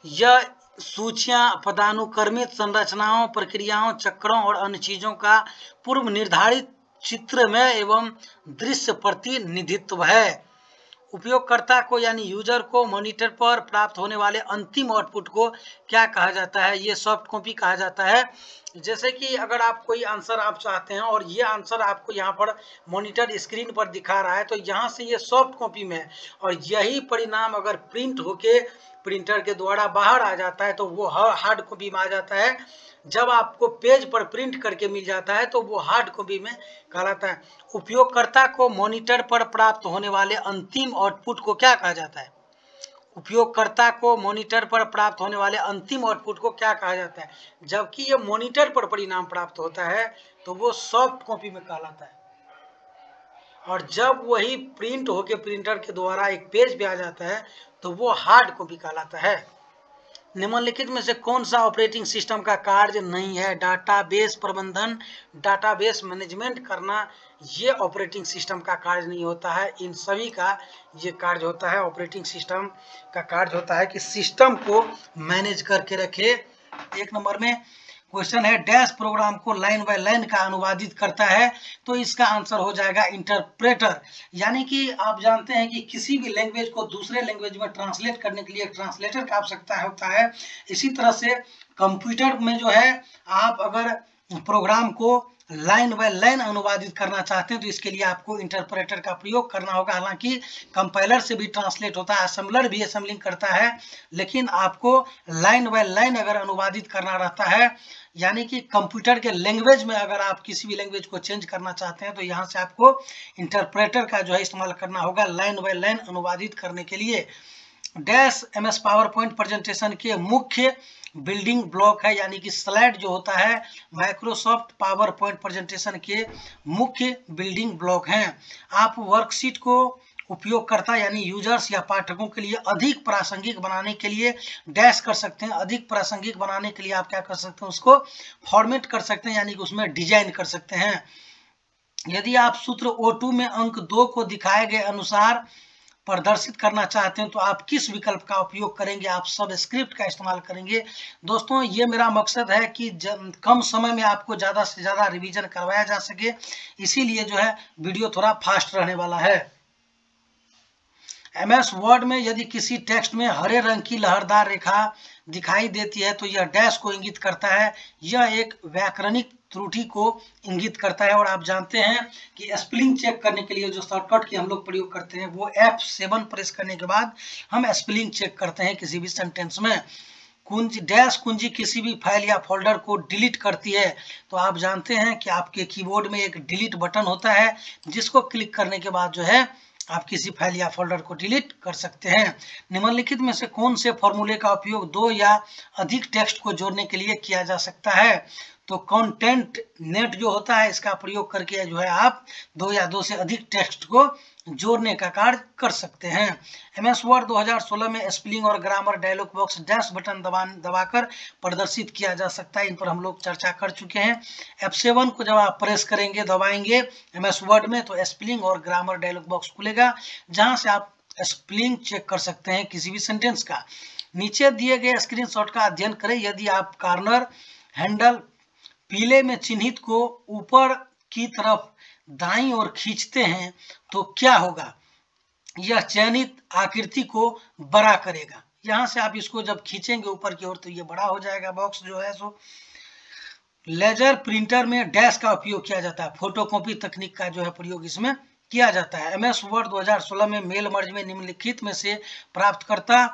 यह सूचियां पदानुक्रमित संरचनाओं, प्रक्रियाओं, चक्रों और अन्य चीजों का पूर्व निर्धारित चित्रमय एवं दृश्य प्रतिनिधित्व है। उपयोगकर्ता को यानी यूजर को मॉनिटर पर प्राप्त होने वाले अंतिम आउटपुट को क्या कहा जाता है? ये सॉफ्ट कॉपी कहा जाता है। जैसे कि अगर आप कोई आंसर आप चाहते हैं और ये आंसर आपको यहाँ पर मॉनिटर स्क्रीन पर दिखा रहा है तो यहाँ से ये सॉफ्ट कॉपी में है और यही परिणाम अगर प्रिंट होके प्रिंटर के द्वारा बाहर आ जाता है तो वो हार्ड कॉपी में आ जाता है। जब आपको पेज पर प्रिंट करके मिल जाता है तो वो हार्ड कॉपी में कहलाता है। उपयोगकर्ता को मॉनिटर पर प्राप्त होने वाले अंतिम आउटपुट को क्या कहा जाता है? उपयोगकर्ता को मॉनिटर पर प्राप्त होने वाले अंतिम आउटपुट को क्या कहा जाता है? जबकि ये मॉनिटर पर परिणाम प्राप्त होता है तो वो सॉफ्ट कॉपी में कहलाता है और जब वही प्रिंट होके प्रिंटर के द्वारा एक पेज पे आ जाता है तो वो हार्ड कॉपी कहलाता है। निम्नलिखित में से कौन सा ऑपरेटिंग सिस्टम का कार्य नहीं है? डाटाबेस प्रबंधन, डाटाबेस मैनेजमेंट करना, ये ऑपरेटिंग सिस्टम का कार्य नहीं होता है। इन सभी का ये कार्य होता है। ऑपरेटिंग सिस्टम का कार्य होता है कि सिस्टम को मैनेज करके रखे। एक नंबर में क्वेश्चन है डैश प्रोग्राम को लाइन बाय लाइन का अनुवादित करता है, तो इसका आंसर हो जाएगा इंटरप्रेटर। यानी कि आप जानते हैं कि किसी भी लैंग्वेज को दूसरे लैंग्वेज में ट्रांसलेट करने के लिए ट्रांसलेटर का आवश्यकता होता है। इसी तरह से कंप्यूटर में जो है आप अगर प्रोग्राम को लाइन बाय लाइन अनुवादित करना चाहते हैं तो इसके लिए आपको इंटरप्रेटर का प्रयोग करना होगा। हालांकि कंपाइलर से भी ट्रांसलेट होता है, असेंबलर भी असेंबलिंग करता है, लेकिन आपको लाइन बाय लाइन अगर अनुवादित करना रहता है यानी कि कंप्यूटर के लैंग्वेज में अगर आप किसी भी लैंग्वेज को चेंज करना चाहते हैं तो यहाँ से आपको इंटरप्रेटर का जो है इस्तेमाल करना होगा लाइन बाय लाइन अनुवादित करने के लिए। Dash MS power point presentation के मुख्य बिल्डिंग ब्लॉक है, यानी कि स्लाइड जो होता है माइक्रोसॉफ्ट पावर पॉइंट प्रेजेंटेशन के मुख्य बिल्डिंग ब्लॉक हैं। आप वर्कशीट को उपयोगकर्ता यानी यूजर्स या पाठकों के लिए अधिक प्रासंगिक बनाने के लिए डैश कर सकते हैं। अधिक प्रासंगिक बनाने के लिए आप क्या कर सकते हैं? उसको फॉर्मेट कर सकते हैं, यानी कि उसमें डिजाइन कर सकते हैं। यदि आप सूत्र O2 में अंक 2 को दिखाए गए अनुसार प्रदर्शित करना चाहते हैं तो आप किस विकल्प का उपयोग करेंगे? आप सबस्क्रिप्ट का इस्तेमाल करेंगे। दोस्तों ये मेरा मकसद है कि कम समय में आपको ज़्यादा से ज़्यादा रिवीजन करवाया जा सके, इसीलिए जो है वीडियो थोड़ा फास्ट रहने वाला है। MS वर्ड में यदि किसी टेक्स्ट में हरे रंग की लहरदार रेखा दिखाई देती है तो यह डैश को इंगित करता है। यह एक व्याकरणिक त्रुटि को इंगित करता है और आप जानते हैं कि स्पेलिंग चेक करने के लिए जो शॉर्टकट की हम लोग प्रयोग करते हैं वो F7 प्रेस करने के बाद हम स्पेलिंग चेक करते हैं किसी भी सेंटेंस में। कुंजी डैश कुंजी किसी भी फाइल या फोल्डर को डिलीट करती है, तो आप जानते हैं कि आपके कीबोर्ड में एक डिलीट बटन होता है जिसको क्लिक करने के बाद जो है आप किसी फाइल या फोल्डर को डिलीट कर सकते हैं। निम्नलिखित में से कौन से फॉर्मूले का उपयोग दो या अधिक टेक्स्ट को जोड़ने के लिए किया जा सकता है? तो कंटेंट नेट जो होता है इसका प्रयोग करके जो है आप दो या दो से अधिक टेक्स्ट को जोड़ने का कार्य कर सकते हैं। MS वर्ड 2016 में स्पेलिंग और grammar dialog box dash button दबाकर प्रदर्शित किया जा सकता है। इन पर हम लोग चर्चा कर चुके हैं। F7 को जब आप प्रेस करेंगे, दबाएंगे MS वर्ड में, तो स्पेलिंग और ग्रामर डायलॉग बॉक्स खुलेगा, जहां से आप स्पेलिंग चेक कर सकते हैं किसी भी सेंटेंस का। नीचे दिए गए स्क्रीनशॉट का अध्ययन करें। यदि आप कॉर्नर हैंडल पीले में चिन्हित को ऊपर की तरफ दाईं ओर खींचते हैं तो क्या होगा? यह चयनित आकृति को बड़ा करेगा। यहां से आप इसको जब खींचेंगे ऊपर की ओर तो ये बड़ा हो जाएगा बॉक्स जो है सो। लेजर प्रिंटर में डैश का उपयोग किया जाता है। फोटोकॉपी तकनीक का जो है प्रयोग इसमें किया जाता है। MS वर्ड 2016 में मेल मर्ज में निम्नलिखित में से प्राप्तकर्ता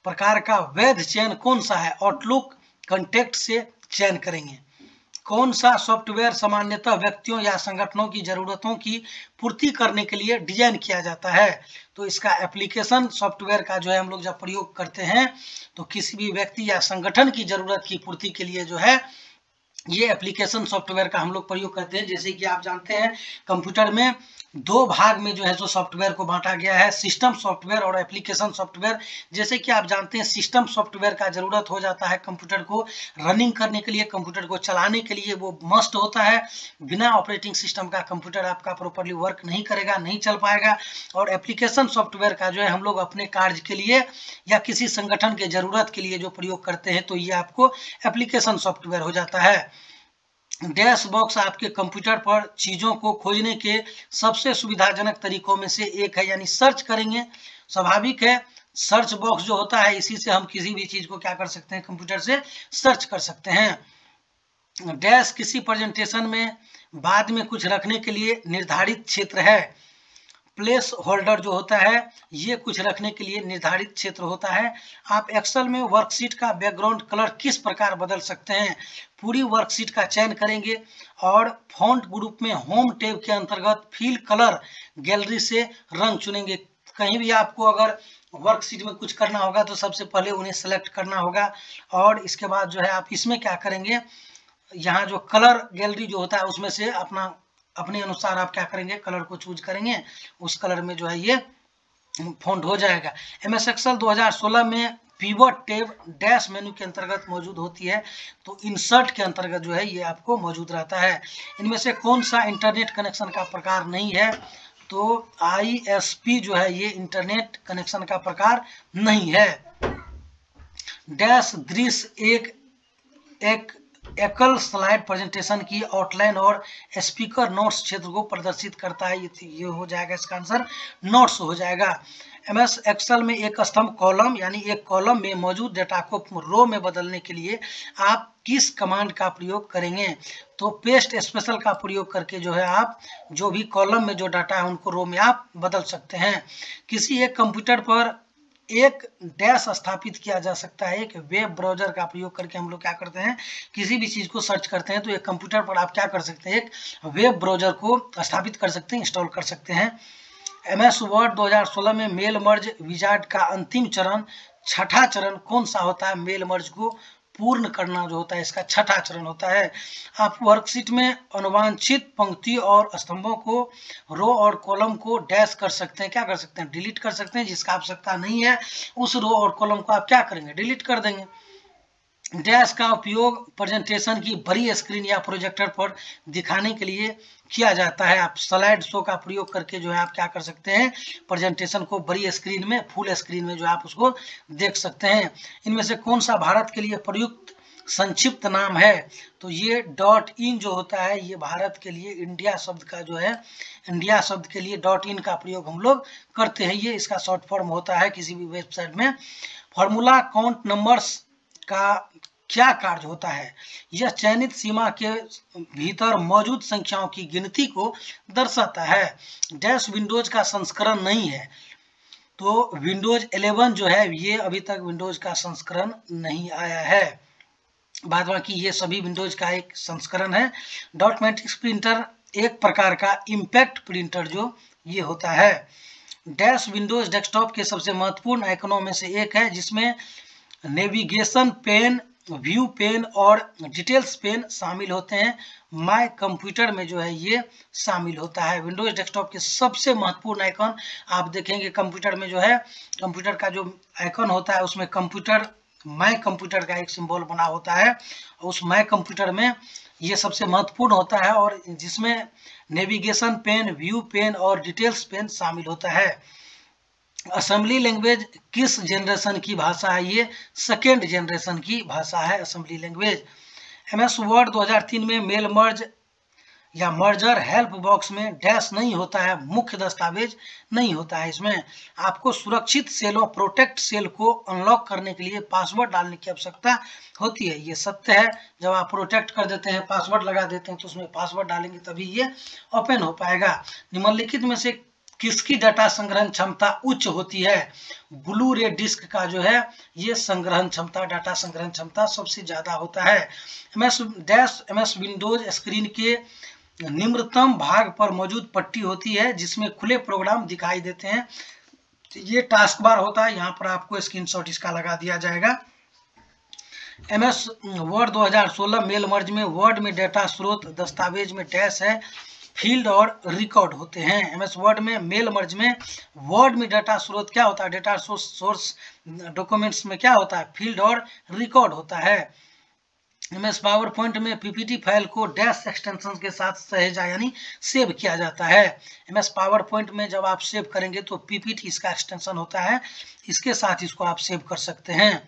प्रकार का वैध चयन कौन सा है? आउटलुक कॉन्टेक्ट से चयन करेंगे। कौन सा सॉफ्टवेयर सामान्यतः व्यक्तियों या संगठनों की जरूरतों की पूर्ति करने के लिए डिजाइन किया जाता है? तो इसका एप्लीकेशन सॉफ्टवेयर का जो है हम लोग जब प्रयोग करते हैं तो किसी भी व्यक्ति या संगठन की जरूरत की पूर्ति के लिए जो है ये एप्लीकेशन सॉफ्टवेयर का हम लोग प्रयोग करते हैं। जैसे कि आप जानते हैं कंप्यूटर में दो भाग में जो है सो सॉफ्टवेयर को बांटा गया है, सिस्टम सॉफ्टवेयर और एप्लीकेशन सॉफ्टवेयर। जैसे कि आप जानते हैं सिस्टम सॉफ्टवेयर का जरूरत हो जाता है कंप्यूटर को रनिंग करने के लिए, कंप्यूटर को चलाने के लिए वो मस्ट होता है। बिना ऑपरेटिंग सिस्टम का कंप्यूटर आपका प्रॉपरली वर्क नहीं करेगा, नहीं चल पाएगा। और एप्लीकेशन सॉफ्टवेयर का जो है हम लोग अपने कार्य के लिए या किसी संगठन के जरूरत के लिए जो प्रयोग करते हैं तो ये आपको एप्लीकेशन सॉफ्टवेयर हो जाता है। डैश बॉक्स आपके कंप्यूटर पर चीजों को खोजने के सबसे सुविधाजनक तरीकों में से एक है, यानी सर्च करेंगे। स्वाभाविक है, सर्च बॉक्स जो होता है इसी से हम किसी भी चीज को क्या कर सकते हैं, कंप्यूटर से सर्च कर सकते हैं। डैश किसी प्रेजेंटेशन में बाद में कुछ रखने के लिए निर्धारित क्षेत्र है। प्लेस होल्डर जो होता है ये कुछ रखने के लिए निर्धारित क्षेत्र होता है। आप एक्सेल में वर्कशीट का बैकग्राउंड कलर किस प्रकार बदल सकते हैं? पूरी वर्कशीट का चयन करेंगे और फॉन्ट ग्रुप में होम टैब के अंतर्गत फिल कलर गैलरी से रंग चुनेंगे। कहीं भी आपको अगर वर्कशीट में कुछ करना होगा तो सबसे पहले उन्हें सेलेक्ट करना होगा और इसके बाद जो है आप इसमें क्या करेंगे, यहाँ जो कलर गैलरी जो होता है उसमें से अपने अनुसार आप क्या करेंगे, कलर को चूज करेंगे, उस कलर में जो है ये फॉन्ट हो जाएगा। MS एक्सेल 2016 में पिवट टैब डैश मेनू के अंतर्गत मौजूद होती है, तो इंसर्ट के अंतर्गत जो है ये आपको मौजूद रहता है। इनमें से कौन सा इंटरनेट कनेक्शन का प्रकार नहीं है? तो ISP जो है ये इंटरनेट कनेक्शन का प्रकार नहीं है। डैश दृश्य एक एकल स्लाइड प्रेजेंटेशन की आउटलाइन और स्पीकर नोट्स क्षेत्र को प्रदर्शित करता है। ये हो जाएगा, इसका आंसर नोट्स हो जाएगा। MS एक्सेल में एक स्तंभ कॉलम यानी एक कॉलम में मौजूद डेटा को रो में बदलने के लिए आप किस कमांड का प्रयोग करेंगे? तो पेस्ट स्पेशल का प्रयोग करके जो है आप जो भी कॉलम में जो डाटा है उनको रो में आप बदल सकते हैं। किसी एक कंप्यूटर पर एक डैश स्थापित किया जा सकता है। एक वेब ब्राउजर का प्रयोग करके हम लोग क्या करते हैं, किसी भी चीज को सर्च करते हैं तो एक कंप्यूटर पर आप क्या कर सकते हैं, एक वेब ब्राउजर को स्थापित कर सकते हैं, इंस्टॉल कर सकते हैं। MS वर्ड 2016 में मेल मर्ज विजार्ड का अंतिम चरण, छठा चरण कौन सा होता है? मेल मर्ज को पूर्ण करना जो होता है इसका छठा चरण होता है। आप वर्कशीट में अनवांछित पंक्ति और स्तंभों को, रो और कॉलम को डैश कर सकते हैं, क्या कर सकते हैं, डिलीट कर सकते हैं। जिसका आवश्यकता नहीं है उस रो और कॉलम को आप क्या करेंगे, डिलीट कर देंगे। डैश का उपयोग प्रेजेंटेशन की बड़ी स्क्रीन या प्रोजेक्टर पर दिखाने के लिए किया जाता है। आप स्लाइड शो का प्रयोग करके जो है आप क्या कर सकते हैं, प्रेजेंटेशन को बड़ी स्क्रीन में, फुल स्क्रीन में जो आप उसको देख सकते हैं। इनमें से कौन सा भारत के लिए प्रयुक्त संक्षिप्त नाम है? तो ये .in जो होता है ये भारत के लिए इंडिया शब्द का जो है, इंडिया शब्द के लिए .in का प्रयोग हम लोग करते हैं। ये इसका शॉर्ट फॉर्म होता है किसी भी वेबसाइट में। फॉर्मूला काउंट नंबर्स का क्या कार्य होता है? यह चयनित सीमा के भीतर मौजूद संख्याओं की गिनती को दर्शाता है। डैश विंडोज का संस्करण नहीं है, तो विंडोज 11 जो है ये अभी तक विंडोज का संस्करण नहीं आया है। बाद बाकी ये सभी विंडोज का एक संस्करण है। डॉट मैट्रिक्स प्रिंटर एक प्रकार का इम्पैक्ट प्रिंटर जो ये होता है। डैश विंडोज डेस्कटॉप के सबसे महत्वपूर्ण आइकनों में से एक है, जिसमें नेविगेशन पेन, व्यू पेन और डिटेल्स पेन शामिल होते हैं। माय कंप्यूटर में जो है ये शामिल होता है। विंडोज डेस्कटॉप के सबसे महत्वपूर्ण आइकन आप देखेंगे कंप्यूटर में जो है, कंप्यूटर का जो आइकन होता है उसमें कंप्यूटर, माय कंप्यूटर का एक सिंबल बना होता है। उस माय कंप्यूटर में ये सबसे महत्वपूर्ण होता है और जिसमें नेविगेशन पेन, व्यू पेन और डिटेल्स पेन शामिल होता है। असेंबली लैंग्वेज किस जनरेशन की भाषा है? ये सेकेंड जनरेशन की भाषा है असेंबली लैंग्वेज। एमएस वर्ड 2003 में मेल मर्ज या मर्जर हेल्प बॉक्स में डैश नहीं होता है, मुख्य दस्तावेज नहीं होता है। इसमें आपको सुरक्षित सेलों, प्रोटेक्ट सेल को अनलॉक करने के लिए पासवर्ड डालने की आवश्यकता होती है। ये सत्य है, जब आप प्रोटेक्ट कर देते हैं, पासवर्ड लगा देते हैं, तो उसमें पासवर्ड डालेंगे तभी ये ओपन हो पाएगा। निम्नलिखित में से किसकी डाटा संग्रहण क्षमता उच्च होती है? ब्लू रे डिस्क का जो है ये संग्रहण क्षमता, डाटा संग्रहण क्षमता सबसे ज्यादा होता है। एमएस विंडोज स्क्रीन के निम्नतम भाग पर मौजूद पट्टी होती है जिसमें खुले प्रोग्राम दिखाई देते हैं। ये टास्क बार होता है, यहाँ पर आपको स्क्रीनशॉट इसका लगा दिया जाएगा। एमएस वर्ड 2016 मेल मर्ज में वर्ड में डेटा स्रोत दस्तावेज में डैश है, फील्ड और रिकॉर्ड होते हैं। एमएस वर्ड में मेल मर्ज में वर्ड में डाटा स्रोत क्या होता है? डेटा सोर्स डॉक्यूमेंट्स में क्या होता है? फील्ड और रिकॉर्ड होता है। एमएस पावर पॉइंट में पीपीटी फाइल को डैश एक्सटेंशन के साथ सहेजा यानी सेव किया जाता है। एमएस पावर पॉइंट में जब आप सेव करेंगे तो पीपीटी इसका एक्सटेंशन होता है, इसके साथ इसको आप सेव कर सकते हैं।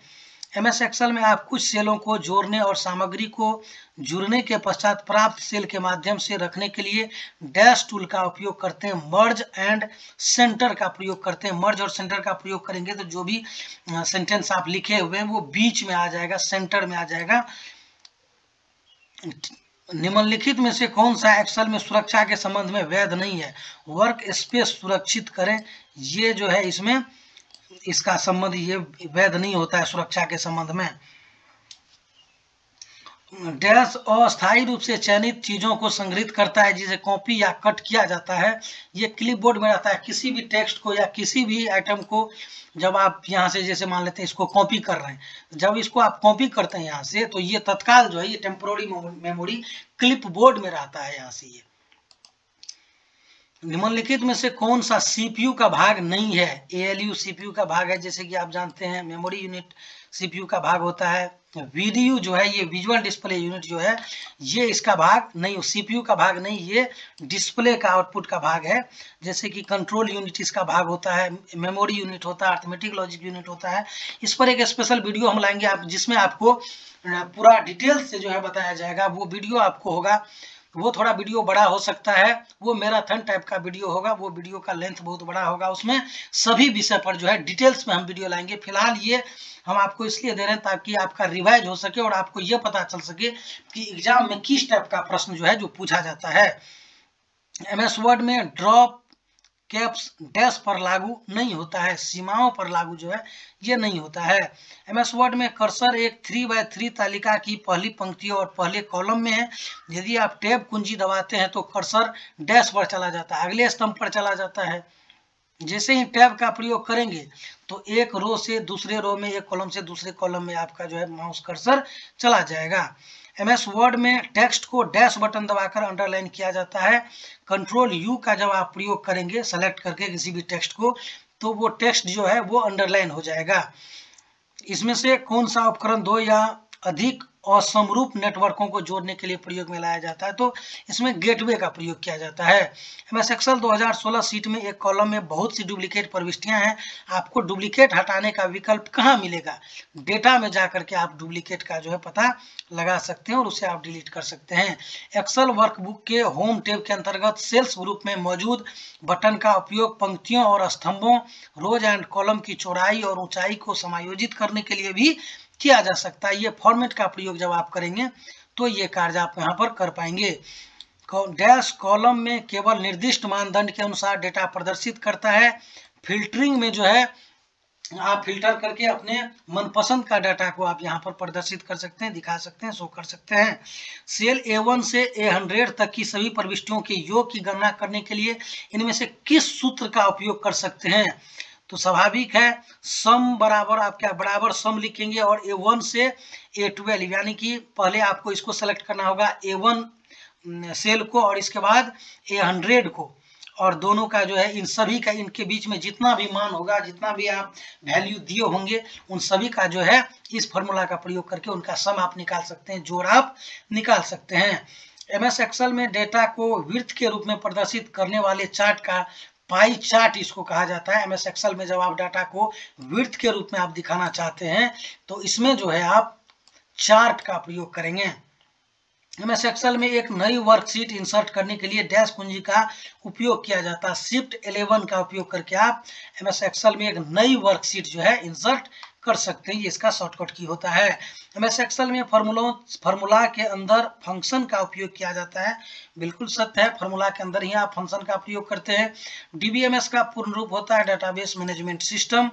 एमएस एक्सेल में आप कुछ सेलों को जोड़ने और सामग्री को जुड़ने के पश्चात प्राप्त सेल के माध्यम से रखने के लिए डैश टूल का उपयोग करते हैं। मर्ज एंड सेंटर का प्रयोग करते हैं। मर्ज और सेंटर का प्रयोग करेंगे तो जो भी सेंटेंस आप लिखे हुए हैं वो बीच में आ जाएगा, सेंटर में आ जाएगा। निम्नलिखित में से कौन सा एक्सेल में सुरक्षा के संबंध में वैध नहीं है? वर्क स्पेस सुरक्षित करें, ये जो है इसमें इसका संबंध ये वैध नहीं होता है सुरक्षा के संबंध में। डैश अस्थायी रूप से चयनित चीजों को संग्रहित करता है जिसे कॉपी या कट किया जाता है। ये क्लिपबोर्ड में रहता है। किसी भी टेक्स्ट को या किसी भी आइटम को जब आप यहाँ से जैसे मान लेते हैं इसको कॉपी कर रहे हैं, जब इसको आप कॉपी करते हैं यहाँ से तो ये तत्काल जो है ये टेम्पोररी मेमोरी क्लिपबोर्ड में रहता है यहाँ से। ये निम्नलिखित में से कौन सा सीपीयू का भाग नहीं है? एएलयू सीपीयू का भाग है, जैसे कि आप जानते हैं मेमोरी यूनिट सीपीयू का भाग होता है। वीडीयू जो है ये विजुअल डिस्प्ले यूनिट जो है ये इसका भाग नहीं, सीपीयू का भाग नहीं, ये डिस्प्ले का आउटपुट का भाग है। जैसे कि कंट्रोल यूनिट इसका भाग होता है, मेमोरी यूनिट होता है, अर्थमेटिक लॉजिक यूनिट होता है। इस पर एक स्पेशल वीडियो हम लाएंगे आप, जिसमें आपको पूरा डिटेल से जो है बताया जाएगा। वो वीडियो आपको होगा, वो थोड़ा वीडियो बड़ा हो सकता है, वो मैराथन टाइप का वीडियो होगा, वो वीडियो का लेंथ बहुत बड़ा होगा। उसमें सभी विषय पर जो है डिटेल्स में हम वीडियो लाएंगे। फिलहाल ये हम आपको इसलिए दे रहे हैं ताकि आपका रिवाइज हो सके और आपको ये पता चल सके कि एग्जाम में किस टाइप का प्रश्न जो है जो पूछा जाता है। एमएस वर्ड में ड्रॉप कैप्स डैश पर लागू नहीं होता है, सीमाओं पर लागू जो है ये नहीं होता है। एमएस वर्ड में कर्सर एक 3x3 तालिका की पहली पंक्ति और पहले कॉलम में है। यदि आप टैब कुंजी दबाते हैं तो कर्सर डैश पर चला जाता है, अगले स्तंभ पर चला जाता है। जैसे ही टैब का प्रयोग करेंगे तो एक रो से दूसरे रो में, एक कॉलम से दूसरे कॉलम में आपका जो है माउस कर्सर चला जाएगा। एमएस वर्ड में टेक्स्ट को डैश बटन दबाकर अंडरलाइन किया जाता है। कंट्रोल यू का जब आप प्रयोग करेंगे सेलेक्ट करके किसी भी टेक्स्ट को, तो वो टेक्स्ट जो है वो अंडरलाइन हो जाएगा। इसमें से कौन सा उपकरण दो या अधिक असमरूप नेटवर्कों को जोड़ने के लिए प्रयोग में लाया जाता है? तो इसमें गेटवे का प्रयोग किया जाता है। एमएस एक्सेल 2016 सीट में एक कॉलम में बहुत सी डुप्लीकेट प्रविष्टियां हैं। आपको डुप्लीकेट हटाने का विकल्प कहाँ मिलेगा? डेटा में जाकर के आप डुप्लीकेट का जो है पता लगा सकते हैं और उसे आप डिलीट कर सकते हैं। एक्सेल वर्कबुक के होम टैब के अंतर्गत सेल्स ग्रुप में मौजूद बटन का उपयोग पंक्तियों और स्तंभों, रोज एंड कॉलम की चौड़ाई और ऊंचाई को समायोजित करने के लिए भी किया जा सकता है। ये फॉर्मेट का प्रयोग जब आप करेंगे तो ये कार्य आप यहाँ पर कर पाएंगे। डैश कॉलम में केवल निर्दिष्ट मानदंड के अनुसार डेटा प्रदर्शित करता है। फिल्टरिंग में जो है आप फिल्टर करके अपने मनपसंद का डाटा को आप यहाँ पर प्रदर्शित कर सकते हैं, दिखा सकते हैं, शो कर सकते हैं। सेल A1 से A100 तक की सभी प्रविष्टियों के योग की गणना करने के लिए इनमें से किस सूत्र का उपयोग कर सकते हैं? तो स्वाभाविक है, सम बराबर आप क्या बराबर सम लिखेंगे और A1 से A12, यानी कि पहले आपको इसको सेलेक्ट करना होगा A1 सेल को और इसके बाद A100 को, और दोनों का जो है इन सभी का इनके बीच में जितना भी मान होगा, जितना भी आप वैल्यू दिए होंगे, उन सभी का जो है इस फॉर्मूला का प्रयोग करके उनका सम आप निकाल सकते हैं, जोड़ आप निकाल सकते हैं। MS एक्सेल में डेटा को वृत्त के रूप में प्रदर्शित करने वाले चार्ट का पाई चार्ट इसको कहा जाता है। MS एक्सेल में जब आप डाटा को वृत्त के रूप में आप दिखाना चाहते हैं तो इसमें जो है आप चार्ट का प्रयोग करेंगे। MS एक्सेल में एक नई वर्कशीट इंसर्ट करने के लिए डैश कुंजी का उपयोग किया जाता है। शिफ्ट 11 का उपयोग करके आप MS एक्सेल में एक नई वर्कशीट जो है इंसर्ट कर सकते हैं, ये इसका शॉर्टकट की होता है। MS एक्सेल में फार्मूला के अंदर फंक्शन का उपयोग किया जाता है, बिल्कुल सत्य है, फार्मूला के अंदर ही आप फंक्शन का प्रयोग करते हैं। DBMS का पूर्ण रूप होता है डेटाबेस मैनेजमेंट सिस्टम।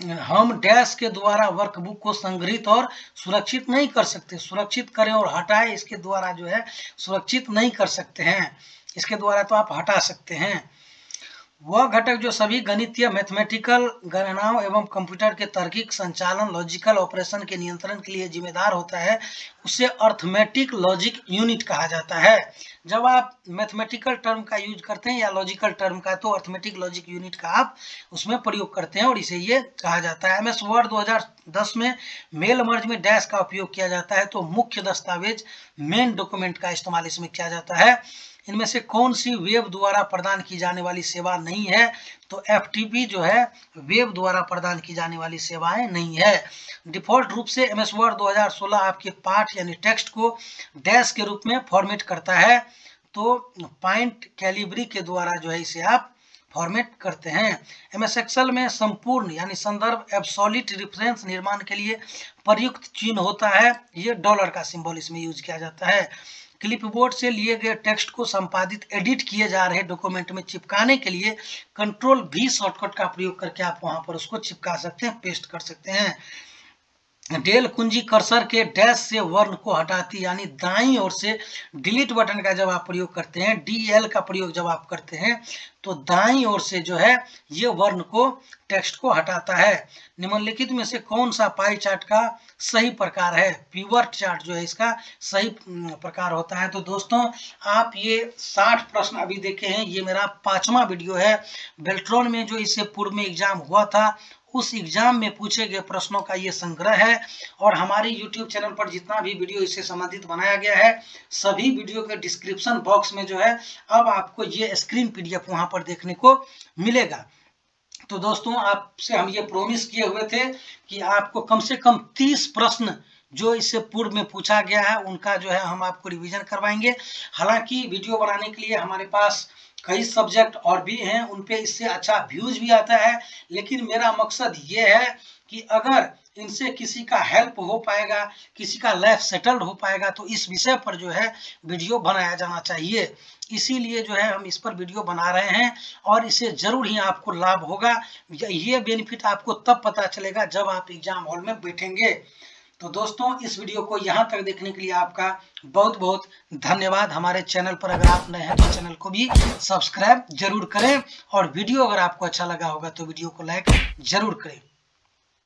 हम डैश के द्वारा वर्कबुक को संग्रहित और सुरक्षित नहीं कर सकते, सुरक्षित करें और हटाएं इसके द्वारा जो है सुरक्षित नहीं कर सकते हैं, इसके द्वारा तो आप हटा सकते हैं। वह घटक जो सभी गणितीय मैथमेटिकल गणनाओं एवं कंप्यूटर के तार्किक संचालन लॉजिकल ऑपरेशन के नियंत्रण के लिए जिम्मेदार होता है, उसे अर्थमेटिक लॉजिक यूनिट कहा जाता है। जब आप मैथमेटिकल टर्म का यूज करते हैं या लॉजिकल टर्म का, तो अर्थमेटिक लॉजिक यूनिट का आप उसमें प्रयोग करते हैं और इसे ये कहा जाता है। MS वर्ड 2010 में मेल मर्ज में डैश का उपयोग किया जाता है, तो मुख्य दस्तावेज मेन डॉक्यूमेंट का इस्तेमाल इसमें किया जाता है। इनमें से कौन सी वेब द्वारा प्रदान की जाने वाली सेवा नहीं है? तो FTP जो है वेब द्वारा प्रदान की जाने वाली सेवाएं नहीं है। डिफॉल्ट रूप से MS वर्ड 2016 आपके पाठ यानी टेक्स्ट को डैश के रूप में फॉर्मेट करता है, तो पॉइंट कैलिब्री के द्वारा जो है इसे आप फॉर्मेट करते हैं। MS एक्सेल में संपूर्ण यानी संदर्भ एब्सोल्यूट रेफरेंस निर्माण के लिए प्रयुक्त चिन्ह होता है, ये डॉलर का सिंबल इसमें यूज किया जाता है। क्लिपबोर्ड से लिए गए टेक्स्ट को संपादित एडिट किए जा रहे डॉक्यूमेंट में चिपकाने के लिए Ctrl+V शॉर्टकट का प्रयोग करके आप वहां पर उसको चिपका सकते हैं, पेस्ट कर सकते हैं। डेल कुंजी कर्सर के डैश से वर्ण को हटाती, यानी दाईं ओर से डिलीट बटन का जब आप प्रयोग करते हैं, DL का प्रयोग जब आप करते हैं, तो दाईं ओर से जो है ये वर्ण को टेक्स्ट को हटाता है। निम्नलिखित में से कौन सा पाई चार्ट का सही प्रकार है? पिवट चार्ट जो है इसका सही प्रकार होता है। तो दोस्तों आप ये 60 प्रश्न अभी देखे हैं, ये मेरा 5वां वीडियो है। बेल्ट्रॉन में जो इससे पूर्व में एग्जाम हुआ था, उस एग्जाम में पूछे गए प्रश्नों का ये संग्रह है, और हमारे YouTube चैनल पर जितना भी वीडियो इससे संबंधित बनाया गया है, सभी वीडियो के डिस्क्रिप्शन बॉक्स में जो है अब आपको ये स्क्रीन PDF वहां पर देखने को मिलेगा। तो दोस्तों आपसे हम ये प्रॉमिस किए हुए थे कि आपको कम से कम 30 प्रश्न जो इससे पूर्व में पूछा गया है उनका जो है हम आपको रिवीजन करवाएंगे। हालांकि वीडियो बनाने के लिए हमारे पास कई सब्जेक्ट और भी हैं, उन पे इससे अच्छा व्यूज भी आता है, लेकिन मेरा मकसद ये है कि अगर इनसे किसी का हेल्प हो पाएगा, किसी का लाइफ सेटल्ड हो पाएगा, तो इस विषय पर जो है वीडियो बनाया जाना चाहिए। इसीलिए जो है हम इस पर वीडियो बना रहे हैं, और इससे जरूर ही आपको लाभ होगा। ये बेनिफिट आपको तब पता चलेगा जब आप एग्जाम हॉल में बैठेंगे। तो दोस्तों इस वीडियो को यहाँ तक देखने के लिए आपका बहुत बहुत धन्यवाद। हमारे चैनल पर अगर आप नए हैं तो चैनल को भी सब्सक्राइब जरूर करें, और वीडियो अगर आपको अच्छा लगा होगा तो वीडियो को लाइक जरूर करें।